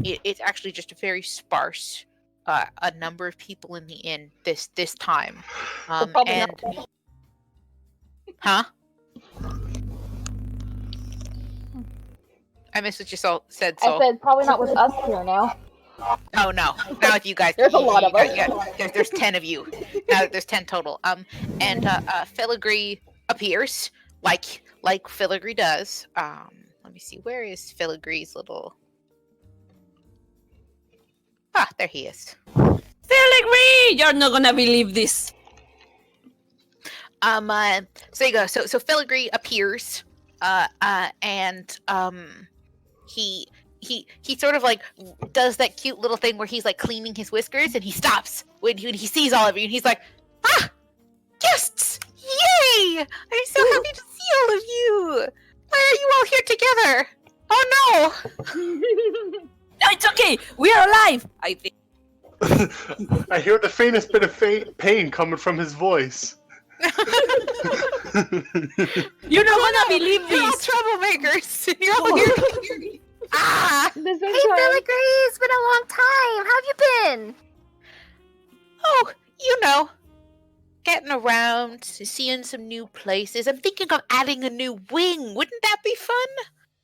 S1: It's actually just a very sparse a number of people in the inn this time. And huh? I missed what you said.
S4: I said probably not with us here now.
S1: Oh no, not with you guys.
S4: There's a lot of us.
S1: There's 10 of you. There's 10 total. And Filigree appears like Filigree does. Let me see. Where is Filigree's little? Ah, there he is.
S3: Filigree, you're not gonna believe this.
S1: So you go. So Filigree appears. And he sort of like does that cute little thing where he's like cleaning his whiskers, and he stops when he sees all of you, and he's like, "Ah, guests! Yay! I'm so happy to see all of you. Why are you all here together? Oh no!"
S3: No, it's okay. We are alive. I think.
S10: I hear the faintest bit of pain coming from his voice.
S3: You're not gonna believe
S1: You're all
S3: this.
S1: troublemakers. You're all here. Ah!
S7: Hey, Filigree, it's been a long time. How have you been?
S1: Oh, getting around, seeing some new places. I'm thinking of adding a new wing. Wouldn't that be fun?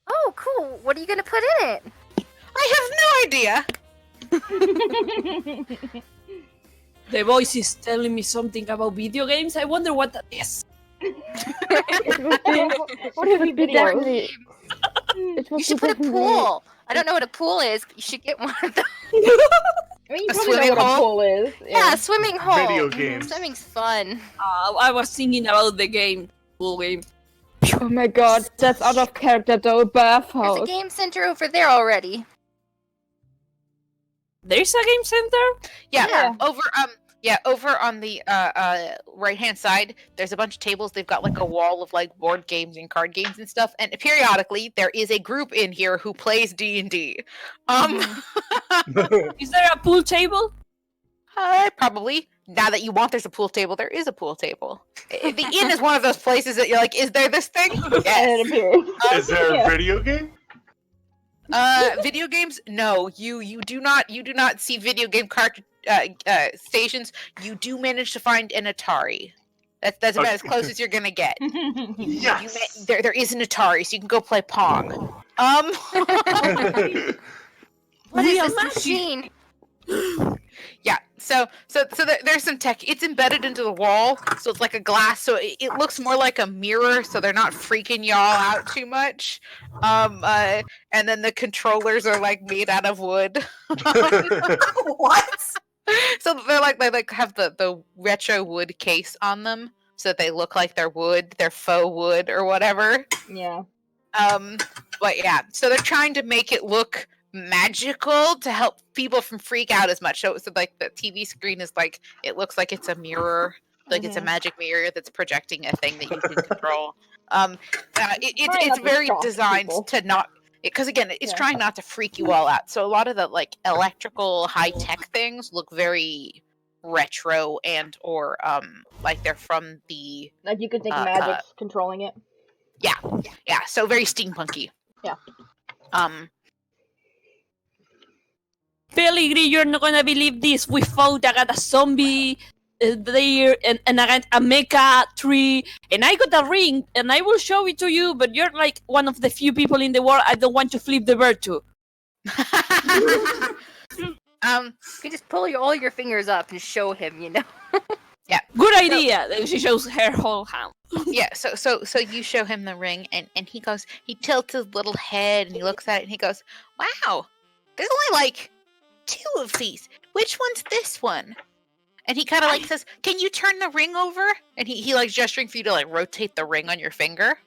S7: Oh, cool. What are you gonna put in it?
S1: I have no idea.
S3: The voice is telling me something about video games. I wonder what that is.
S6: What are we videos?
S7: You should put a pool. I don't know what a pool is, but you should get one of those.
S4: I mean, you
S1: A
S4: probably
S1: swimming
S4: know what a
S1: hole?
S4: pool is.
S7: Yeah, a swimming hole.
S10: Video games.
S7: Swimming's fun.
S3: I was thinking about the game. Pool game.
S6: Oh my god, that's out of character though,
S7: There's a
S6: bathhouse.
S7: game center over there already.
S3: There's a game center?
S1: Yeah. Over on the right hand side, there's a bunch of tables. They've got like a wall of like board games and card games and stuff. And periodically, there is a group in here who plays D&D.
S3: Is there a pool table?
S1: Probably. Now that you want, there's a pool table. There is a pool table. The inn is one of those places that you're like, is there this thing?
S4: And it
S1: Yes.
S4: appears.
S10: Is there a video game?
S1: Video games? No, you do not see video game stations. You do manage to find an Atari. That's about as close as you're gonna get.
S10: Yes.
S1: There is an Atari, so you can go play Pong.
S7: What is this machine?
S1: Yeah. So there's some tech. It's embedded into the wall, so it's like a glass. So it looks more like a mirror, so they're not freaking y'all out too much. And then the controllers are like made out of wood.
S5: What?
S1: So they have the retro wood case on them, so that they look like they're wood, they're faux wood or whatever.
S4: Yeah.
S1: But yeah, so they're trying to make it look magical to help people from freak out as much. So like the TV screen is like, it looks like it's a mirror, like it's a magic mirror that's projecting a thing that you can control. It's very designed to not, because again, it's trying not to freak you all out. So a lot of the like electrical high tech things look very retro and or like they're from the
S4: Like you could think magic's controlling it.
S1: yeah, so very steampunky.
S4: Yeah.
S3: Filigree, you're not gonna believe this. We fought against a zombie there and against a mecha tree, and I got a ring, and I will show it to you, but you're like one of the few people in the world I don't want to flip the bird to.
S7: You can just pull all your fingers up and show him, you know?
S1: Yeah.
S3: Good idea. Then she shows her whole hand.
S1: Yeah, so you show him the ring, and he goes, he tilts his little head, and he looks at it, and he goes, wow, there's only like 2 of these. Which one's this one? And he kind of like says, can you turn the ring over? And he like gesturing for you to like rotate the ring on your finger.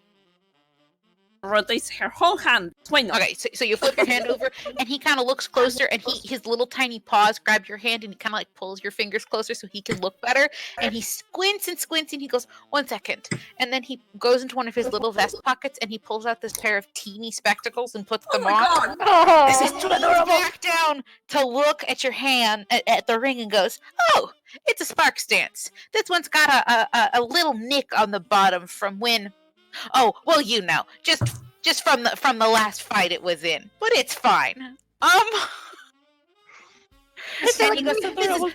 S3: rotates her whole hand. Why not?
S1: Okay, so you flip your hand over, and he kind of looks closer, and his little tiny paws grab your hand, and he kind of like pulls your fingers closer so he can look better. And he squints, and he goes, 1 second. And then he goes into one of his little vest pockets, and he pulls out this pair of teeny spectacles and puts them on. This is too adorable. Back down to look at your hand, at the ring, and goes, "Oh, it's a spark stance. This one's got a little nick on the bottom from when. Oh, well, you know, just from the last fight it was in, but it's fine." And he goes,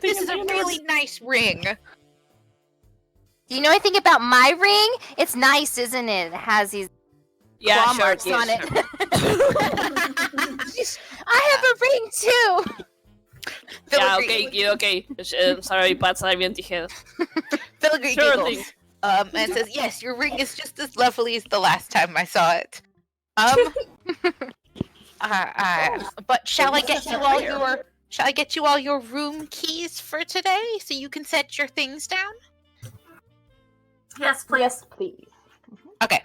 S1: "This is a really nice ring."
S7: Do you know anything about my ring? It's nice, isn't it? It has these claw marks on it. I have a ring too.
S3: Yeah, okay. Sorry, Pats, I meant to hear.
S1: Filigree giggles, and says, "Yes, your ring is just as lovely as the last time I saw it. But shall I get you all your room keys for today so you can set your things down?"
S5: Yes, please.
S4: Yes, please.
S1: Okay.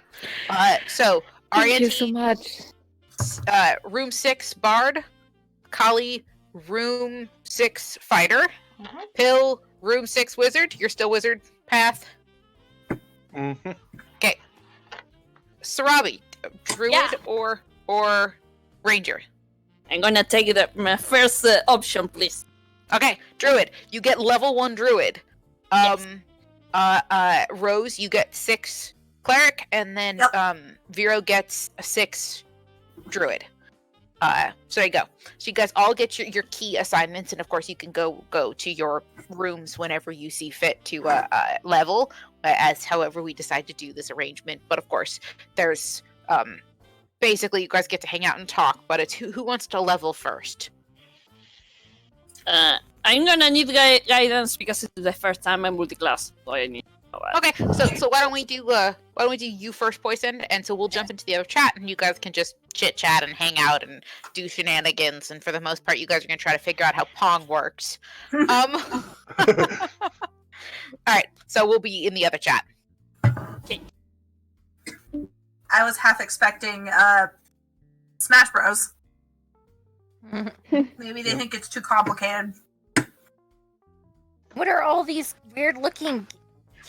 S1: So
S9: Thank you
S1: Arianti,
S9: so much.
S1: room 6 bard, Kali, room 6 fighter, Pill, room 6 wizard. You're still wizard path.
S10: Mm-hmm.
S1: Okay. Sarabi, druid or ranger?
S3: I'm gonna take my first option, please.
S1: Okay, druid. You get level 1 druid. Rose, you get 6 cleric, and then Vero gets a 6 druid. So there you go. So you guys all get your key assignments, and of course you can go to your rooms whenever you see fit to level, as however we decide to do this arrangement. But of course, there's basically you guys get to hang out and talk, but it's who wants to level first.
S3: I'm gonna need guidance because it's the first time I'm multi-class, so I need.
S1: Okay, so why don't we do you first, Poison, and so we'll jump into the other chat, and you guys can just chit chat and hang out and do shenanigans, and for the most part, you guys are gonna try to figure out how Pong works. All right, so we'll be in the other chat.
S5: I was half expecting Smash Bros. Maybe they think it's too complicated.
S7: What are all these weird-looking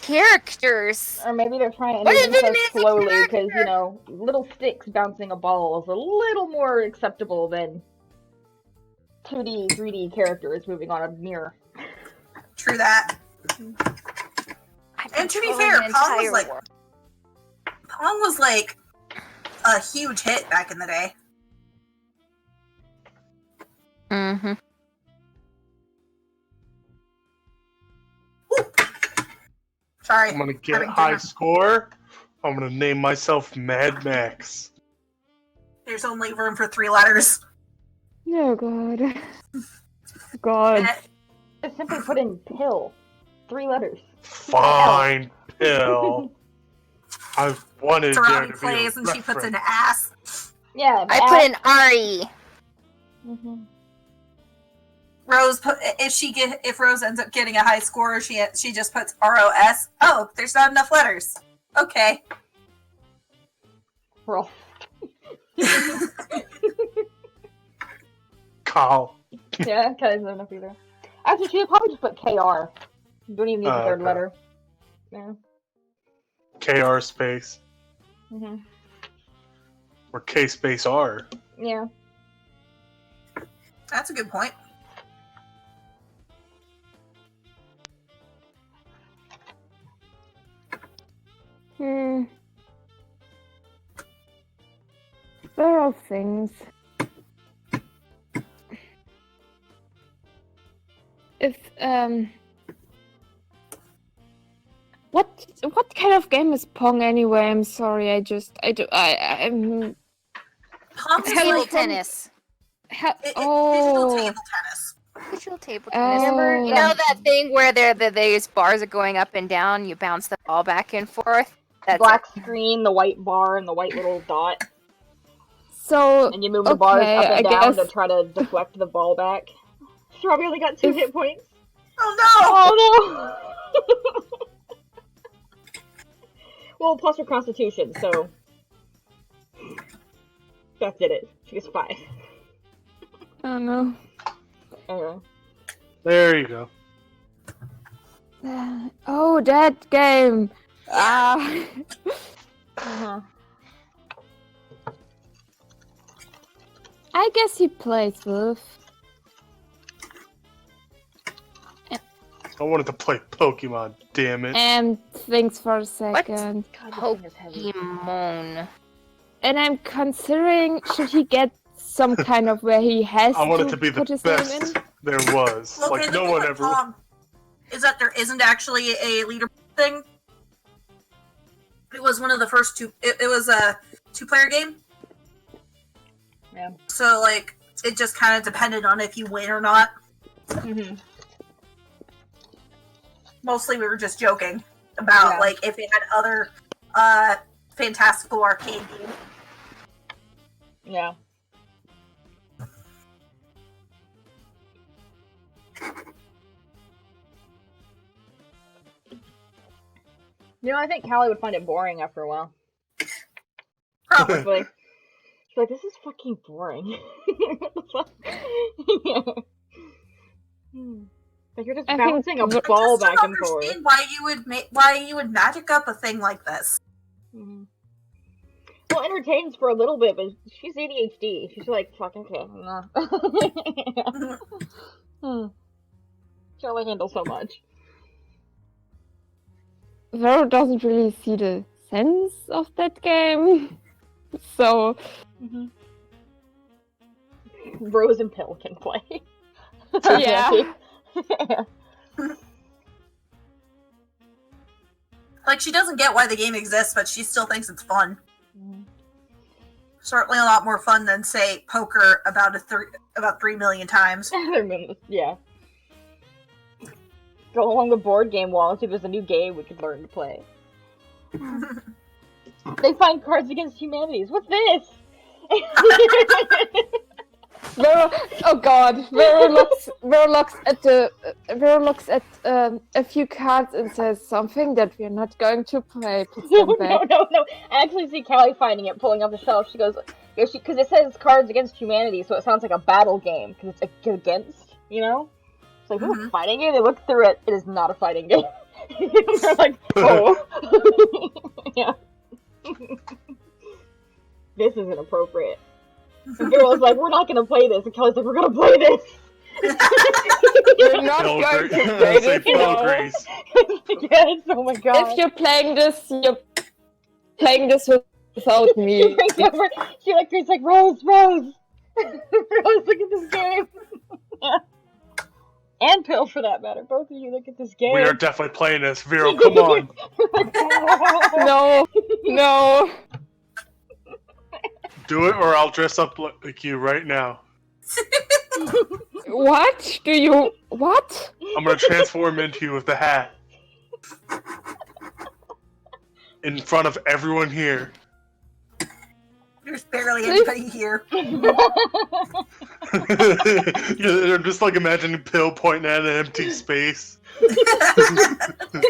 S7: characters?
S4: Or maybe they're trying to
S7: What is
S4: introduce
S7: it
S4: us
S7: as a
S4: slowly because,
S7: character?
S4: you know, little sticks bouncing a ball is a little more acceptable than 2D, 3D characters moving on a mirror.
S5: True that. And to be fair, Pong was like a huge hit back in the day.
S7: Mm-hmm.
S5: Sorry.
S10: I'm gonna get a high score. I'm gonna name myself Mad Max.
S5: There's only room for 3 letters.
S9: Oh god. God.
S4: Just simply put in pill. 3 letters.
S10: Fine, Pill. I've wanted there
S5: Sarabi
S10: to be
S5: plays
S10: a
S5: and she puts in
S10: reference.
S5: ass.
S4: Yeah,
S7: I put in Ari.
S4: Mm-hmm.
S5: Rose, if Rose ends up getting a high score, she just puts ROS. Oh, there's not enough letters. Okay.
S4: Roll.
S10: Call.
S4: Yeah, kind of enough either. Actually, she would probably just put KR. You don't even need the 3rd
S10: Okay.
S4: letter. Yeah.
S10: KR space.
S4: Mm-hmm.
S10: Or K space R.
S4: Yeah.
S5: That's a good point.
S9: Several things. If what kind of game is Pong anyway? I'm sorry, I'm
S5: Pong is
S7: Table
S5: like
S7: tennis.
S5: digital table tennis.
S7: Digital table tennis.
S9: Oh.
S7: You know that thing where these bars are going up and down? You bounce the ball back and forth? That's
S4: Black screen, the white bar, and the white little dot.
S9: So
S4: And you move the bars up and
S9: I
S4: down
S9: guess
S4: to try to deflect the ball back. Strawberry only got 2 hit points.
S5: Oh no!
S4: Oh no! Well, plus her constitution, so. Steph did it. She was 5.
S9: Oh no.
S4: Anyway.
S10: There you go.
S9: Oh, that game. Ah.
S4: Uh-huh.
S9: I guess he plays with.
S10: I wanted to play Pokemon, damn it.
S9: And thinks for a second.
S7: Pokemon.
S9: And I'm considering, should he get some kind of where he has
S10: I want
S9: to
S10: it to be the
S9: put his name in?
S10: best there was.
S5: Well, okay,
S10: Like,
S5: the
S10: no
S5: thing
S10: one
S5: with
S10: ever.
S5: Pong is that there isn't actually a leader thing. It was one of the first two. It was a 2-player game.
S4: Yeah.
S5: So, like, it just kind of depended on if you win or not.
S4: Mm-hmm.
S5: Mostly we were just joking about, like, if they had other fantastical arcade games.
S4: Yeah. You know, I think Callie would find it boring after a while.
S5: Probably.
S4: She's like, this is fucking boring. What the fuck? Like, you're just bouncing a ball back and forth.
S5: I why you would magic up a thing like this.
S4: Mm-hmm. Well, entertains for a little bit, but she's ADHD. She's like, fuck, okay, no. She'll only handle so much.
S9: Vero doesn't really see the sense of that game. So.
S4: Mm-hmm. Rose and Pill can play.
S9: Yeah.
S5: Like, she doesn't get why the game exists, but she still thinks it's fun. Certainly a lot more fun than, say, poker about 3 million times.
S4: Yeah. Go along the board game wall and see if there's a new game we could learn to play. They find Cards Against Humanities. What's this?
S9: Vero, oh god, Vero looks at a few cards and says something that we're not going to play. Puts them back.
S4: No. I actually see Callie finding it, pulling off the shelf. She goes, because it says Cards Against Humanity, so it sounds like a battle game, because it's against, you know? It's like, ooh, fighting game? They look through it. It is not a fighting game. They're like, oh. Yeah. This is inappropriate. And Vero's like, we're not gonna play this. And Kelly's like, we're gonna play this.
S9: We're not going to play this.
S4: Yes, oh my god.
S9: If you're playing this, you're playing this without me.
S4: She's like, Rose. Rose, look at this game. Yeah. And Pill, for that matter. Both of you look at this game.
S10: We are definitely playing this. Vero, come on.
S9: No.
S10: Do it or I'll dress up like you right now.
S9: What? What?
S10: I'm gonna transform into you with the hat. In front of everyone here.
S5: There's barely anybody here.
S10: I'm just like imagining Pill pointing at an empty space.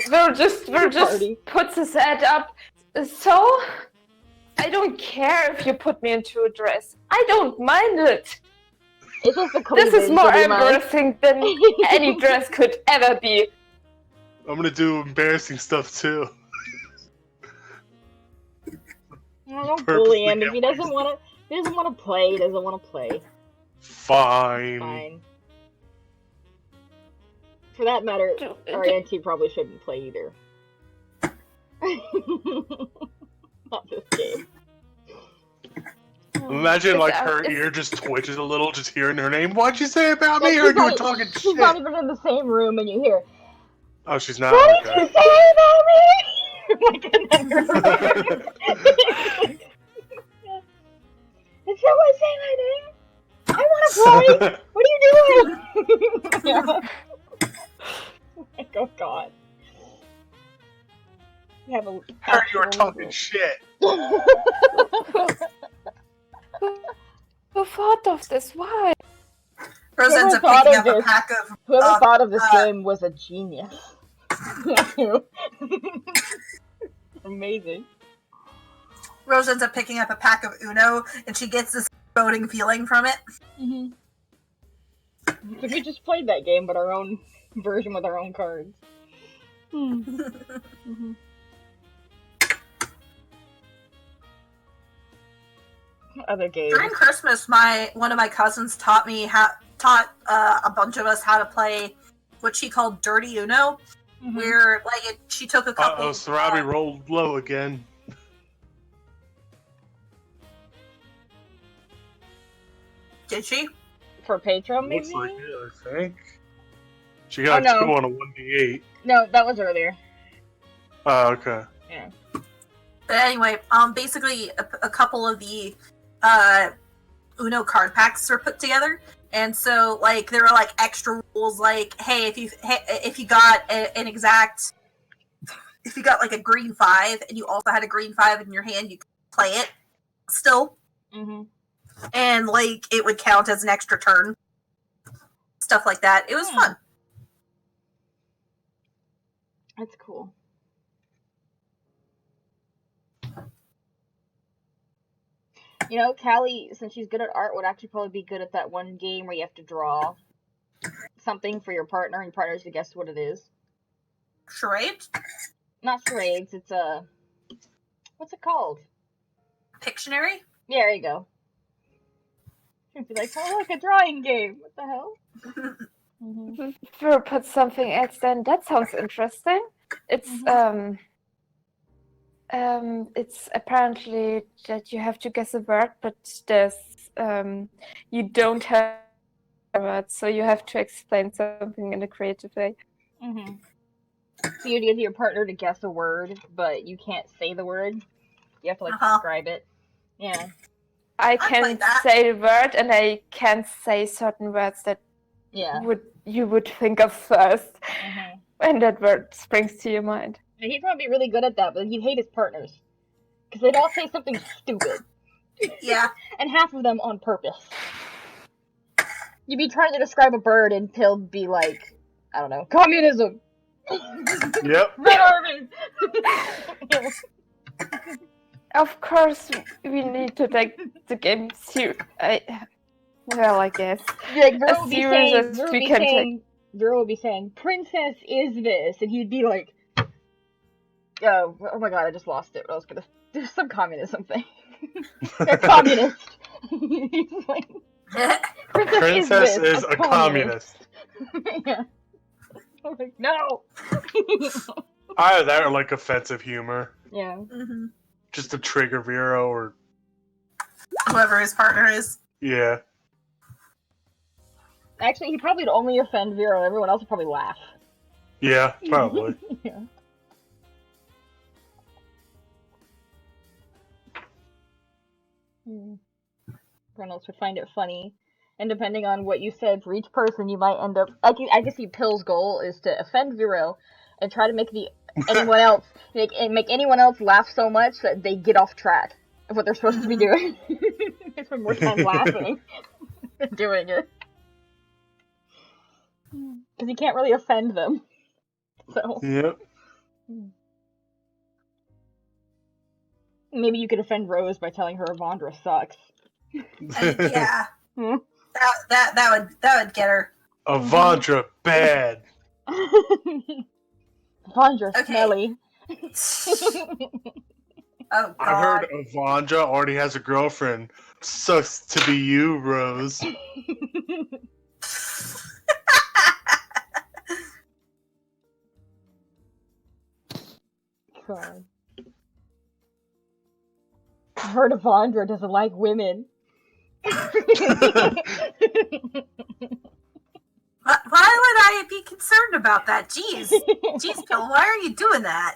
S9: Vero just puts his head up. So, I don't care if you put me into a dress. I don't mind it.
S4: It's just a
S9: this is more embarrassing than any dress could ever be.
S10: I'm gonna do embarrassing stuff too.
S4: Don't bully him. If he doesn't want to play, he doesn't want to play.
S10: Fine.
S4: For that matter, our auntie probably shouldn't play either. Not this game.
S10: Imagine like her ear just twitches a little just hearing her name. What'd you say about me? Or you were talking shit?
S4: She's not even in the same room and you hear,
S10: oh, she's not.
S4: What did you say about me? Did someone say my name? I want to play! What are you doing? Oh god. You have
S10: heard you were talking shit.
S9: Who thought of this? Why?
S5: Rose ends up picking up a pack of...
S4: Whoever thought of this game was a genius. Amazing.
S5: Rose ends up picking up a pack of Uno, and she gets this boding feeling from it.
S4: Mm-hmm. So we just played that game, but our own version with our own cards. Mm-hmm. Other games.
S5: During Christmas, one of my cousins taught a bunch of us how to play what she called Dirty Uno, where she took a couple.
S10: Sarabi rolled low again.
S5: Did she?
S4: For Patreon, maybe?
S10: Looks like it, I think. She got 2 on a 1d8.
S4: No, that was earlier.
S10: Oh, okay.
S4: Yeah.
S5: But anyway, basically a couple of the Uno card packs were put together, and so there were extra rules, hey, if you got if you got a green 5 and you also had a green 5 in your hand, you could play it still.
S4: Mm-hmm.
S5: And it would count as an extra turn. Stuff like that. It was fun.
S4: That's cool. You know, Callie, since she's good at art, would actually probably be good at that one game where you have to draw something for your partner, and your partner has to guess what it is.
S5: Charades?
S4: Not charades, it's a... What's it called?
S5: Pictionary?
S4: Yeah, there you go. She'd be like, oh, look, a drawing game. What the hell?
S9: Mm-hmm. If you put something else, then that sounds interesting. It's apparently that you have to guess a word, but there's you don't have a word, so you have to explain something in a creative way.
S4: Mm-hmm. So you get your partner to guess a word, but you can't say the word. You have to describe it. Yeah.
S9: I can say the word, and I can say certain words that you would think of first when that word springs to your mind.
S4: And he'd probably be really good at that, but he'd hate his partners. Because they'd all say something stupid.
S5: Yeah.
S4: And half of them on purpose. You'd be trying to describe a bird and he'll be like, I don't know, communism!
S10: Yep.
S4: Red army!
S9: Of course, we need to take the game serious. I guess.
S4: Like, Vero would be saying, Princess is this, and he'd be like, oh my god, I just lost it. I was gonna do some communism thing. They're communist. He's like,
S10: Princess is a communist.
S4: Yeah. I was like, no!
S10: Either that or offensive humor.
S4: Yeah.
S5: Mm-hmm.
S10: Just to trigger Vero or
S5: whoever his partner is.
S10: Yeah.
S4: Actually, he probably would only offend Vero. Everyone else would probably laugh.
S10: Yeah, probably.
S4: Yeah. Everyone else would find it funny. And depending on what you said for each person, you might end up... I can see Pill's goal is to offend Vero and try to make anyone else laugh so much that they get off track of what they're supposed to be doing. They spend more time laughing than doing it. Because you can't really offend them. So.
S10: Yep.
S4: Maybe you could offend Rose by telling her Avandra sucks.
S5: Yeah. That would get her.
S10: Avandra bad.
S4: Avandra smelly.
S5: Oh, God.
S10: I heard Avandra already has a girlfriend. Sucks to be you, Rose.
S4: God. I heard Avandra doesn't like women.
S5: Why would I be concerned about that? Jeez, Bill, why are you doing that?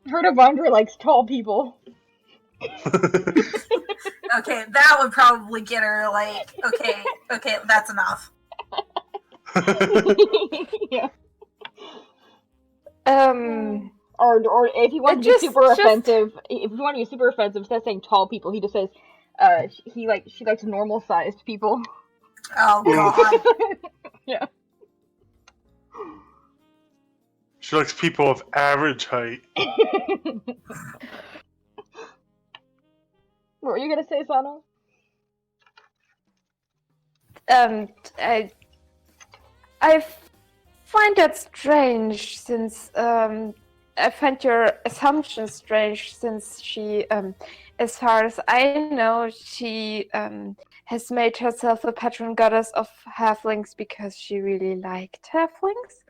S4: I heard Avandra likes tall people.
S5: Okay, that would probably get her, okay, that's enough.
S4: Yeah.
S9: Or
S4: if you want to be super offensive, instead of saying tall people, he just says, she likes normal sized people.
S5: Oh God.
S4: Yeah.
S10: She likes people of average height.
S4: What were you gonna say, Sano?
S9: I find that strange since I find your assumption strange since she, as far as I know, she has made herself a patron goddess of halflings because she really liked halflings.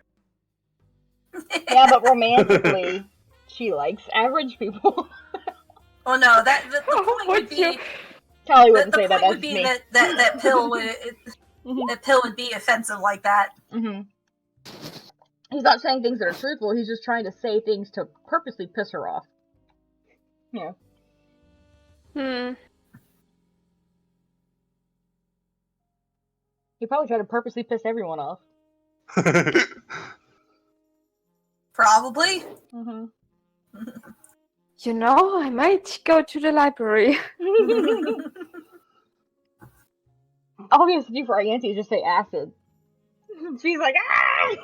S4: Yeah, but romantically, she likes average people.
S5: Oh no, the point would be
S4: Callie wouldn't
S5: the
S4: say that.
S5: point would
S4: That's
S5: be
S4: me.
S5: that pill would that pill would be offensive like that.
S4: Mm-hmm. He's not saying things that are truthful. He's just trying to say things to purposely piss her off. Yeah. He probably tried to purposely piss everyone off.
S5: Probably.
S4: Mm-hmm.
S9: You know, I might go to the library.
S4: All he has to do for our auntie is just say acid. She's like, ah!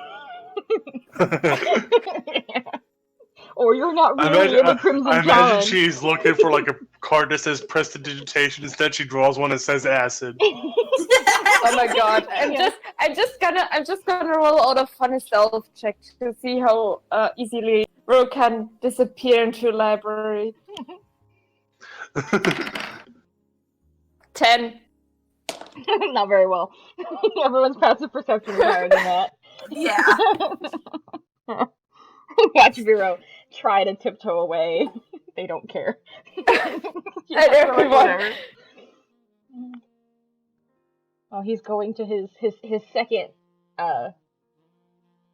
S4: Or you're not really in the Crimson
S10: I
S4: Challenge.
S10: imagine she's looking for like a card that says prestidigitation. Instead, she draws one that says acid.
S9: Oh my god! I'm just gonna roll out a funny stealth check to see how easily Ro can disappear into a library. 10.
S4: Not very well. Everyone's passive perception is higher than that.
S5: Yeah.
S4: Watch Vero try to tiptoe away. They don't care.
S9: Everyone.
S4: Oh, he's going to his second. Oh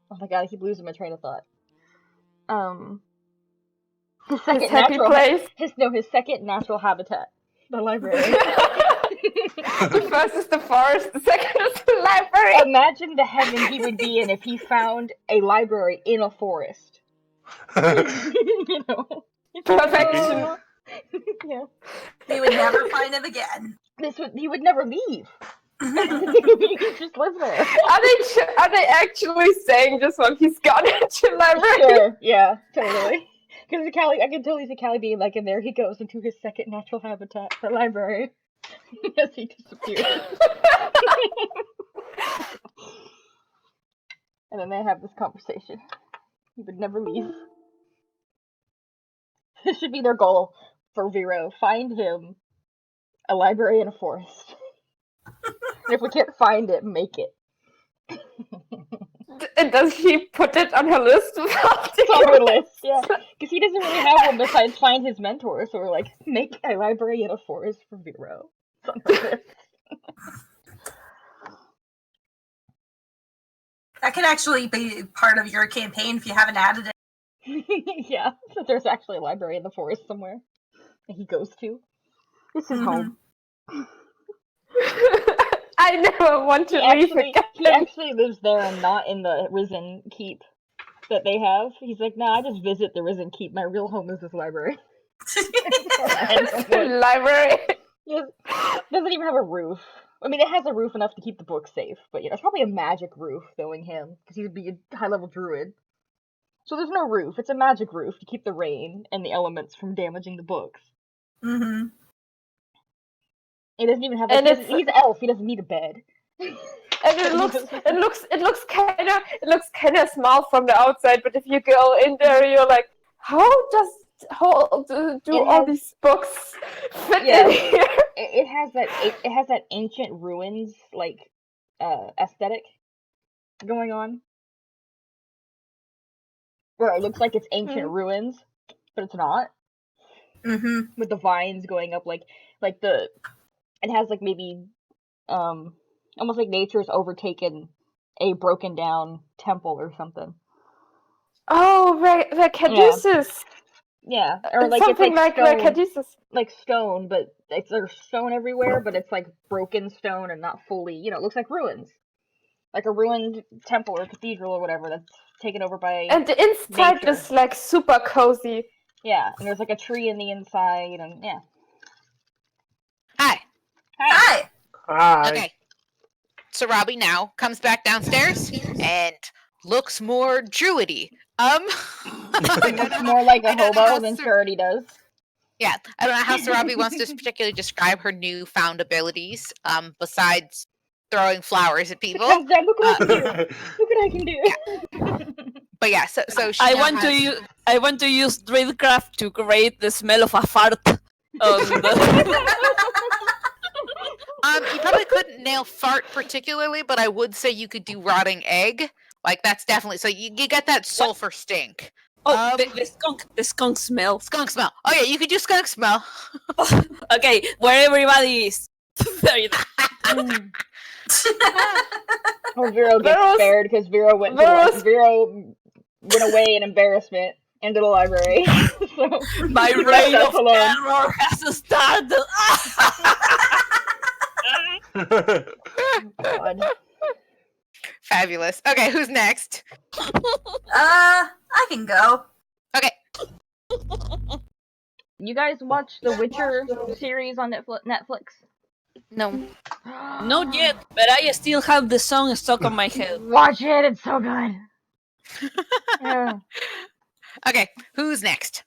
S4: my god, I keep losing my train of thought. His second
S9: happy
S4: natural
S9: place.
S4: His second natural habitat, the library.
S9: The first is the forest, the second is the library.
S4: Imagine the heaven he would be in if he found a library in a forest. You know,
S9: Perfection.
S4: Yeah.
S5: They would never find him again.
S4: He would never leave. He could just live there.
S9: Are they actually saying this when he's gone into the library?
S4: Sure, yeah, totally. Because I can totally see Callie being like, and there he goes into his second natural habitat, the library. As he disappears. And then they have this conversation. He would never leave. This should be their goal for Vero. Find him a library in a forest. And if we can't find it, make it.
S9: And does she put it on her list?
S4: It's on her list, yeah. Because he doesn't really have one besides find his mentor, so we're like, make a library in a forest for Vero. It's on her list.
S5: That could actually be part of your campaign if you haven't added it.
S4: Yeah, so there's actually a library in the forest somewhere that he goes to. This is home.
S9: I never want to leave again.
S4: He actually lives there and not in the Risen Keep that they have. He's like, nah, I just visit the Risen Keep. My real home is this library.
S9: Library?
S4: It doesn't even have a roof. I mean, it has a roof enough to keep the book safe, but it's probably a magic roof, knowing him, because he'd be a high-level druid. So there's no roof. It's a magic roof to keep the rain and the elements from damaging the books.
S5: Mm-hmm.
S4: It doesn't even have. He's an elf. He doesn't need a bed.
S9: And it looks kind of small from the outside, but if you go in there, you're like, how do all these books fit in here?
S4: It has that ancient ruins like aesthetic going on, where it looks like it's ancient ruins, but it's not.
S5: Mm-hmm.
S4: With the vines going up, it has like maybe almost like nature's overtaken a broken down temple or something.
S9: Oh, like Caduceus.
S4: Yeah, or like
S9: something
S4: it's like
S9: like
S4: stone,
S9: Caduceus.
S4: like stone, but there's stone everywhere, but it's like broken stone and not fully. It looks like ruins, like a ruined temple or cathedral or whatever that's taken over by.
S9: And the inside
S4: nature.
S9: is like super cozy.
S4: Yeah, and there's like a tree in the inside, and yeah.
S5: Hi.
S1: Okay. So Robbie now comes back downstairs and looks more druidy.
S4: He looks more like a
S1: I don't know
S4: hobo
S1: how
S4: than
S1: Sir-
S4: Surity does.
S1: Yeah, I don't know how Sarabi wants to particularly describe her newfound abilities, besides throwing flowers at people.
S4: Because that look what I can do. Look what I can do.
S1: But yeah, so she
S3: I
S1: now
S3: want to
S1: has-
S3: use Druidcraft to create the smell of a fart.
S1: You probably couldn't nail fart particularly, but I would say you could do rotting egg. Like that's definitely so you get that sulfur stink.
S3: Oh, the skunk smell.
S1: Skunk smell. Oh yeah, you could do skunk smell.
S3: Okay, where everybody is. There you go.
S4: Or Vero gets
S9: Vero's-
S4: spared because Vero went away in embarrassment into the library. So
S3: My
S4: he left
S3: reign
S4: us
S3: of
S4: alone.
S3: terror has started.
S4: God.
S1: Fabulous. Okay, who's next?
S5: I can go.
S1: Okay.
S4: You guys watch the Witcher series on Netflix?
S7: No.
S3: Not yet, but I still have the song stuck on my head.
S4: Watch it, it's so good. Yeah.
S1: Okay, who's next?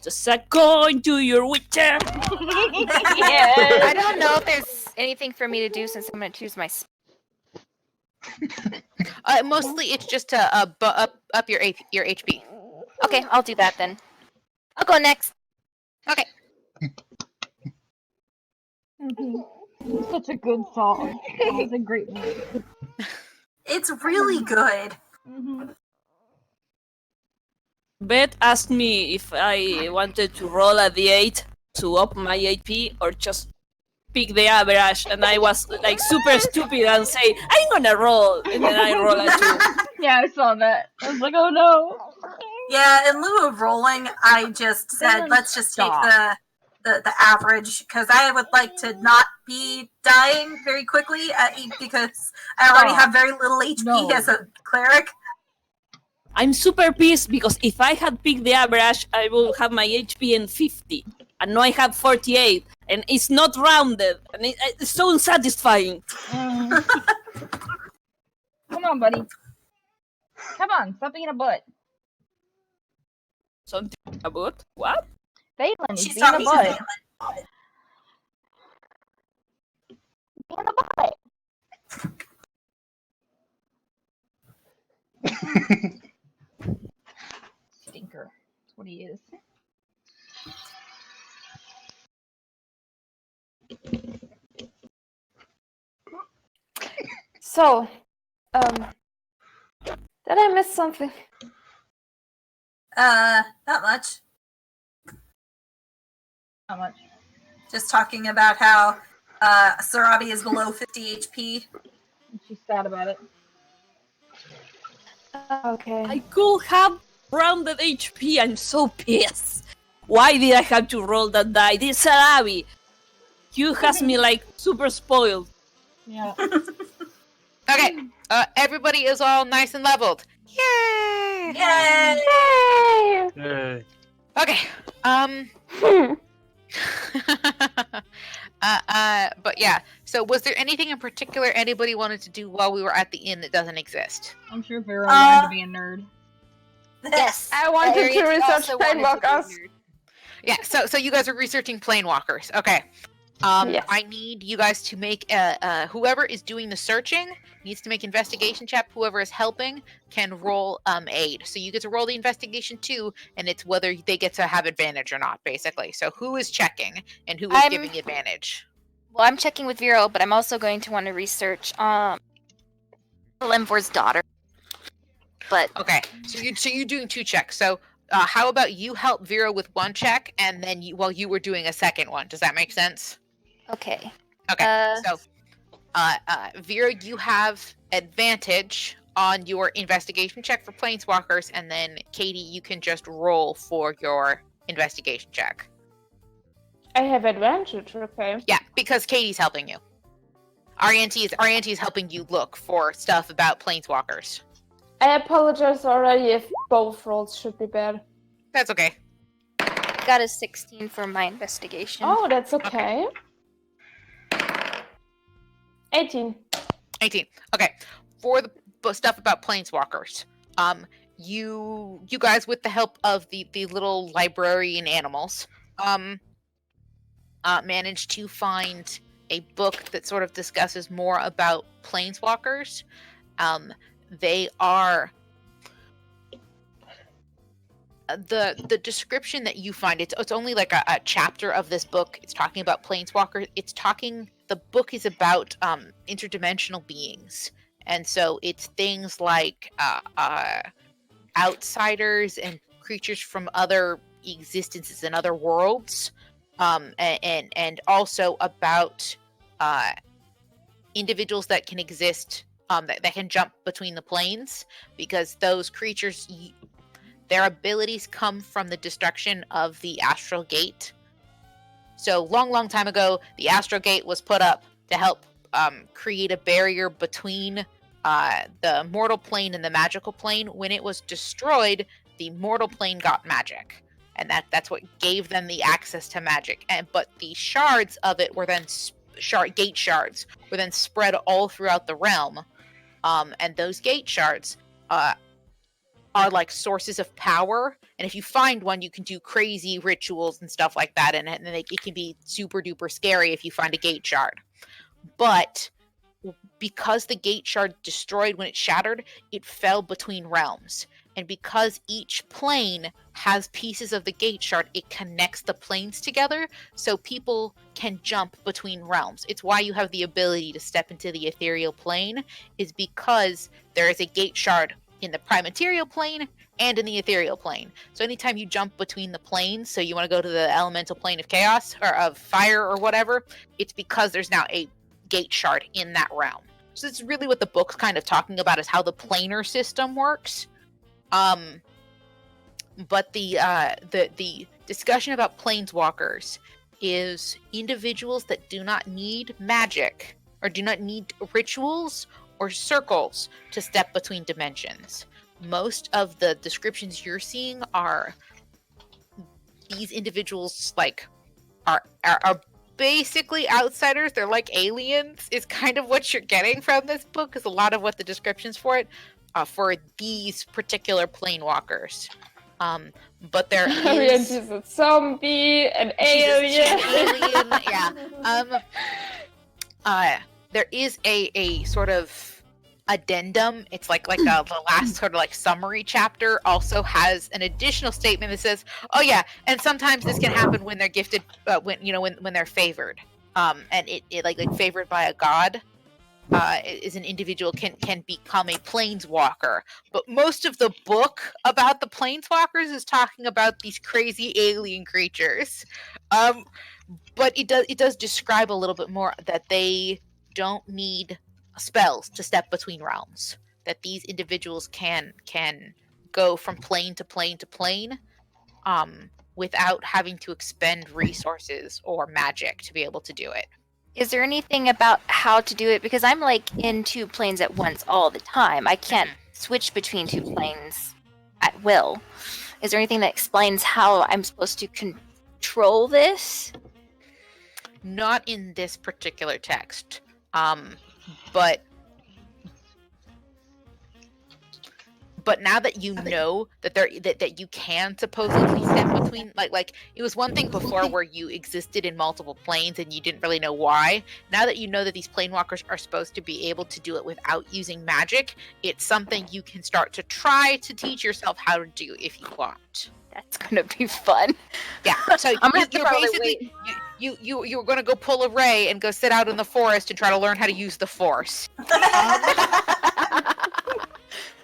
S3: Just go into your witcher.
S7: I don't know if there's anything for me to do since I'm going to choose my.
S1: Mostly it's just to up your HP.
S7: Okay, I'll do that then. I'll go next.
S1: Okay.
S4: Such a good song. It's a great movie.
S5: It's really good.
S3: Beth asked me if I wanted to roll a d8 to up my HP or just pick the average, and I was like super stupid and say, I'm gonna roll, and then I roll a 2.
S4: Yeah, I saw that. I was like, oh no.
S5: Yeah, in lieu of rolling, I just said
S4: Then
S5: let's just take
S4: stop.
S5: the average because I would like to not be dying very quickly because I already
S4: Stop.
S5: have very little HP
S4: No.
S5: as a cleric.
S3: I'm super pissed because if I had picked the average, I would have my HP in 50. And now I have 48. And it's not rounded. And it's so unsatisfying.
S4: Come on, buddy. Come on, stop being a butt.
S3: Something about what?
S4: Phelan is
S5: She's
S4: being a
S5: talking
S4: butt.
S5: to me.
S4: Being a butt. Stinker. That's what he is.
S9: So, did I miss something?
S5: Not much.
S4: How much?
S5: Just talking about how Sarabi is below 50 HP.
S4: She's sad about it.
S9: Okay.
S3: I could have rounded HP. I'm so pissed. Why did I have to roll that die? This Sarabi. You has me like super spoiled.
S4: Yeah.
S1: Okay. Everybody is all nice and leveled. Yay!
S5: Yay!
S9: Yay!
S10: Yay.
S1: Okay.
S9: Hmm.
S1: But yeah. So was there anything in particular anybody wanted to do while we were at the inn that doesn't exist?
S4: I'm sure Vera wanted to be a nerd.
S7: Yes.
S9: I wanted to
S7: Arian
S9: research
S7: also wanted to be a
S9: Planewalkers.
S7: nerd.
S1: Yeah. So you guys are researching planewalkers. Okay.
S9: Yes.
S1: I need you guys to make whoever is doing the searching needs to make investigation check. Whoever is helping can roll aid. So you get to roll the investigation too, and it's whether they get to have advantage or not, basically. So who is checking and who is
S7: I'm-
S1: giving advantage?
S7: Well, I'm checking with Vero, but I'm also going to want to research Lemvor's daughter. But
S1: Okay. So you're doing 2 checks. So how about you help Vero with 1 check, and then while you were doing a second one? Does that make sense?
S7: okay.
S1: Okay. So Vera, you have advantage on your investigation check for planeswalkers, and then Katie, you can just roll for your investigation check.
S9: I have advantage, okay.
S1: Yeah, because Katie's helping you. RNT is helping you look for stuff about planeswalkers.
S9: I apologize already if both rolls should be bad.
S1: That's okay.
S7: Got a 16 for my investigation.
S9: Oh, that's okay. 18.
S1: 18. Okay. For the stuff about planeswalkers, you guys, with the help of the little librarian animals, managed to find a book that sort of discusses more about planeswalkers. They are the description that you find. It's only like a chapter of this book. It's talking about planeswalkers. The book is about interdimensional beings, and so it's things like outsiders and creatures from other existences and other worlds, and also about individuals that can exist, that can jump between the planes, because those creatures, their abilities come from the destruction of the astral gate. So long time ago, the astral gate was put up to help create a barrier between the mortal plane and the magical plane. When it was destroyed, the mortal plane got magic, and that's what gave them the access to magic. But the shards of it were then gate shards were then spread all throughout the realm, and those gate shards are like sources of power. And if you find one, you can do crazy rituals and stuff like that, and it can be super duper scary if you find a gate shard. But because the gate shard destroyed when it shattered, it fell between realms. And because each plane has pieces of the gate shard, it connects the planes together so people can jump between realms. It's why you have the ability to step into the ethereal plane, is because there is a gate shard in the prime material plane and in the ethereal plane. So anytime you jump between the planes, so you want to go to the elemental plane of chaos or of fire or whatever, it's because there's now a gate shard in that realm. So it's really what the book's kind of talking about, is how the planar system works. But the discussion about planeswalkers is individuals that do not need magic or do not need rituals or circles to step between dimensions. Most of the descriptions you're seeing are these individuals are basically outsiders. They're like aliens, is kind of what you're getting from this book, is a lot of what the descriptions for it for these particular planewalkers. But there is
S6: a zombie, an alien.
S1: Yeah. There is a sort of addendum. It's like the last sort of like summary chapter also has an additional statement that says, "Oh yeah, and sometimes this can happen when they're gifted, when they're favored, and it like favored by a god." Is an individual can become a planeswalker. But most of the book about the planeswalkers is talking about these crazy alien creatures. But it does describe a little bit more that they don't need spells to step between realms. That these individuals can go from plane to plane to plane, without having to expend resources or magic to be able to do it.
S7: Is there anything about how to do it? Because I'm like in two planes at once all the time. I can't switch between two planes at will. Is there anything that explains how I'm supposed to control this?
S1: Not in this particular text. But now that you know that you can supposedly step between, like it was one thing before where you existed in multiple planes and you didn't really know why. Now that you know that these planewalkers are supposed to be able to do it without using magic, it's something you can start to try to teach yourself how to do if you want.
S7: That's gonna be fun.
S1: Yeah. So you're gonna go pull a Ray and go sit out in the forest and try to learn how to use the Force.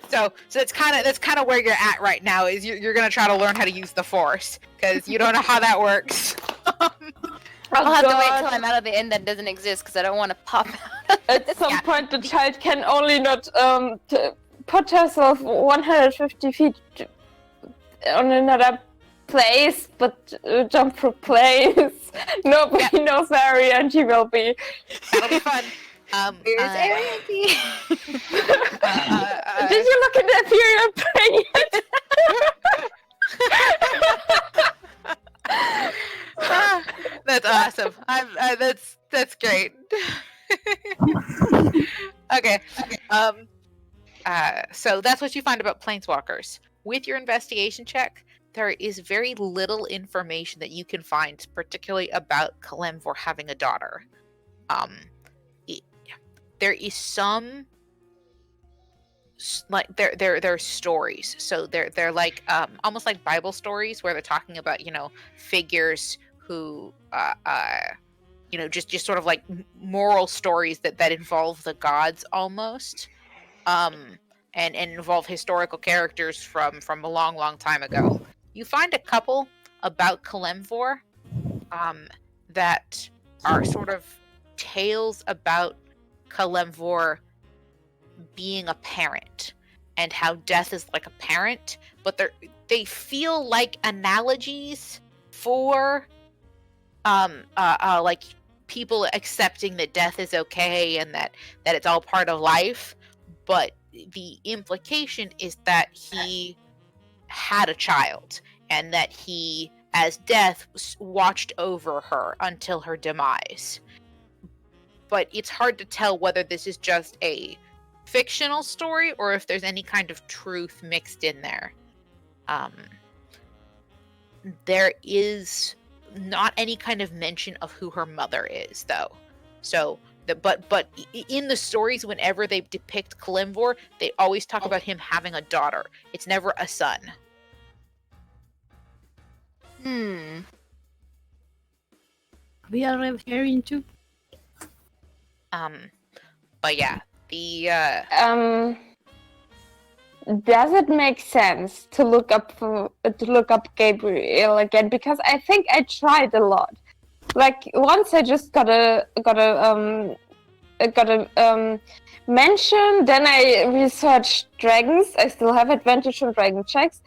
S1: So that's kind of where you're at right now. Is you're gonna try to learn how to use the Force because you don't know how that works.
S7: I'll have to wait till I'm out of the end that doesn't exist because I don't want to pop out.
S6: At some point, the child can only not put herself 150 feet on another place, but jump through planes. Nobody knows where he and she will be.
S1: That'll be fun.
S7: Where's Arianty?
S6: Did you look at the Ethereal plane yet?
S1: That's awesome. That's great. Okay. So that's what you find about planeswalkers. With your investigation check, there is very little information that you can find, particularly about Kalemvor having a daughter. There is some like they're stories, so they're like almost like Bible stories where they're talking about figures who just sort of like moral stories that involve the gods almost, and involve historical characters from a long time ago. You find a couple about Kalemvor that are sort of tales about Kalemvor being a parent and how death is like a parent, but they feel like analogies for like people accepting that death is okay and that it's all part of life, but the implication is that he had a child and that he, as death, watched over her until her demise. But it's hard to tell whether this is just a fictional story or if there's any kind of truth mixed in there. There is not any kind of mention of who her mother is, though. So, but in the stories, whenever they depict Kalemvor, they always talk about him having a daughter. It's never a son.
S3: We are red herring too.
S1: But yeah, the
S6: Does it make sense to look up Gabriel again? Because I think I tried a lot. Like once I just got a mention. Then I researched dragons. I still have advantage on dragon checks.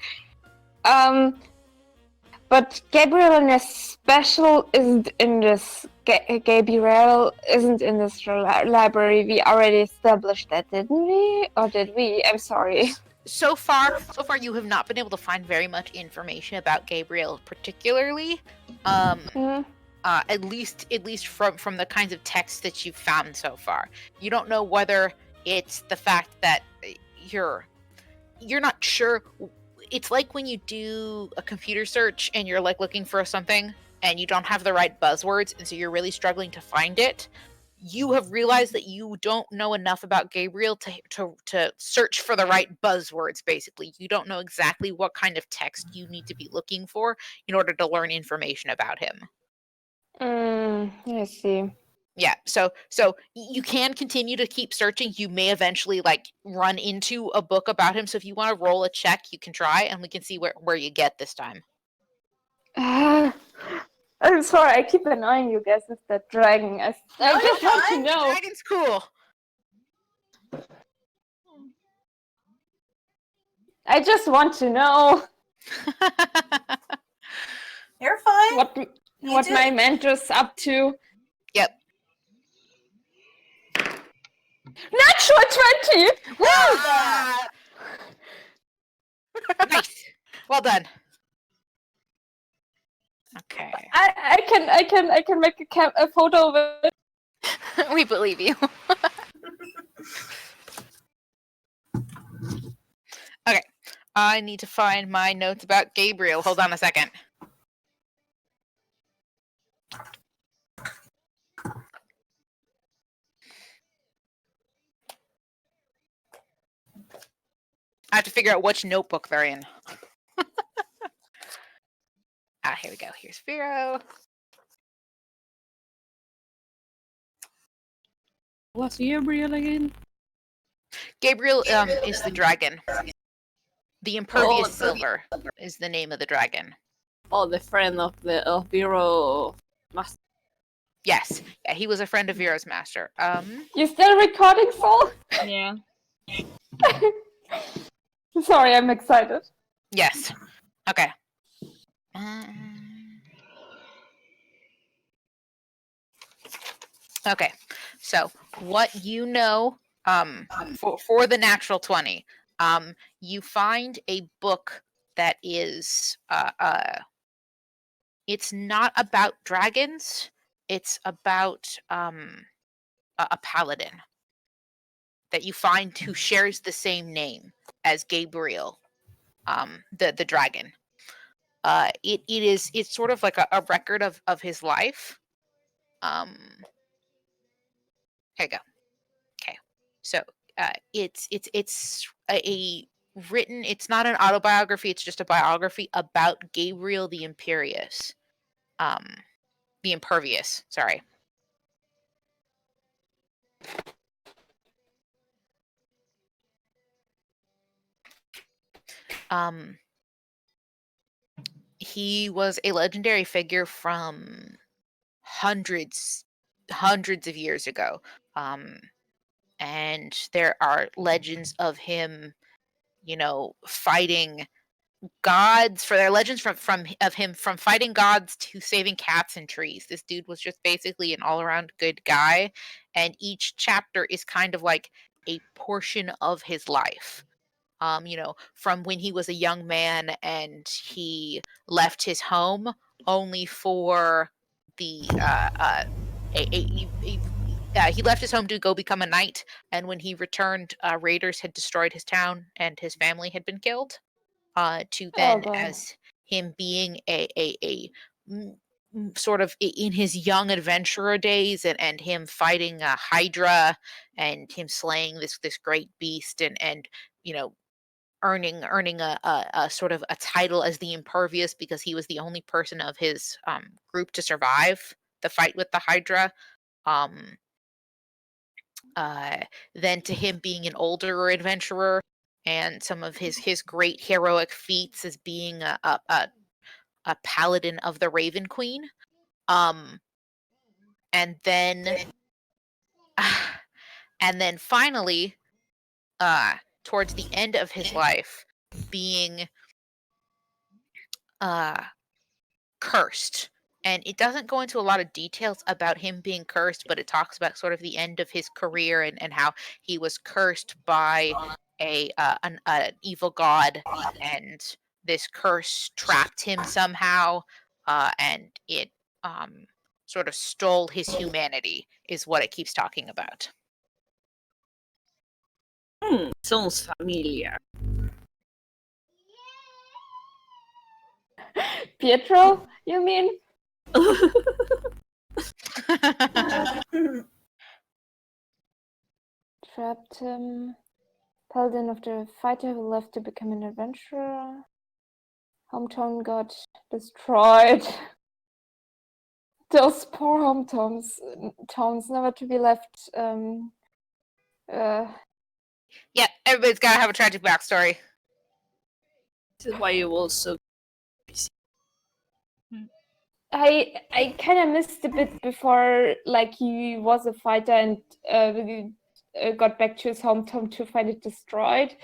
S6: But Gabriel in a special isn't in this. Gabriel isn't in this library. We already established that, didn't we? Or did we? I'm sorry.
S1: So far, you have not been able to find very much information about Gabriel, particularly. At least from the kinds of texts that you've found so far. You don't know whether it's the fact that you're not sure. It's like when you do a computer search and you're like looking for something and you don't have the right buzzwords, and so you're really struggling to find it. You have realized that you don't know enough about Gabriel to search for the right buzzwords, basically. You don't know exactly what kind of text you need to be looking for in order to learn information about him.
S6: I see.
S1: Yeah, so you can continue to keep searching. You may eventually like run into a book about him. So if you want to roll a check, you can try, and we can see where you get this time.
S6: I'm sorry, I keep annoying you guys with that dragon. I just want to know.
S1: Dragon's cool.
S6: I just want to know.
S5: You're fine.
S6: What my mentor's up to.
S1: Yep.
S6: Natural 20! Woo!
S1: Nice. Well done. Okay.
S6: I can make a photo of it.
S7: We believe you.
S1: Okay. I need to find my notes about Gabriel. Hold on a second. I have to figure out which notebook they're in. Here we go. Here's Vero.
S3: What's Gabriel again?
S1: Gabriel is the dragon. The Impervious Silver is the name of the dragon.
S3: Oh, the friend of Vero Master.
S1: Yes. Yeah, he was a friend of Vero's master.
S6: You still recording, Sol?
S4: Yeah.
S6: Sorry, I'm excited.
S1: Yes. Okay. Okay. So what you know, for the natural 20, you find a book that is it's not about dragons. It's about a paladin. that you find who shares the same name as Gabriel, the dragon. It's sort of like a record of his life. Here you go. Okay, so it's a written. It's not an autobiography. It's just a biography about Gabriel the Imperious. The Impervious. Sorry. He was a legendary figure from hundreds of years ago. And there are legends of him, fighting gods for their legends from of him from fighting gods to saving cats and trees. This dude was just basically an all-around good guy, and each chapter is kind of like a portion of his life. From when he was a young man and he left his home only for the he left his home to go become a knight, and when he returned, raiders had destroyed his town and his family had been killed. To then
S9: God.
S1: as him being sort of in his young adventurer days, and him fighting a Hydra, and him slaying this great beast, and earning a sort of a title as the Impervious because he was the only person of his group to survive the fight with the Hydra. Um, then to him being an older adventurer, and some of his great heroic feats as being a paladin of the Raven Queen. And then finally, towards the end of his life, being cursed. And it doesn't go into a lot of details about him being cursed, but it talks about sort of the end of his career, and how he was cursed by an evil god, and this curse trapped him somehow, and it sort of stole his humanity, is what it keeps talking about.
S3: Sounds familiar.
S9: Pietro, you mean? Trapped him. Paladin of the fighter who left to become an adventurer. Hometown got destroyed. Those poor hometowns, towns never to be left.
S1: Yeah, everybody's got to have a tragic backstory.
S3: This is why you also.
S9: I kind of missed a bit before, like, he was a fighter and got back to his hometown to find it destroyed.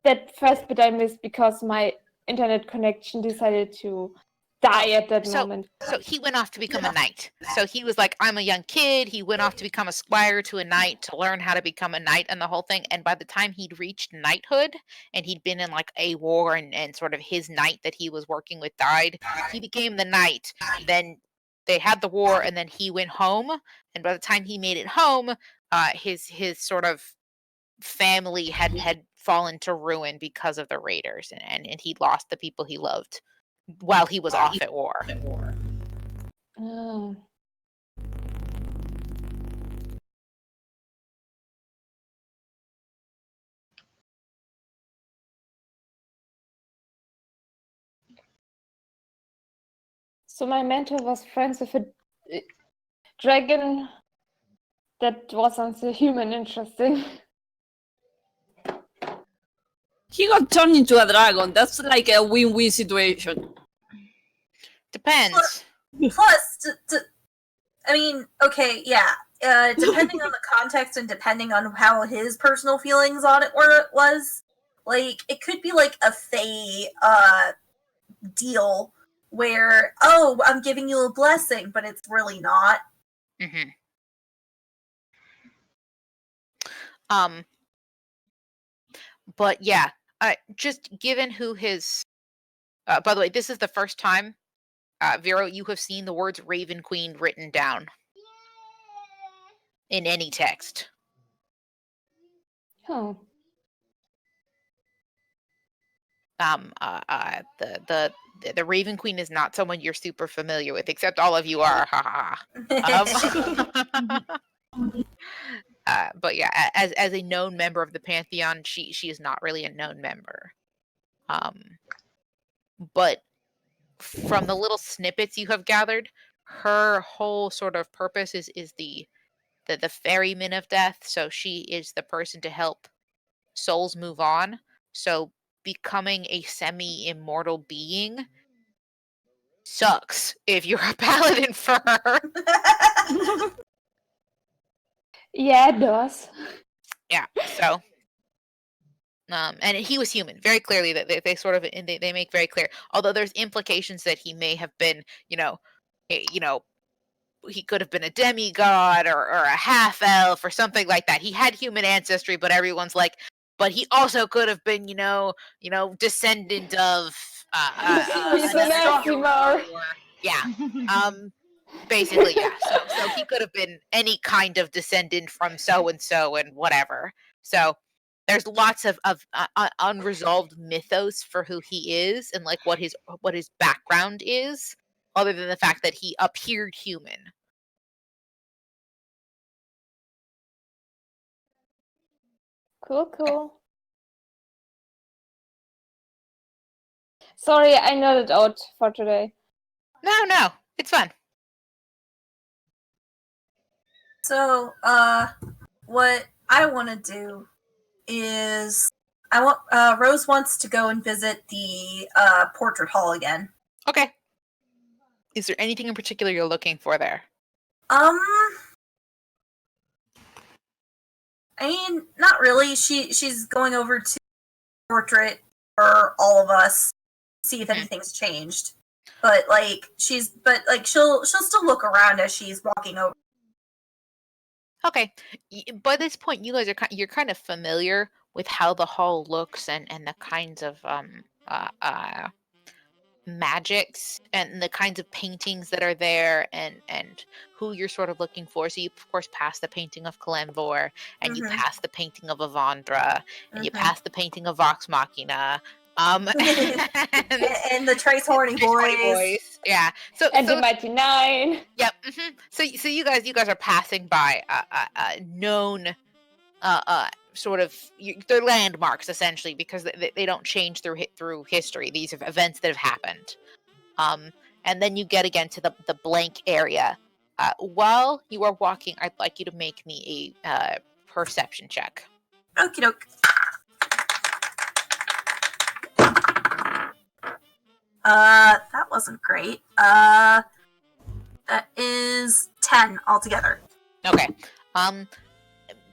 S9: That first bit I missed because my internet connection decided to die at that moment.
S1: So he went off to become a knight. So he was like, I'm a young kid. He went off to become a squire to a knight to learn how to become a knight and the whole thing. And by the time he'd reached knighthood, and he'd been in like a war, and sort of his knight that he was working with died, he became the knight. Then they had the war, and then he went home. And by the time he made it home, his sort of family had fallen to ruin because of the raiders, and he lost the people he loved while he was off at war.
S9: Oh. So my mentor was friends with a dragon that wasn't a human. Interesting.
S3: He got turned into a dragon. That's like a win-win situation.
S1: Depends.
S5: Plus, I mean, okay, yeah. Depending on the context and depending on how his personal feelings on it was, like, it could be like a Fae deal where, oh, I'm giving you a blessing, but it's really not.
S1: Mm-hmm. But yeah, just given who his. By the way, this is the first time, Vero, you have seen the words Raven Queen written down in any text.
S9: Oh.
S1: The Raven Queen is not someone you're super familiar with, except all of you are. Ha ha. But yeah, as a known member of the Pantheon, she is not really a known member. But from the little snippets you have gathered, her whole sort of purpose is the ferryman of death. So she is the person to help souls move on. So becoming a semi-immortal being sucks if you're a paladin for her.
S9: Yeah, it does.
S1: Yeah. So and he was human, very clearly. That they sort of they make very clear. Although there's implications that he may have been, he could have been a demigod or a half elf or something like that. He had human ancestry, but everyone's like, but he also could have been, descendant of
S9: He's an Eskimo.
S1: yeah. Basically, yeah. So he could have been any kind of descendant from so and whatever. So there's lots of unresolved mythos for who he is and like what his background is, other than the fact that he appeared human.
S9: Cool. Sorry, I nodded out for today.
S1: No, it's fun.
S5: So, what I want to do is Rose wants to go and visit the portrait hall again.
S1: Okay. Is there anything in particular you're looking for there?
S5: I mean, not really. She's going over to the portrait for all of us, see if anything's changed. But she'll still look around as she's walking over.
S1: Okay. By this point, you guys you're kind of familiar with how the hall looks and the kinds of magics and the kinds of paintings that are there and who you're sort of looking for. So you of course pass the painting of Kalemvor and you pass the painting of Avandra and you pass the painting of Vox Machina. And
S5: the Trace Horny Boys.
S1: Yeah.
S9: And the Mighty Nine.
S1: Yep. So you guys are passing by known sort of they're landmarks essentially because they don't change through history. These are events that have happened. And then you get again to the blank area. While you are walking, I'd like you to make me a perception check.
S5: Okie doke. That wasn't great. That is 10 altogether.
S1: Okay.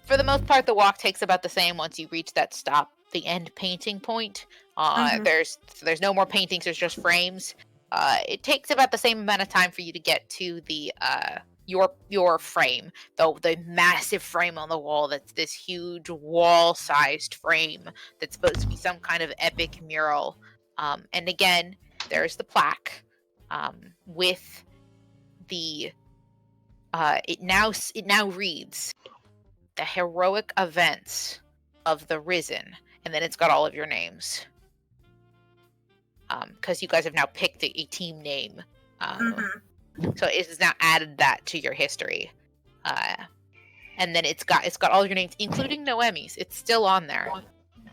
S1: For the most part, the walk takes about the same once you reach that stop, the end painting point. There's no more paintings, there's just frames. It takes about the same amount of time for you to get to the your frame, though the massive frame on the wall that's this huge wall-sized frame that's supposed to be some kind of epic mural. And again, there's the plaque with the it now reads the heroic events of the Risen, and then it's got all of your names. Because you guys have now picked a team name. So it has now added that to your history. And then it's got all your names, including Noemi's. It's still on there.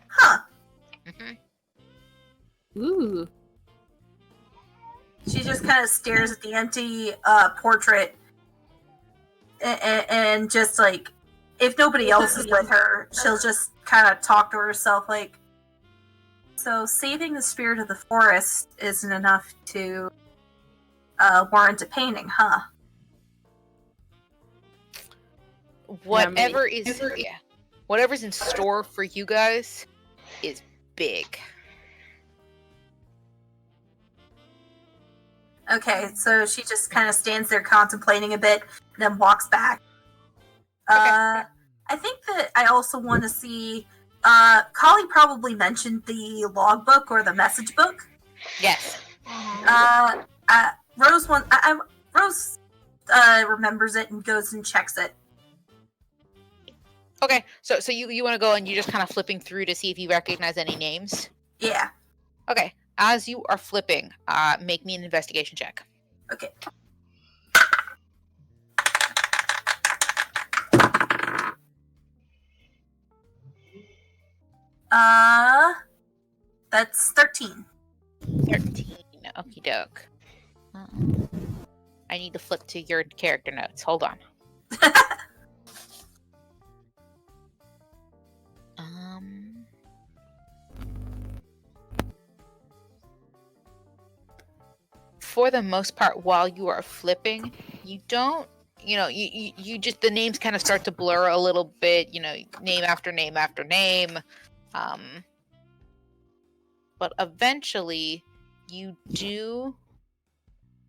S5: Huh.
S3: Ooh.
S5: She just kind of stares at the empty portrait and just like, if nobody else is with her, she'll just kind of talk to herself like, so saving the spirit of the forest isn't enough to warrant a painting, huh?
S1: Whatever's in store for you guys is big.
S5: Okay, so she just kind of stands there contemplating a bit, and then walks back. I think that I also want to see. Kali probably mentioned the logbook or the message book.
S1: Yes.
S5: Rose Rose remembers it and goes and checks it.
S1: Okay, so you want to go and you're just kind of flipping through to see if you recognize any names.
S5: Yeah.
S1: Okay, as you are flipping, make me an investigation check.
S5: Okay. That's 13.
S1: 13. Okie doke. I need to flip to your character notes. Hold on. For the most part, while you are flipping, you don't, you just, the names kind of start to blur a little bit, name after name after name. But eventually, you do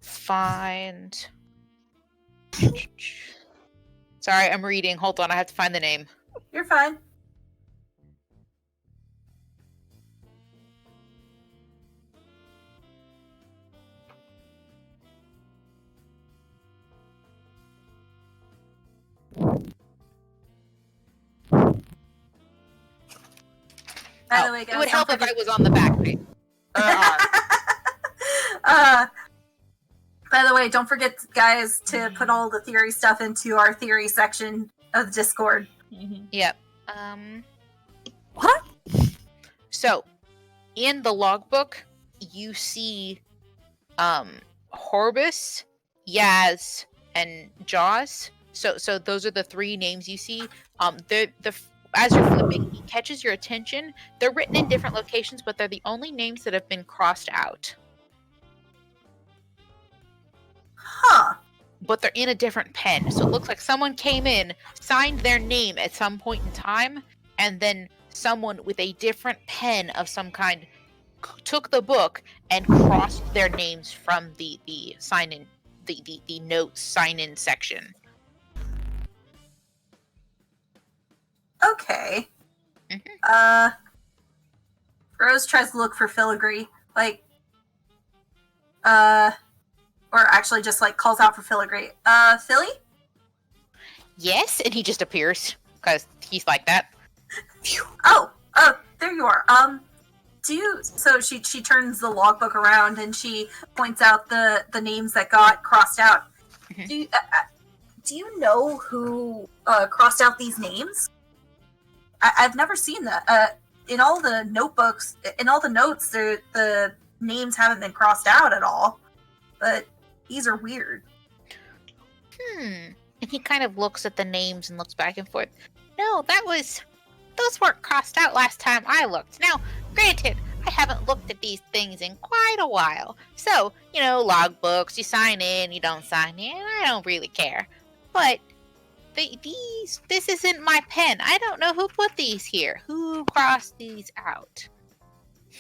S1: find... Sorry, I'm reading. Hold on, I have to find the name.
S5: You're fine. By the way, guys,
S1: it would help if I was on the back page.
S5: By the way, don't forget, guys, to put all the theory stuff into our theory section of the Discord.
S1: Yep. What? So, in the logbook, you see Horbus, Yaz, and Jaws. So those are the three names you see. As you're flipping, he catches your attention. They're written in different locations, but they're the only names that have been crossed out.
S5: Huh.
S1: But they're in a different pen. So it looks like someone came in, signed their name at some point in time, and then someone with a different pen of some kind took the book and crossed their names from the sign-in, the notes sign-in section.
S5: Okay. Rose tries to look for filigree, or actually just calls out for filigree. Philly?
S1: Yes, and he just appears because he's like that.
S5: Oh, there you are. So she turns the logbook around and she points out the names that got crossed out. Do you know who crossed out these names? I've never seen that. In all the notebooks, in all the notes, the names haven't been crossed out at all. But these are weird.
S1: And he kind of looks at the names and looks back and forth. No, those weren't crossed out last time I looked. Now, granted, I haven't looked at these things in quite a while. So, logbooks, you sign in, you don't sign in, I don't really care. But this isn't my pen. I don't know who put these here. Who crossed these out?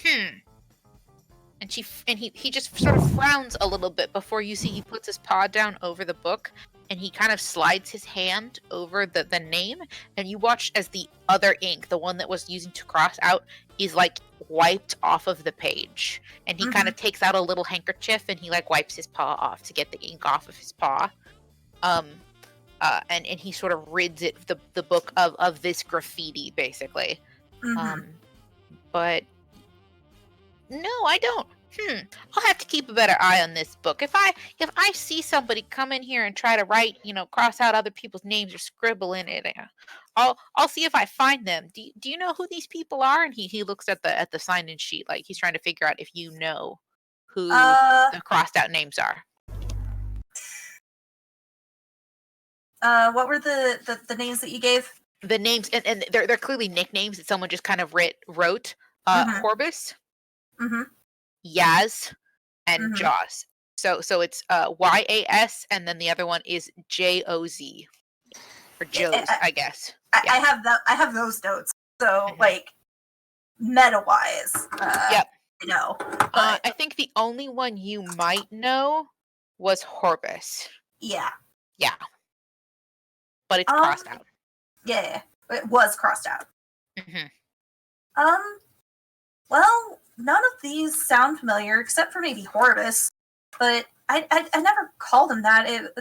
S1: And he just sort of frowns a little bit before you see he puts his paw down over the book and he kind of slides his hand over the name, and you watch as the other ink, the one that was using to cross out, is wiped off of the page. And he kind of takes out a little handkerchief and he wipes his paw off to get the ink off of his paw. And he sort of rids it, the book of this graffiti, basically. But no, I don't. I'll have to keep a better eye on this book. If I see somebody come in here and try to write, cross out other people's names or scribble in it, I'll see if I find them. Do you know who these people are? And he looks at the sign-in sheet, he's trying to figure out if you know who the crossed out names are.
S5: What were the names that you gave?
S1: The names, and they're clearly nicknames that someone just kind of wrote. Horbus, Yaz, and Jaws. So it's YAS, and then the other one is JOZ, or Joe's, I guess.
S5: I have those notes. So meta wise,
S1: yep.
S5: No.
S1: I think the only one you might know was Horbus.
S5: Yeah.
S1: Yeah. But it's crossed out.
S5: Yeah, it was crossed out. Well, none of these sound familiar, except for maybe Horbus. But I never called him that. It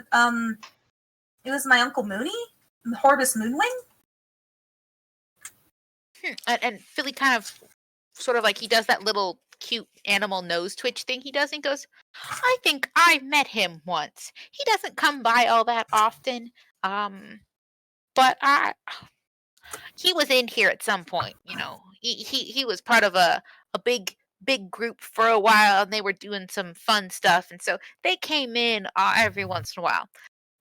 S5: was my Uncle Mooney, Horbus Moonwing.
S1: And Philly kind of, sort of like, he does that little cute animal nose twitch thing he does, and goes, I think I met him once. He doesn't come by all that often, but he was in here at some point. He was part of a big group for a while, and they were doing some fun stuff, and so they came in every once in a while.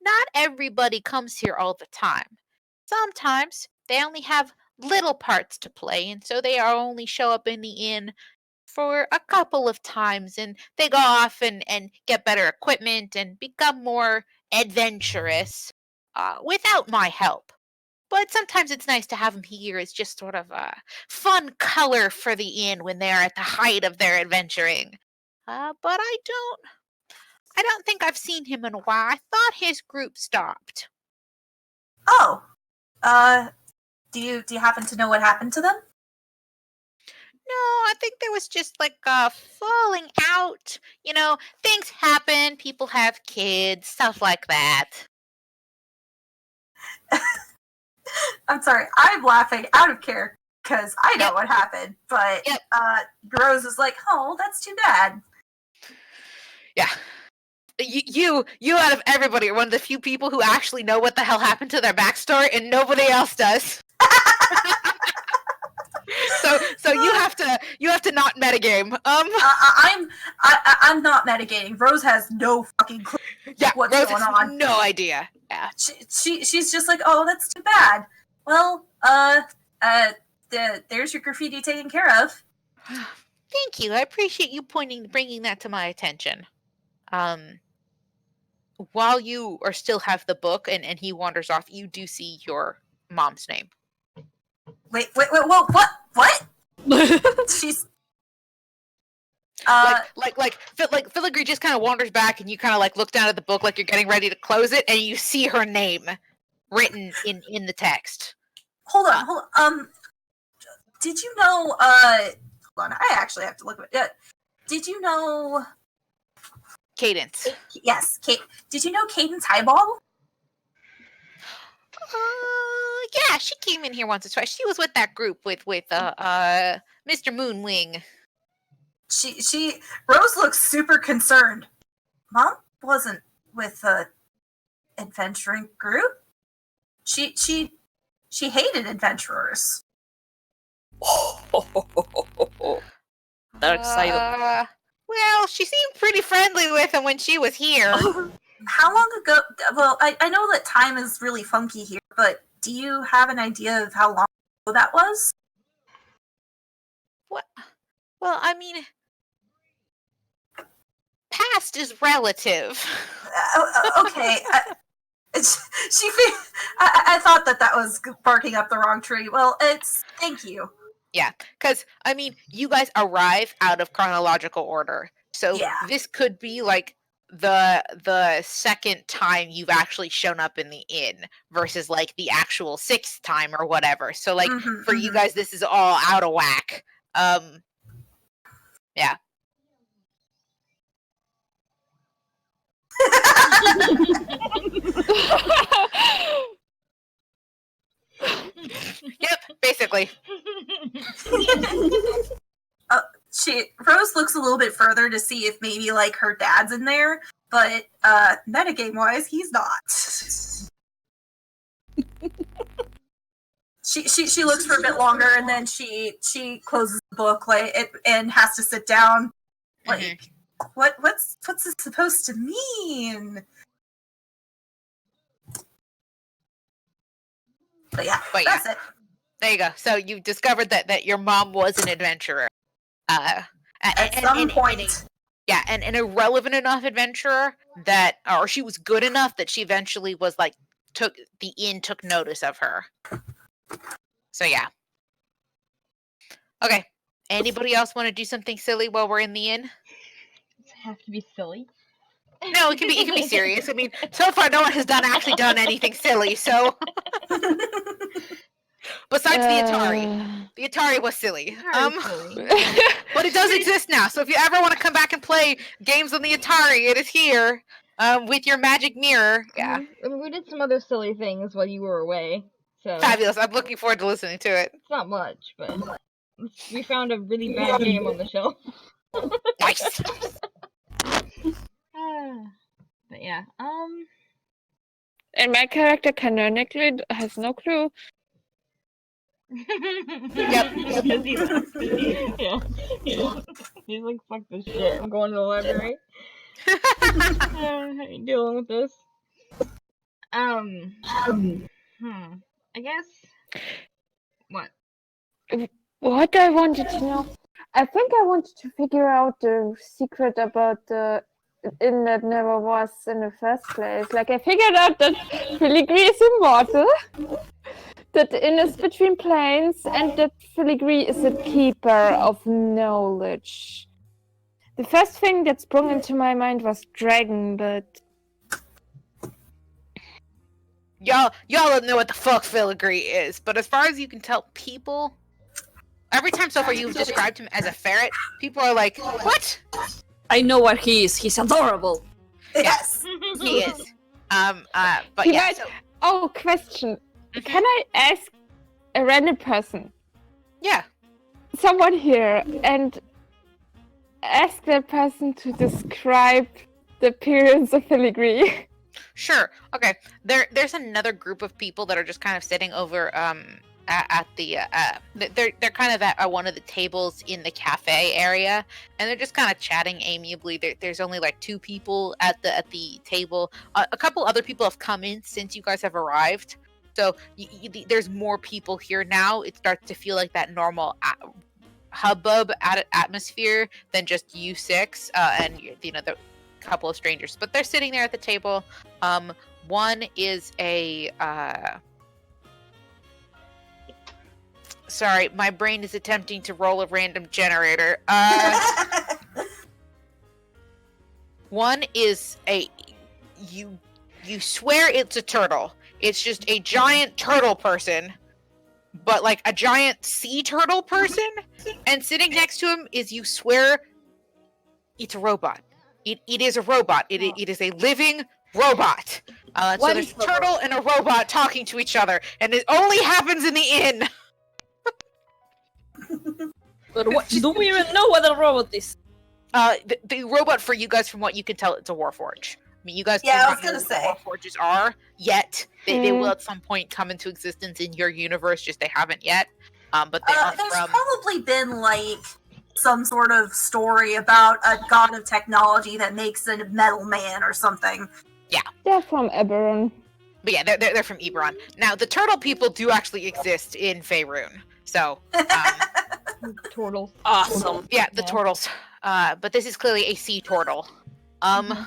S1: Not everybody comes here all the time. Sometimes they only have little parts to play, and so they only show up in the inn for a couple of times, and they go off and get better equipment and become more adventurous without my help. But sometimes it's nice to have them here as just sort of a fun color for the inn when they're at the height of their adventuring. But I don't think I've seen him in a while. I thought his group stopped.
S5: Oh, do you happen to know what happened to them?
S1: No, I think there was just like a falling out. Things happen. People have kids, stuff like that.
S5: I'm sorry, I'm laughing out of character because I know what happened, but Rose is like, oh, that's too bad.
S1: Yeah. You out of everybody are one of the few people who actually know what the hell happened to their backstory, and nobody else does. So you have to not metagame.
S5: I'm not metagating. Rose has no fucking clue what's
S1: Rose
S5: going
S1: has
S5: on.
S1: No idea. Yeah.
S5: She's just like, oh, that's too bad. Well, there's your graffiti taken care of.
S1: Thank you. I appreciate you bringing that to my attention. While you still have the book and he wanders off, you do see your mom's name.
S5: Wait, whoa, what? She's
S1: like Filigree just kind of wanders back, and you kind of like look down at the book like you're getting ready to close it, and you see her name written in the text.
S5: Hold on. Did you know? Hold on. I actually have to look at it. Did you know?
S1: Cadence.
S5: Yes, Kate. Did you know Cadence Highball?
S1: Yeah, she came in here once or twice. She was with that group with Mr. Moonwing.
S5: She Rose looks super concerned. Mom wasn't with the adventuring group. She hated adventurers.
S3: Dark side.
S1: Well, she seemed pretty friendly with him when she was here.
S5: How long ago? Well, I know that time is really funky here, but do you have an idea of how long ago that was?
S1: What? Well, I mean, past is relative.
S5: Okay. I thought that was barking up the wrong tree. Well, thank you.
S1: Yeah, because, I mean, you guys arrive out of chronological order. So this could be, like, the second time you've actually shown up in the inn versus, like, the actual sixth time or whatever. So, like, for you guys, this is all out of whack. Yeah. Yep, basically.
S5: Rose looks a little bit further to see if maybe like her dad's in there, but metagame wise, he's not. She looks for a bit longer, and then she closes the book and has to sit down. Like, what's this supposed to mean? But that's it.
S1: There you go. So you discovered that your mom was an adventurer.
S5: At some point.
S1: Yeah, and an irrelevant enough adventurer or she was good enough that she eventually was like, took notice of her. So yeah. Okay. Anybody else want to do something silly while we're in the inn?
S4: Does it have to be silly?
S1: No, it can be serious. I mean, so far no one has actually done anything silly, so besides the Atari. The Atari was silly. But it does exist now, so if you ever want to come back and play games on the Atari, it is here. With your magic mirror. Yeah.
S4: I mean, we did some other silly things while you were away. So
S1: Fabulous. I'm looking forward to listening to it.
S4: it's not much, but we found a really bad game on the shelf.
S1: Nice.
S4: But yeah,
S9: And my character canonically has no clue.
S1: Yep.
S4: Yeah. He's like, fuck this shit. I'm going to the library. How you dealing with this? I guess. What?
S9: What I wanted to know, I think I wanted to figure out the secret about the inn that never was in the first place. Like, I figured out that Filigree is immortal, that the inn is between planes, and that Filigree is a keeper of knowledge. The first thing that sprung into my mind was dragon, but
S1: Y'all don't know what the fuck filigree is, but as far as you can tell, people, every time so far you've described him as a ferret, people are like, what?
S3: I know what he is. He's adorable.
S5: Yes.
S1: He is. But
S9: He
S1: yeah.
S9: might-
S1: So,
S9: oh, question. Can I ask a random person,
S1: yeah.
S9: someone here, and ask that person to describe the appearance of Filigree?
S1: Sure. Okay. There's another group of people that are just kind of sitting over at the they're kind of at one of the tables in the cafe area, and they're just kind of chatting amiably. There's only like 2 people at the table. A couple other people have come in since you guys have arrived, so there's more people here now. It starts to feel like that normal hubbub atmosphere than just you 6 and the couple of strangers, but they're sitting there at the table. One is a sorry, my brain is attempting to roll a random generator. One is a you swear it's a turtle. It's just a giant turtle person, but like a giant sea turtle person, and sitting next to him is, you swear, it's a robot. It is a robot. It is a living robot. So there's a turtle and a robot talking to each other, and it only happens in the inn.
S3: But what, do we even know what a robot is?
S1: The robot, for you guys, from what you can tell, it's a Warforge. I mean, you guys
S5: Yeah,
S1: do
S5: I
S1: not
S5: was gonna
S1: know what
S5: say.
S1: Warforges are yet. They will at some point come into existence in your universe, just they haven't yet. But they are
S5: There's
S1: from...
S5: probably been like some sort of story about a god of technology that makes a metal man or something.
S9: They're from Eberron.
S1: But yeah, they're from Eberron. Now, the turtle people do actually exist in Faerun. So,
S4: Turtles.
S3: Awesome.
S1: yeah, the
S4: Yeah.
S1: turtles. But this is clearly a sea turtle. And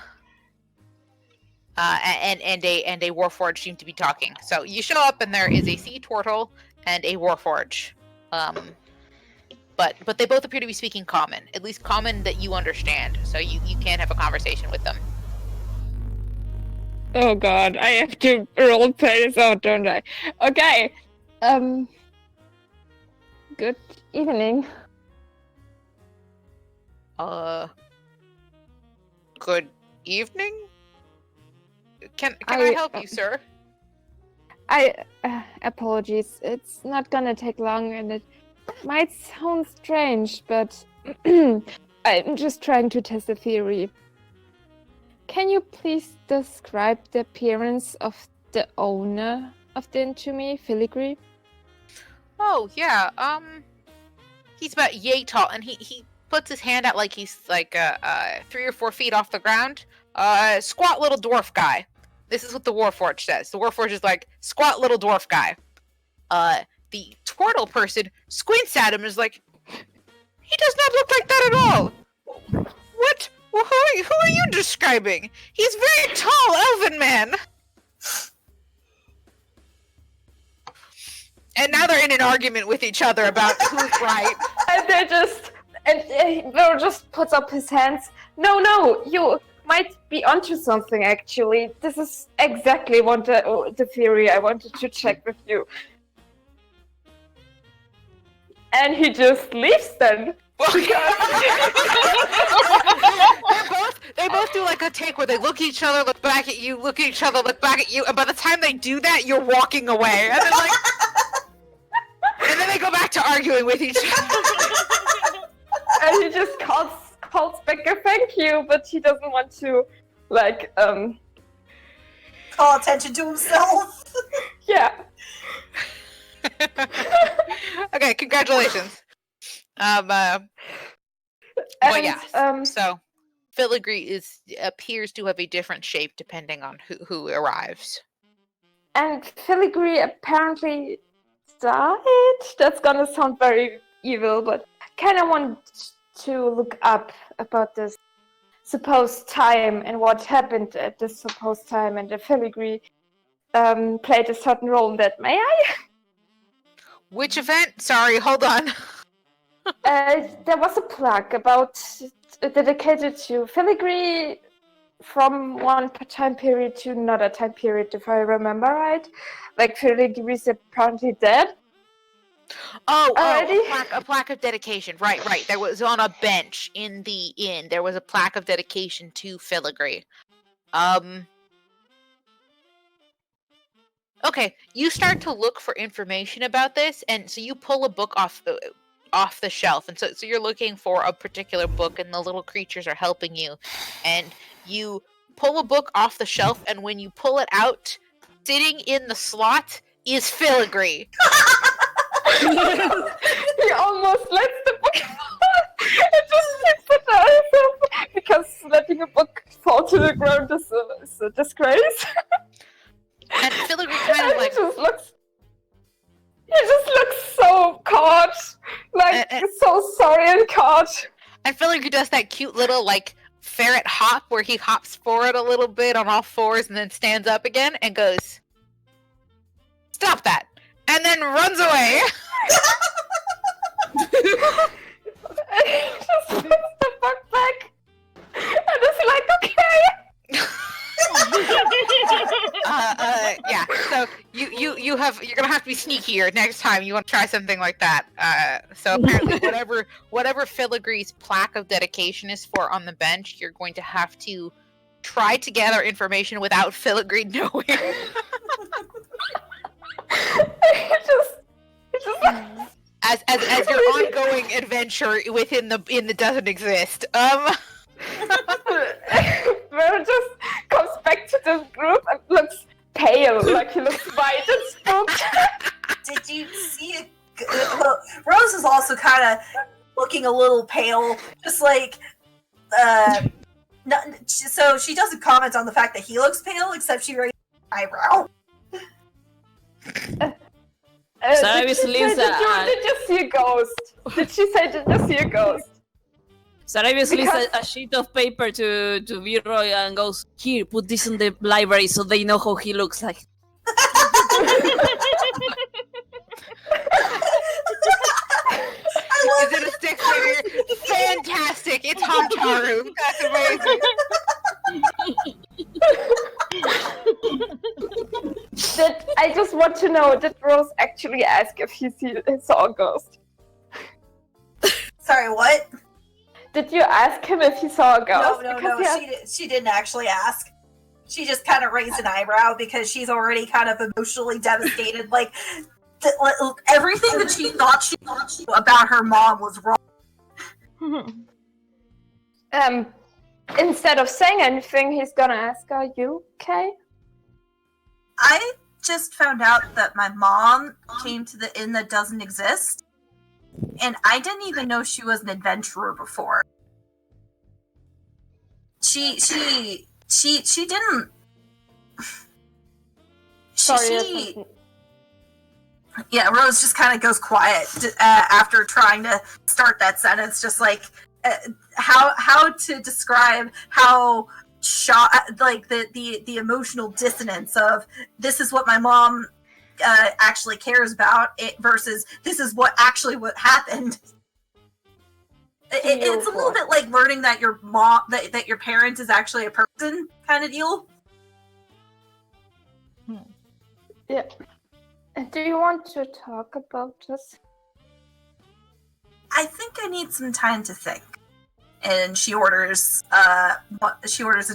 S1: a Warforge seem to be talking. So you show up, and there is a sea turtle and a Warforge. But they both appear to be speaking common, at least common that you understand. So you can have a conversation with them.
S9: Oh god, I have to roleplay this out, don't I? Okay. Good evening.
S1: Good evening. Can I help you, sir?
S9: Apologies. It's not gonna take long, and it might sound strange, but I'm just trying to test a theory. Can you please describe the appearance of the owner of the inn to me, Filigree?
S1: Oh yeah. He's about yay tall, and he puts his hand out like he's like 3 or 4 feet off the ground. Squat little dwarf guy. This is what the Warforge says. The Warforge is like, squat little dwarf guy. The turtle person squints at him and is like, he does not look like that at all. What? Who are you describing? He's very tall, elven man. And now they're in an argument with each other about who's right.
S9: And Vero just puts up his hands. No, you might be onto something, actually. This is exactly what the theory I wanted to check with you. And he just leaves then.
S1: They both do like a take where they look at each other, look back at you, look at each other, look back at you, and by the time they do that, you're walking away. And then and then they go back to arguing with each other.
S9: And he just calls back a thank you, but he doesn't want to, like,
S5: Call attention to himself.
S9: yeah.
S1: Okay, congratulations. But
S9: And,
S1: yeah, so filigree appears to have a different shape depending on who arrives.
S9: And filigree apparently died? That's gonna sound very evil, but kind of want to look up about this supposed time and what happened at this supposed time, and the filigree played a certain role in that. May I?
S1: Which event? Sorry, hold on.
S9: There was a plaque about dedicated to filigree from one time period to another time period, if I remember right. Like filigree is apparently dead.
S1: Oh,
S9: Already?
S1: a plaque of dedication. Right. There was on a bench in the inn. There was a plaque of dedication to filigree. Okay, you start to look for information about this, and so you pull a book off the shelf, and so you're looking for a particular book, and the little creatures are helping you, and you pull a book off the shelf, and when you pull it out, sitting in the slot is filigree.
S9: He almost lets the book fall. It just sits it down because letting a book fall to the ground is a disgrace.
S1: And filigree kind of like
S9: he just looks so caught, like so sorry and caught.
S1: And filigree does that cute little like ferret hop where he hops forward a little bit on all fours and then stands up again and goes, "Stop that!" and then runs away.
S9: And he just puts the book back and is like, okay.
S1: Yeah. So you're gonna have to be sneakier next time you want to try something like that. So apparently, whatever filigree's plaque of dedication is for on the bench, you're going to have to try to gather information without filigree knowing. As your ongoing adventure within the doesn't exist.
S9: Vera just comes back to the group and looks pale, like he looks white and spooked.
S5: Did you see it? Well, Rose is also kind of looking a little pale, just like, so she doesn't comment on the fact that he looks pale, except she raises an eyebrow.
S3: Sarah
S9: Did you see a ghost? Did she say, did you see a ghost?
S3: Sarah leaves a sheet of paper to Viroy and goes, "Here, put this in the library so they know how he looks like."
S1: Is it a stick figure? Fantastic! It's Hamtaru. That's amazing.
S9: I just want to know, did Rose actually ask if he saw a ghost?
S5: Sorry, what?
S9: Did you ask him if he saw a ghost?
S5: No. She didn't actually ask. She just kind of raised an eyebrow because she's already kind of emotionally devastated. Like, everything that she thought she knew about her mom was wrong.
S9: Instead of saying anything, he's gonna ask, "Are you okay?"
S5: I just found out that my mom came to the inn that doesn't exist, and I didn't even know she was an adventurer before. She didn't. Yeah, Rose just kind of goes quiet after trying to start that sentence, just like how to describe how like the emotional dissonance of this is what my mom actually cares about versus this is what happened. It's a little bit like learning that your mom that your parent is actually a person kind of deal.
S9: Yeah. Do you want to talk about this?
S5: I think I need some time to think. And she orders a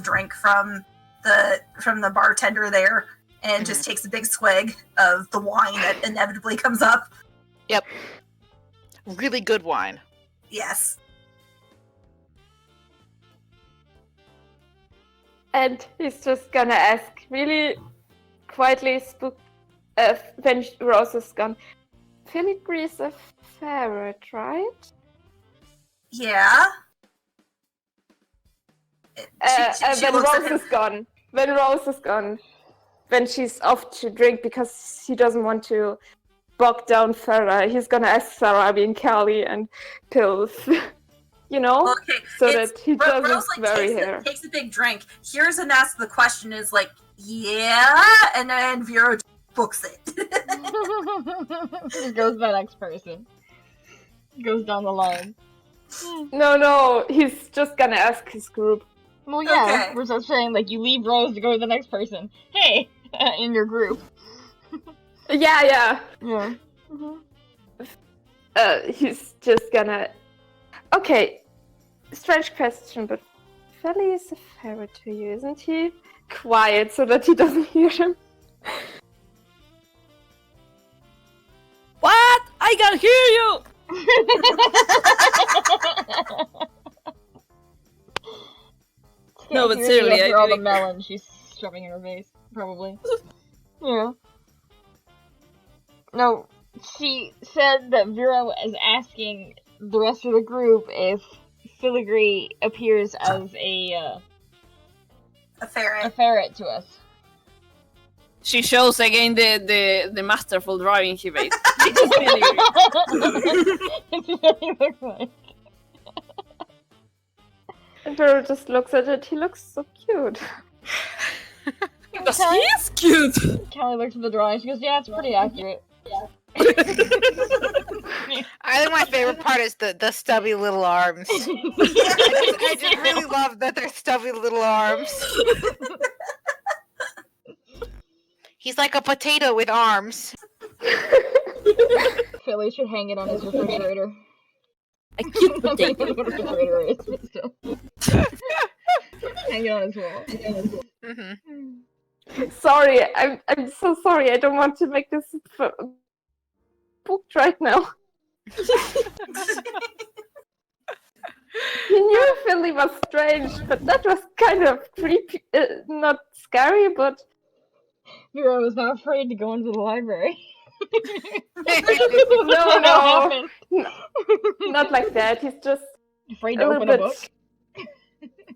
S5: drink from the bartender there, and just takes a big swig of the wine that inevitably comes up.
S1: Yep. Really good wine.
S5: Yes.
S9: And he's just gonna ask really quietly, when Rose is gone. Filigree's a ferret, right?
S5: Yeah.
S9: When Rose is gone. When Rose is gone. When she's off to drink because he doesn't want to bog down Farah. He's gonna ask Sarabi and Callie and Pills. You know?
S5: Okay.
S9: So that he doesn't
S5: Rose,
S9: marry her.
S5: takes a big drink, hears and asks the question, is like, yeah, and then Vero books it.
S4: Just goes to the next person. Goes down the line.
S9: No, he's just gonna ask his group.
S4: Well, yeah,
S5: Okay.
S4: we're just saying, like, you leave Rose to go to the next person. Hey! In your group.
S9: Yeah.
S4: Yeah.
S9: He's just gonna... Okay, strange question, but Feli is a ferret to you, isn't he? Quiet, so that he doesn't hear him.
S3: What? I can hear you! No, but seriously,
S4: after all the
S3: think-
S4: melon she's shoving in her face, probably. Yeah. No, she said that Vera is asking the rest of the group if Filigree appears as a ferret to us.
S3: She shows again the masterful drawing he made.
S9: And Vero just looks at it. He looks so cute.
S3: Because he is cute!
S4: Callie looks at the drawing. She goes, "Yeah, it's pretty accurate."
S1: I think my favorite part is the stubby little arms. I just really love that they're stubby little arms. He's like a potato with arms.
S4: Philly should hang it on his refrigerator.
S3: A cute potato.
S4: Refrigerator is, but still. Hang it on his wall.
S1: Mm-hmm.
S9: Sorry, I'm so sorry. I don't want to make this booked right now. He knew Philly was strange, but that was kind of creepy. Not scary, but...
S4: Vera was not afraid to go into the library.
S9: No. Not like that. He's just
S4: afraid to open a book.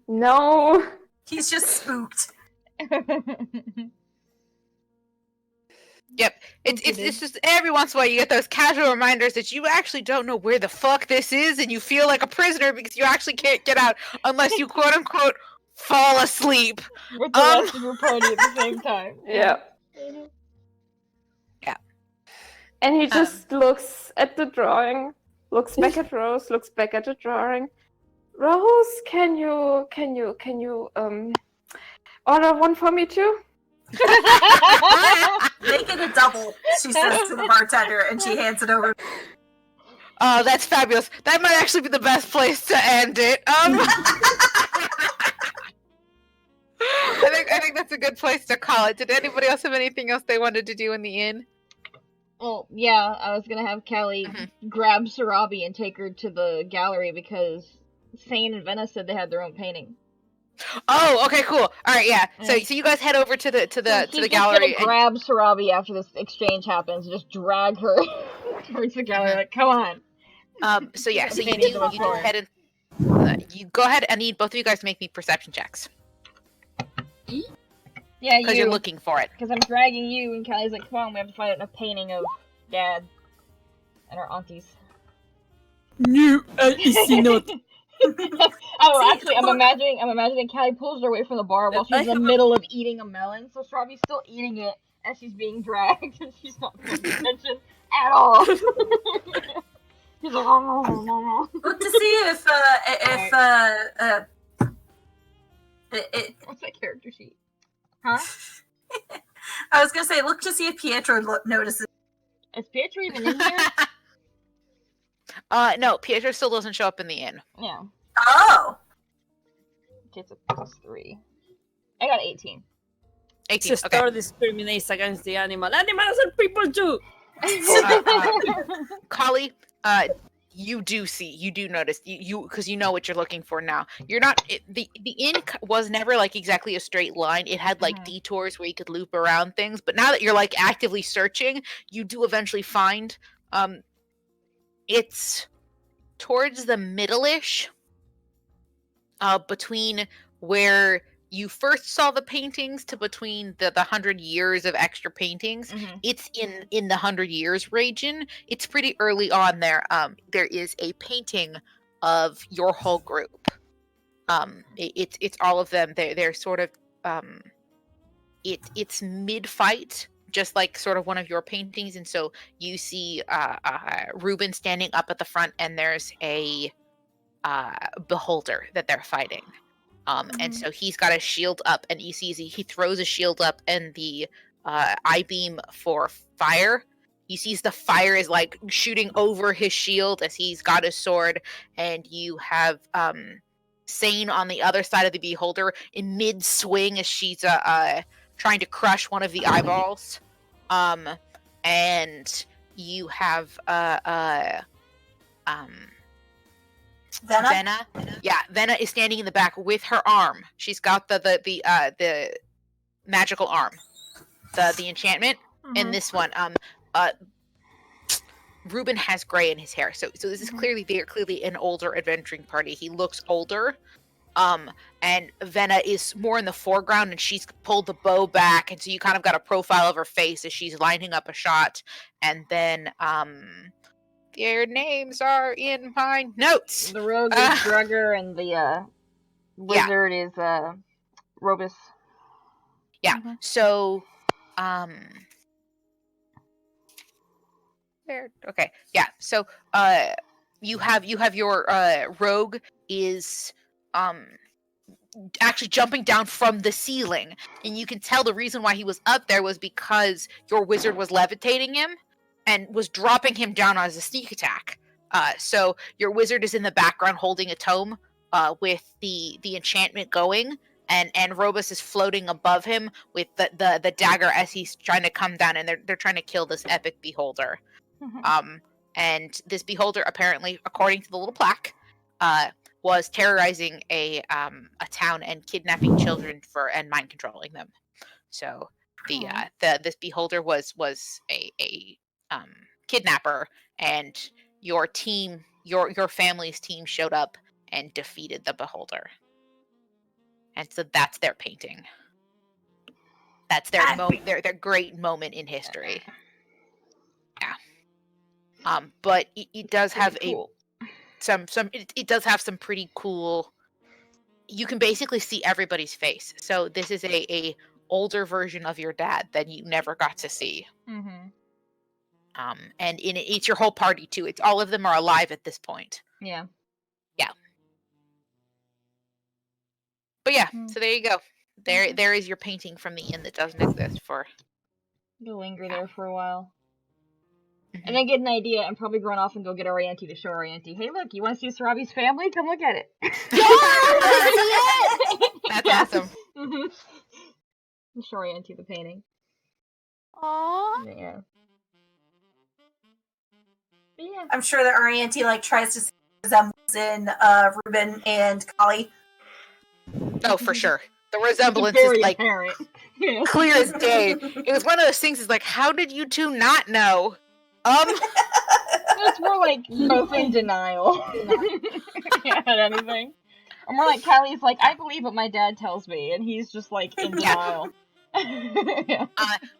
S9: No.
S5: He's just spooked.
S1: Yep, it's just every once in a while you get those casual reminders that you actually don't know where the fuck this is, and you feel like a prisoner because you actually can't get out unless you quote unquote fall asleep
S4: with the rest of your party at the same time.
S9: Yeah.
S1: Yeah.
S9: And he just looks at the drawing, looks back at Rose, looks back at the drawing. Rose, can you order one for me too?
S5: Make it a double, she says to the bartender, and she hands it over.
S1: Oh, that's fabulous. That might actually be the best place to end it. I think that's a good place to call it. Did anybody else have anything else they wanted to do in the inn?
S4: Well, yeah, I was gonna have Callie grab Sarabi and take her to the gallery because Sane and Venice said they had their own painting.
S1: Oh, okay, cool. All right, yeah. So you guys head over to the gallery.
S4: Gonna grab Sarabi after this exchange happens, and just drag her towards the gallery. Like, come on.
S1: So you do head and you go ahead and need both of you guys to make me perception checks.
S4: Yeah,
S1: because you're looking for it.
S4: Because I'm dragging you, and Callie's like, "Come on, we have to find a painting of Dad and our aunties."
S3: No, I see not.
S4: Oh, actually, I'm imagining Callie pulls her away from the bar while she's in the middle of eating a melon. So Sarabi's still eating it as she's being dragged, and she's not paying attention at all. She's like, oh, no.
S5: Look to see if
S4: what's that character sheet? Huh?
S5: I was gonna say, look to see if Pietro notices.
S4: Is Pietro even in here?
S1: No, Pietro still doesn't show up in the inn.
S4: Yeah.
S5: Oh.
S4: It's a +3. I got 18.
S1: 18.
S3: The store discriminates against the animal. Animals are people too!
S1: Kali, you do notice, because you know what you're looking for now. You're not, the inn was never like exactly a straight line. It had like detours where you could loop around things, but now that you're like actively searching, you do eventually find, it's towards the middle-ish, between where you first saw the paintings to between the 100 years of extra paintings. It's in the 100 years region. It's pretty early on there. There is a painting of your whole group. It's all of them. They're sort of it's mid-fight, just like sort of one of your paintings, and so you see Reuben standing up at the front, and there's a beholder that they're fighting. And so he's got a shield up, and you see he throws a shield up, and the I-beam for fire. He sees the fire is like shooting over his shield as he's got his sword, and you have Sane on the other side of the beholder in mid-swing as she's trying to crush one of the eyeballs. And you have Venna. Yeah, Venna is standing in the back with her arm. She's got the magical arm, the enchantment. And this one, Reuben has gray in his hair, so this is they're clearly an older adventuring party. He looks older, and Venna is more in the foreground, and she's pulled the bow back, and so you kind of got a profile of her face as she's lining up a shot, and then their names are in my notes.
S4: The rogue is Drugger, and the wizard is Robus.
S1: Yeah. So, okay. Yeah. So, you have your rogue is actually jumping down from the ceiling, and you can tell the reason why he was up there was because your wizard was levitating him and was dropping him down as a sneak attack. So your wizard is in the background holding a tome with the enchantment going, and Robus is floating above him with the dagger as he's trying to come down, and they're trying to kill this epic beholder. And this beholder, apparently, according to the little plaque, was terrorizing a town and kidnapping children and mind controlling them. So this beholder was a kidnapper, and your team, your family's team, showed up and defeated the beholder. And so that's their painting. That's their their great moment in history. Yeah. But it does have cool. It does have some pretty cool. You can basically see everybody's face. So this is a older version of your dad that you never got to see. And it's your whole party too. It's all of them are alive at this point.
S4: Yeah.
S1: Yeah. But yeah, so there you go. There is your painting from the inn that doesn't exist for.
S4: You'll linger there for a while. And then get an idea and probably run off and go get our auntie to show our auntie, hey look, you want to see Sarabi's family? Come look at it.
S1: That's awesome.
S4: Show our auntie the painting.
S7: Aww.
S4: Yeah.
S5: I'm sure that our auntie tries to see resemblance in Reuben and Kali.
S1: Oh, for sure. The resemblance is
S4: apparent.
S1: Clear as day. It was one of those things. Is like, how did you two not know?
S4: It's more like both in denial. Yeah, anything. Or more like Kylie's like, I believe what my dad tells me, and he's just like in denial. Yeah.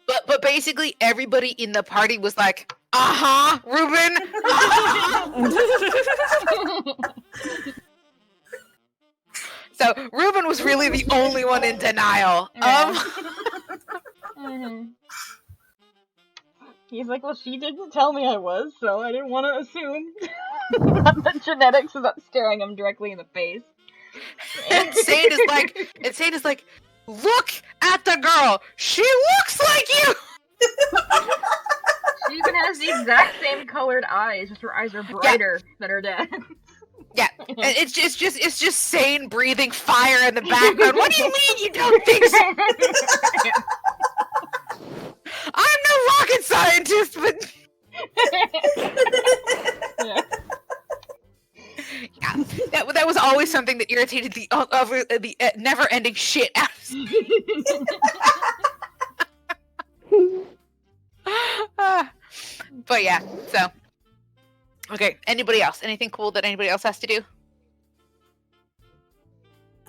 S1: But basically everybody in the party was like, Reuben. So Reuben was really the only one in denial.
S4: Yeah. He's like, well, she didn't tell me I was, so I didn't want to assume. The genetics is not staring him directly in the face.
S1: And Sane is like, look at the girl. She looks like you.
S4: She even has the exact same colored eyes, just her eyes are brighter than her dad.
S1: Yeah, and it's just Sane breathing fire in the background. What do you mean you don't think so? I'm no rocket scientist, but
S4: Yeah.
S1: yeah, that was always something that irritated the never-ending shit out of me. But yeah, so okay. Anybody else? Anything cool that anybody else has to do?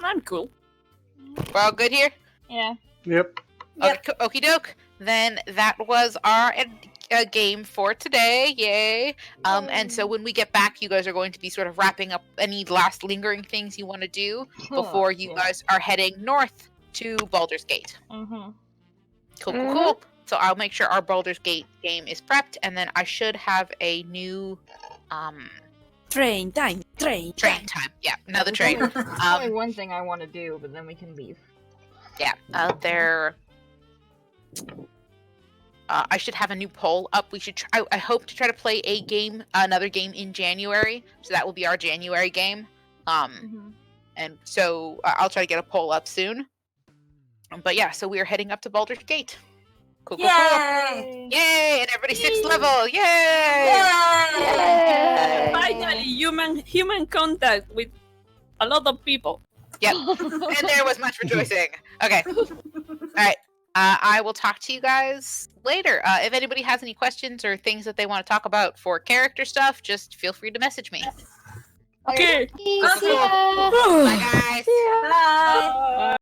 S3: I'm cool.
S1: We're all good here.
S4: Yeah.
S2: Yep.
S1: Okay, okie doke. Then that was our game for today. Yay! And so when we get back, you guys are going to be sort of wrapping up any last lingering things you want to do before you guys are heading north to Baldur's Gate.
S4: Mm-hmm.
S1: Cool. So I'll make sure our Baldur's Gate game is prepped, and then I should have a new
S3: Train time.
S1: train time. Yeah, another train.
S4: There's only one thing I want to do, but then we can leave.
S1: Yeah, there. I should have a new poll up. We should. I hope to try to play another game in January. So that will be our January game. And so I'll try to get a poll up soon. But yeah, so we are heading up to Baldur's Gate. Cool.
S5: Yay!
S1: Yay! And everybody 6th level. Yay!
S5: Yay!
S3: Finally, human contact with a lot of people.
S1: Yep. And there was much rejoicing. Okay. All right. I will talk to you guys later. If anybody has any questions or things that they want to talk about for character stuff, just feel free to message me.
S3: Okay.
S1: Bye, guys.
S5: Bye.